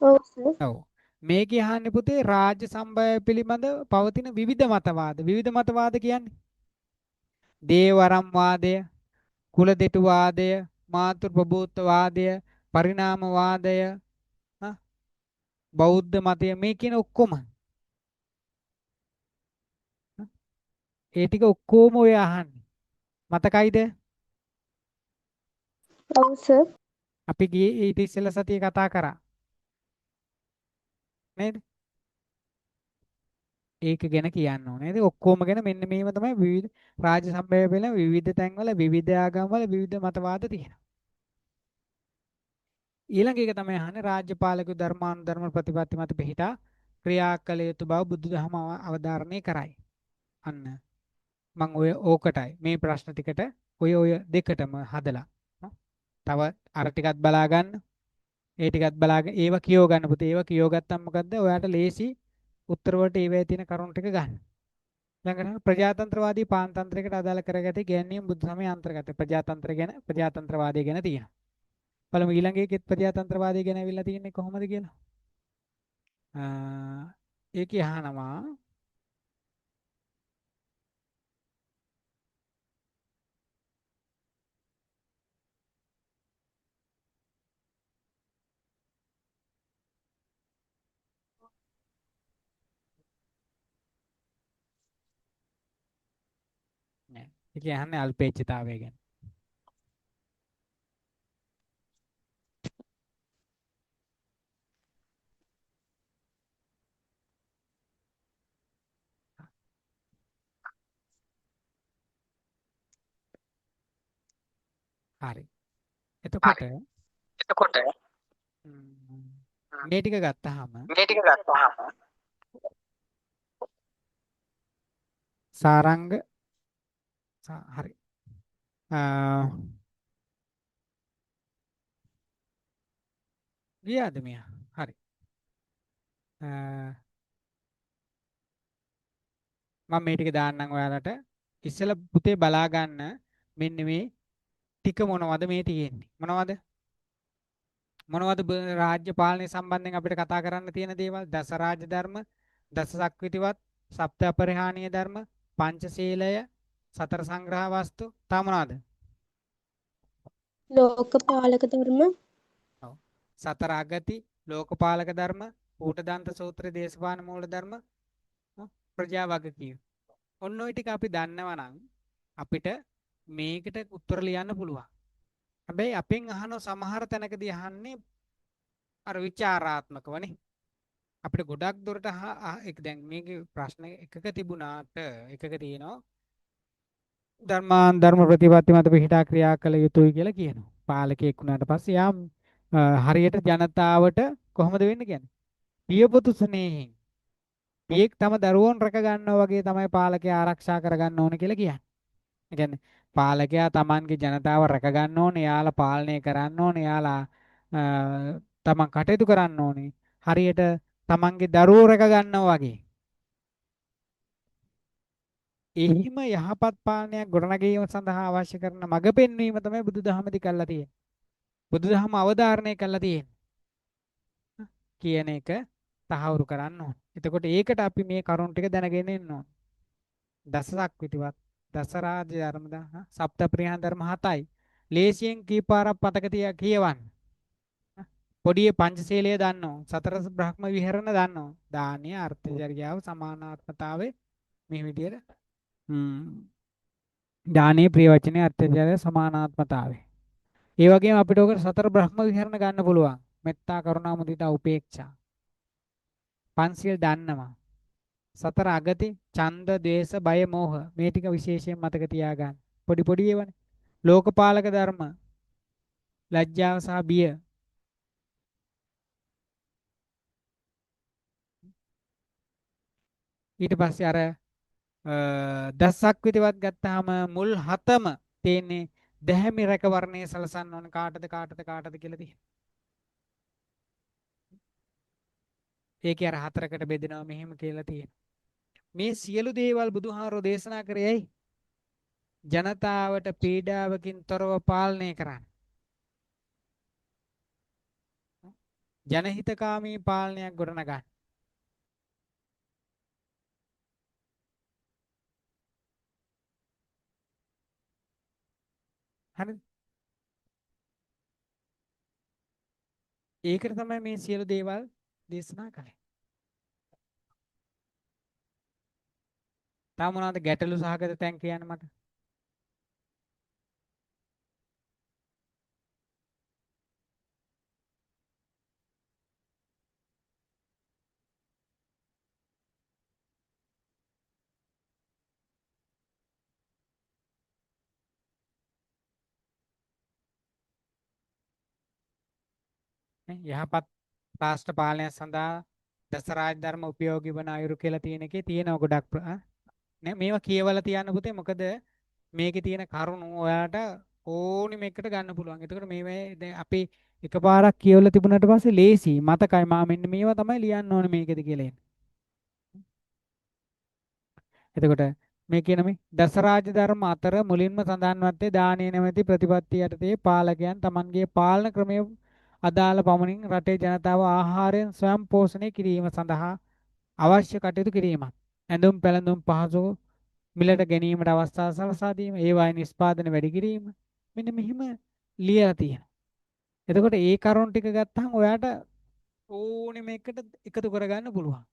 Speaker 2: ඔව් සර්.
Speaker 1: ඔව්. මේකේ අහන්නේ පුතේ රාජ්‍ය සම්භාවය පිළිබඳ පවතින විවිධ මතවාද. විවිධ මතවාද කියන්නේ දේවරම් වාදය, කුල දෙටු වාදය, මාතෘ ප්‍රභූත්ව වාදය, පරිණාම වාදය, බෞද්ධ මතය මේ කියන ඔක්කොම ඒ ටික ඔක්කොම ඔය අහන්නේ. මතකයිද?
Speaker 2: ඔව් සර්.
Speaker 1: අපි ගියේ ඊට ඉස්සෙල්ලා සතියේ කතා කරා. නේද? ඒක ගැන කියන්න ඕනේ. නේද? ඔක්කොම ගැන මෙන්න මේව තමයි විවිධ රාජ්‍ය සම්භාවය වල විවිධ තැන්වල විවිධ ආගම්වල විවිධ මතවාද තියෙනවා. ඊළඟ එක තමයි අහන්නේ රාජ්‍ය පාලක ධර්මානුධර්ම ප්‍රතිපත්ති මත පිහිටා ක්‍රියා කළ යුතු බව බුදුදහම අවධාරණය කරයි. අන්න මම ඔය ඕකටයි මේ ප්‍රශ්න ටිකට ඔය දෙකටම හදලා තව අර ටිකත් බලා ගන්න. ඒ ටිකත් බලාගෙන ඒව කියව ගන්න පුතේ. ඒව කියව ගත්තම මොකද්ද? ඔයාට ලේසි උත්තර වලට ඒවැය තියෙන කරුණු ටික ගන්න. ඊළඟට ප්‍රජාතන්ත්‍රවාදී පාන්තන්ත්‍රයකට අදාළ කරගත ගැනීම බුදු සමය අන්තර්ගත ප්‍රජාතන්ත්‍රවාදය ගැන තියෙනවා. බලමු ඊළඟ එකෙත් ප්‍රජාතන්ත්‍රවාදය ගැන ඇවිල්ලා තියෙන්නේ කොහොමද කියලා. ඒකේ අහනවා නෑ. ඒකේ අහන්නේ අල්පේච්ඡතාවය ගැන. හරි. එතකොට මේ ටික ගත්තාම සාරංග හරි. ගියාද මෙයා? හරි. මම මේ ටික දාන්නම් ඔයාලට. ඉස්සෙල්ලා පුතේ බලා ගන්න මෙන්න මේ ටික මොනවද මේ තියෙන්නේ? මොනවද රාජ්‍ය පාලනය සම්බන්ධයෙන් අපිට කතා කරන්න තියෙන දේවල්? දස රාජ ධර්ම, දස සක්විතිවත්, සප්ත අපරිහානීය ධර්ම, පංචශීලය, සතර සංග්‍රහ වස්තු තව මොනවද?
Speaker 2: ලෝකපාලක ධර්ම,
Speaker 1: ඔව්. සතර අගති, ලෝකපාලක ධර්ම, කූටදන්ත සූත්‍රයේ දේශපාලන මූල ධර්ම, ප්‍රජා වගකීම්. ඔන්න ඔය ටික අපි දන්නවා නම් අපිට මේකට උත්තර ලියන්න පුළුවන්. හැබැයි අපෙන් අහන සමහර තැනකදී අහන්නේ අර ਵਿਚਾਰාත්මකවනේ. අපිට ගොඩක් දුරට ඒක දැන් මේකේ ප්‍රශ්න එකක තිබුණාට එකක තියෙනවා ධර්ම ප්‍රතිපත්ති මත පිහිටා ක්‍රියා කළ යුතුයි කියලා කියනවා. පාලකයෙක් වුණාට පස්සේ යා හරියට ජනතාවට කොහොමද වෙන්නේ කියන්නේ? පියපොතු ස්නේහයෙන් පියෙක් තම දරුවෝන් රැක ගන්නවා වගේ තමයි පාලකයා ආරක්ෂා කර ගන්න ඕන කියලා කියන්නේ. ඒ කියන්නේ පාලකයා Tamanගේ ජනතාව රැක ගන්න ඕනේ, යාලා පාලනය කරන්න ඕනේ, යාලා තමන් කටයුතු කරන්න ඕනේ. හරියට Tamanගේ දරුවෝ රැක ගන්නවා වගේ. එහිම යහපත් පාලනයක් ගොඩනැගීම සඳහා අවශ්‍ය කරන මඟ පෙන්වීම තමයි බුදුදහමදී කළා තියෙන්නේ. බුදුදහම අවධාරණය කළා තියෙන්නේ කියන එක තහවුරු කරන්න ඕන. එතකොට ඒකට අපි මේ කරුණ ටික දැනගෙන ඉන්න ඕන. දසසක් විතිවත් දසරාජ ධර්ම සප්ත ප්‍රියහන් ධර්ම 7යි. ලේසියෙන් කීපාරක් පතක තියා කියවන්න. පොඩියේ පංචශීලය දන්නවා. සතර බ්‍රහ්ම විහරණ දන්නවා. දානීය අර්ථචර්යාව සමානාත්මතාවය මේ විදියට දානීය ප්‍රිය වචනේ අර්ථචර්යාව සමානාත්මතාවය. ඒ වගේම අපිට ඔක සතර බ්‍රහ්ම විහරණ ගන්න පුළුවන්. මෙත්තා කරුණා මුදිතා උපේක්ෂා. පංචශීල දන්නවා. සතර අගති ඡන්ද ද්වේෂ බය මෝහ මේ ටික විශේෂයෙන් මතක තියාගන්න. පොඩි පොඩි ඒවානේ. ලෝකපාලක ධර්ම ලැජ්ජාව සහ බිය. ඊට පස්සේ අර දසක් විදිවත් ගත්තාම මුල් හතම තියෙන්නේ දැහැමි රැකවරණය සලසන්න ඕන කාටද කියලා තියෙනවා. ඒකේ අර හතරකට බෙදෙනවා මෙහෙම කියලා තියෙනවා. මේ සියලු දේවල් බුදුහාරෝ දේශනා කරේ ඇයි? ජනතාවට පීඩාවකින් තොරව පාලනය කරන්න. ජනහිතකාමී පාලනයක් ගොඩනගන්න. හරිද? ඒකට තමයි මේ සියලු දේවල් දේශනා කළේ. තා මොනවද ගැටලු සහගත තැන් කියන්න මට? යහපත් රාෂ්ට්‍ර පාලනය සඳහා දසරාජ ධර්ම උපයෝගී වන අයුරු කියලා තියෙන එකේ තියෙනවා ගොඩක් නේ මේවා කියවලා තියන්න පුතේ මොකද මේකේ තියෙන කරුණු ඔයාලට ඕනිම එකට ගන්න පුළුවන්. එතකොට මේවා දැන් අපි එකපාරක් කියවලා තිබුණාට පස්සේ ලේසි මතකයි මා මෙන්න මේවා තමයි ලියන්න ඕනේ මේකෙද කියලා එන්නේ. එතකොට මේ කියන මේ දසරාජ ධර්ම අතර මුලින්ම සඳහන් වත්තේ දානීය නැමැති ප්‍රතිපත්තිය යටතේ පාලකයන් Tamanගේ පාලන ක්‍රමයේ අදාළ පමණින් රටේ ජනතාව ආහාරයෙන් ස්වයං පෝෂණය කිරීම සඳහා අවශ්‍ය කටයුතු කිරීමත්. ඇඳුම් පැළඳුම් පහසු මිලට ගැනීමට අවස්ථා සලසා දීම, ඒවායේ නිෂ්පාදන වැඩි කිරීම. මෙන්න මෙහිම ලියලා තියෙනවා. එතකොට ඒ කරුණු ටික ගත්තාම ඔයාට ඕනෙම එකට එකතු කරගන්න පුළුවන්.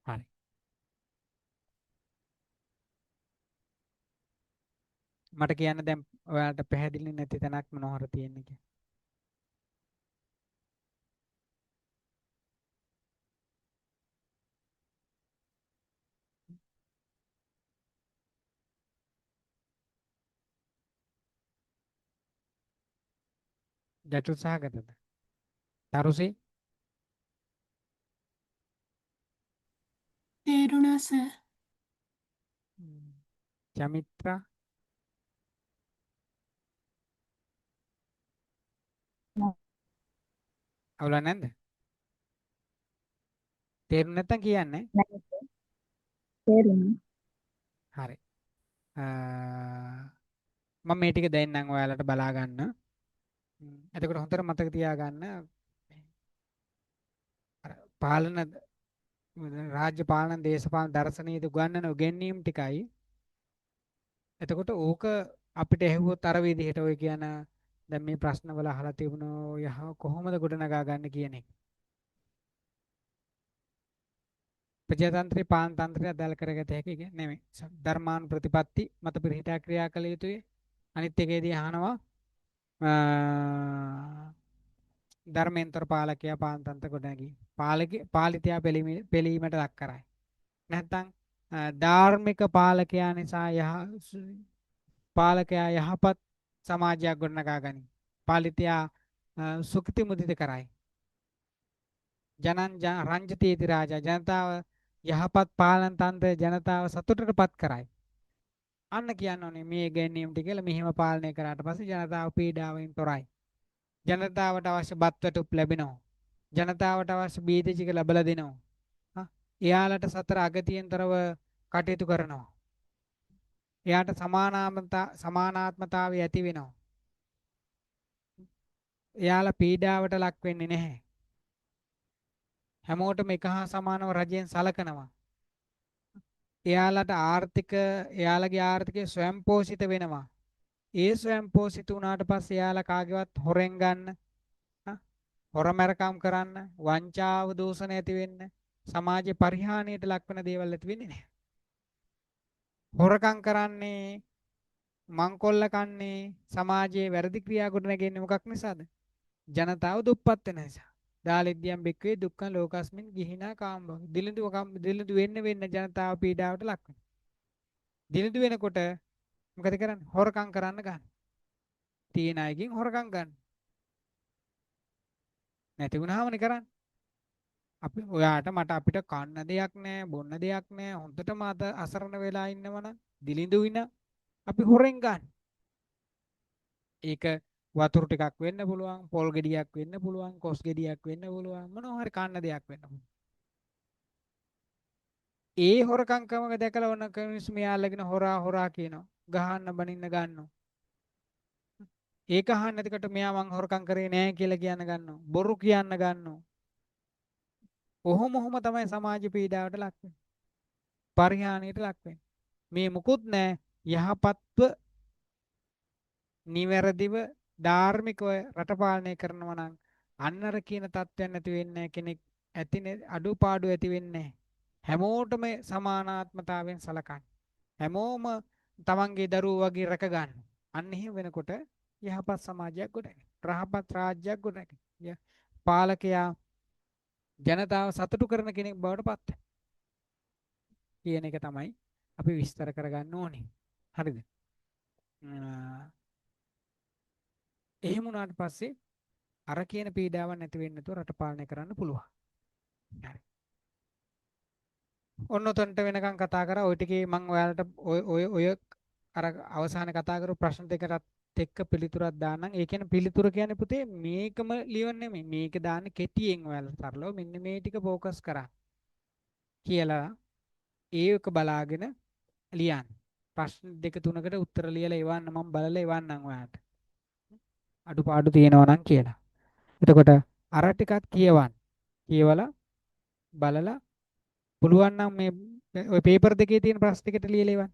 Speaker 1: හරි. මට කියන්න දැන් ඔයාලට පැහැදිලි නැති තැනක් මොනවද තියෙන්නේ කියලා. ගැටළු සහගතද? තරුසේ
Speaker 3: තේරුණා සර්.
Speaker 1: චමිත්‍රා අවුල නැද්ද? තේරුම් නැත්තම් කියන්නේ.
Speaker 3: තේරුණා.
Speaker 1: හරි. මම මේ ටික දෙන්නම් ඔයාලට බලා ගන්න. එතකොට හොඳට මතක තියාගන්න අර පාලන රාජ්‍ය පාලන දේශපාලන දර්ශනීය උගන්වන උගන්වීම් ටිකයි. එතකොට ඕක අපිට ඇහුවොත් අර විදිහට ඔය කියන දැන් මේ ප්‍රශ්නවල අහලා තිබුණෝ යහ කොහොමද ගොඩනගා ගන්න කියන එක. ප්‍රජාතන්ත්‍රී පාලන තන්ත්‍රය අදාළ කරගත හැකි නෙමෙයි. ධර්මාන ප්‍රතිපatti මත පිරිහිටා ක්‍රියා කළ යුතුයි. අනිත් එකේදී අහනවා ධර්මෙන්තර පාලකයා පාලන තන්ත්‍ර ගොඩනගී. පාලිතයා පෙළීමට ලක් කරයි. නැත්නම් ධාර්මික පාලකයා නිසා පාලකයා යහපත් සමාජයක් ගොඩනගා ගනී. පාලිතයා සුඛිත මුදිත කරයි. රංජතීති රාජා ජනතාව යහපත් පාලන තන්ත්‍රය ජනතාව සතුටටපත් කරයි. අන්න කියන්න ඕනේ මේ ගැනීම ටික කියලා මෙහිම පාලනය කරාට පස්සේ ජනතාව පීඩාවෙන් තොරයි. ජනතාවට අවශ්‍ය බත්වැටුප් ලැබෙනවා. ජනතාවට අවශ්‍ය බීජික ලැබලා දෙනවා. එයාලට සතර අගතියෙන්තරව කටයුතු කරනවා. එයාට සමානාත්මතාවය ඇති වෙනවා. එයාලා පීඩාවට ලක් වෙන්නේ නැහැ. හැමෝටම එක හා සමානව රජයෙන් සලකනවා. එයාලගේ ආර්ථිකය ස්වයංපෝෂිත වෙනවා. ඒ ස්වයංපෝෂිත වුණාට පස්සේ එයාලා කාගේවත් හොරෙන් ගන්න, හොරමැරකම් කරන්න, වංචාව දූෂණ ඇති වෙන්න, සමාජයේ පරිහානියට ලක් වෙන දේවල් ඇති වෙන්නේ නැහැ. හොරකම් කරන්නේ, මංකොල්ල කන්නේ, සමාජයේ වැරදි ක්‍රියා ගොඩනගන්නේ මොකක් නිසාද? ජනතාව දුප්පත් වෙන නිසා. දාලිද්‍යම් බික්කේ දුක්ඛං ලෝකස්මින් ගිහිනා කාම්බව. දිලිඳු වෙන්න ජනතාව පීඩාවට ලක් වෙනවා. දිලිඳු වෙනකොට මොකද කරන්නේ? හොරකම් කරන්න ගන්න. තියෙන අයගෙන් හොරකම් ගන්න. නැති වුණාමනේ කරන්නේ. අපි ඔයාට මට අපිට කන්න දෙයක් නැහැ, බොන්න දෙයක් නැහැ. හොඳටම අසරණ වෙලා ඉන්නවනම් දිලිඳු වින අපි හොරෙන් ගන්න. ඒක වතුර ටිකක් වෙන්න පුළුවන්, පොල් ගෙඩියක් වෙන්න පුළුවන්, කොස් ගෙඩියක් වෙන්න පුළුවන්, මොනවා හරි කන්න දෙයක් වෙන්න පුළුවන්. ඒ හොරකම් කමක දැකලා ඕන කෙනෙක් මෙයාලගෙන හොරා කියනවා. ගහන්න බනින්න ගන්නවා. ඒක අහන්න නැතිකොට මෙයා මං හොරකම් කරේ නෑ කියලා කියන්න ගන්නවා. බොරු කියන්න ගන්නවා. ඔහොම තමයි සමාජ පීඩාවට ලක් වෙන්නේ. පරිහානියට ලක් වෙන්නේ. මේ මුකුත් නෑ යහපත්ව නිවැරදිව ධාර්මිකව රට පාලනය කරනවා නම් අන්නර කියන තත්ත්වයන් නැති වෙන්නේ කෙනෙක් ඇතිනේ අඩුපාඩු ඇති වෙන්නේ හැමෝටම සමානාත්මතාවයෙන් සලකන්න. හැමෝම තමන්ගේ දරුවෝ වගේ රැක ගන්න. අන්න එහෙම වෙනකොට යහපත් සමාජයක් ගොඩනැගෙනවා. යහපත් රාජ්‍යයක් ගොඩනැගෙනවා. පාලකයා ජනතාව සතුටු කරන කෙනෙක් බවට පත් වෙනවා. කියන එක තමයි අපි විස්තර කරගන්න ඕනේ. හරිද? එහෙම වුණාට පස්සේ අර කියන පීඩාවක් නැති වෙන්නේ නැතුව රට පාලනය කරන්න පුළුවන්. හරි. ඔන්න උතන්ට වෙනකන් කතා කරා ওই ටිකේ මම ඔයාලට ඔය අර අවසානයේ කතා කරපු ප්‍රශ්න දෙකටත් එක්ක පිළිතුරක් දාන්නම්. ඒ කියන්නේ පිළිතුර කියන්නේ පුතේ මේකම ලියන්න නෙමෙයි. මේක දාන්නේ කෙටියෙන් ඔයාලට සරලව මෙන්න මේ ටික ફોකස් කරා කියලා ඒක බලාගෙන ලියන්න. ප්‍රශ්න දෙක තුනකට උත්තර ලියලා එවන්න මම බලලා එවන්නම් ඔයාලට. අඩුපාඩු තියෙනවා නම් කියලා. එතකොට අර ටිකත් කියවන්න. කියවලා බලලා පුළුවන් නම් මේ ඔය පේපර් දෙකේ තියෙන ප්‍රශ්න ටිකට ලියලා එවන්න.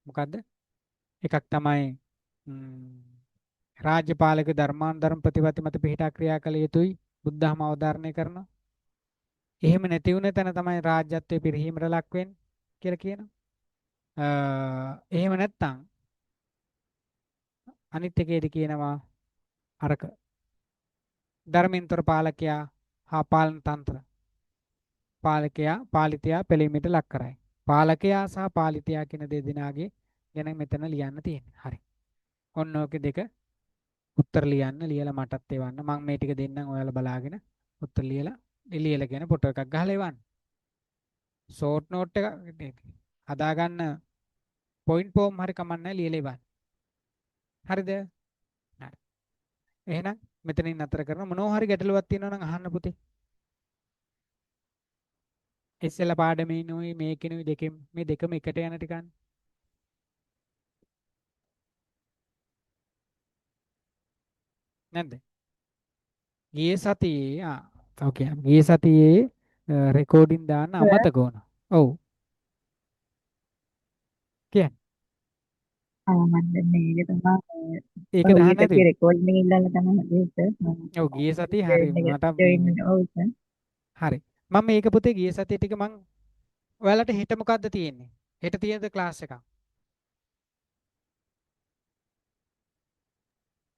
Speaker 1: මොකද්ද? එකක් තමයි රාජ්‍ය පාලක ධර්මානුධර්ම ප්‍රතිපatti මත පිහිටා ක්‍රියා කළ යුතුයි බුද්ධහම අවධාරණය කරනවා. එහෙම නැති වුණ තැන තමයි රාජ්‍යත්වයේ පිරිහීමට ලක් වෙන්නේ කියලා කියනවා. එහෙම නැත්නම් අනිත් එකේදී කියනවා අරක ධර්මෙන්තර පාලකයා හා පාලන තන්ත්‍ර පාලිතයා පෙළීමට ලක් කරයි. පාලකයා සහ පාලිතයා කියන දෙදෙනාගේ ගැන මෙතන ලියන්න තියෙන්නේ. හරි. ඔන්න ඔක දෙක උත්තර ලියලා මටත් එවන්න. මම මේ ටික දෙන්නම් ඔයාලා බලාගෙන උත්තර ලියලා කියන ෆොටෝ එකක් ගහලා එවන්න. ෂෝට් නෝට් එක හදාගන්න පොයින්ට් ෆෝම් හරි කමන්නේ ලියලා එවන්න. හරිද? හරි. එහෙනම් මෙතනින් නතර කරන මොනවා හරි ගැටලුවක් තියෙනවා නම් අහන්න පුතේ. ඉස්සෙල්ලා පාඩමේ ඉනුයි මේකිනුයි දෙකෙන් මේ දෙකම එකට යන ටිකන්නේ. නැද්ද? ගිය සතියේ ඕකේ ගිය සතියේ රෙකෝඩින් දාන්න අමතක වුණා. ඔව් කියන්න.
Speaker 3: මම මේක තමයි
Speaker 1: ඒක
Speaker 3: ඔව්
Speaker 1: දහන්න
Speaker 3: ඊට
Speaker 1: නැතුව.
Speaker 3: පස්සේ රෙකෝඩින් ඉල්ලලා තමයි හදේ සර්
Speaker 1: ඔව් ගිය සතියේ හරි
Speaker 3: ජොයින් එක
Speaker 1: මට
Speaker 3: ජොයින්
Speaker 1: මේ
Speaker 3: වෙන ඔව් සර්
Speaker 1: හරි. මම මේක පුතේ ගිය සතියේ ටික මං ඔයාලට හෙට මොකද්ද තියෙන්නේ? හෙට තියෙද ක්ලාස් එකක්?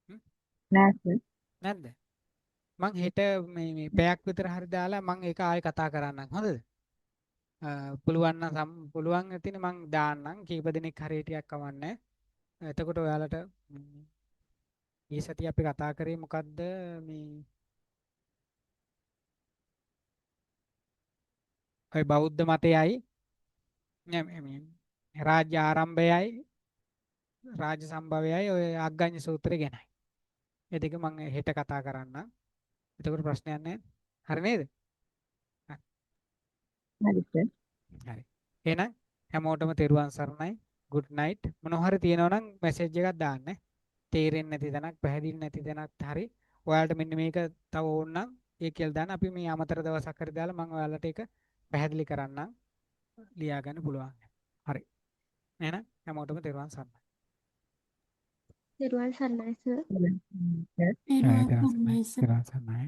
Speaker 1: හ්ම්?
Speaker 3: නෑ සර්
Speaker 1: නැද්ද? මං හෙට මේ පැයක් විතර හරි දාලා මං ඒක ආයෙ කතා කරන්නම්. හොඳද? පුළුවන් නම් පුළුවන් ඇතිනේ මං දාන්නම් කීප දෙනෙක් හරි හිටියක් කවන්නේ. එතකොට ඔයාලට මේ සතිය අපි කතා කරේ මොකද්ද මේ ඔය බෞද්ධ මතයයි මේ රාජ්‍ය ආරම්භයයි රාජ්‍ය සම්භවයයි ඔය අග්ගඤ්ඤ සූත්‍රය ගැනයි. ඒ දෙක මම හෙට කතා කරන්නම්. එතකොට ප්‍රශ්නයක් නැහැ. හරි නේද?
Speaker 3: හරි සර්
Speaker 1: හරි. එහෙනම් හැමෝටම තෙරුවන් සරණයි. good night. මොනවා හරි තියෙනවා නම් මැසේජ් එකක් දාන්න. තේරෙන්නේ නැති තැනක්, පැහැදිලි නැති තැනක් හරි. ඔයාලට මෙන්න මේක තව ඕන නම් ඒ කියලා දාන්න. අපි මේ අමතර දවසක් හරි දාලා මම ඔයාලට ඒක පැහැදිලි කරන්නම්. ලියා ගන්න පුළුවන්. හරි. එහෙනම් හැමෝටම තෙරුවන් සරණයි.
Speaker 2: නිර්වාණ සරණයි සර්.
Speaker 3: සර්
Speaker 1: තෙරුවන් සරණයි. තෙරුවන් සරණයි.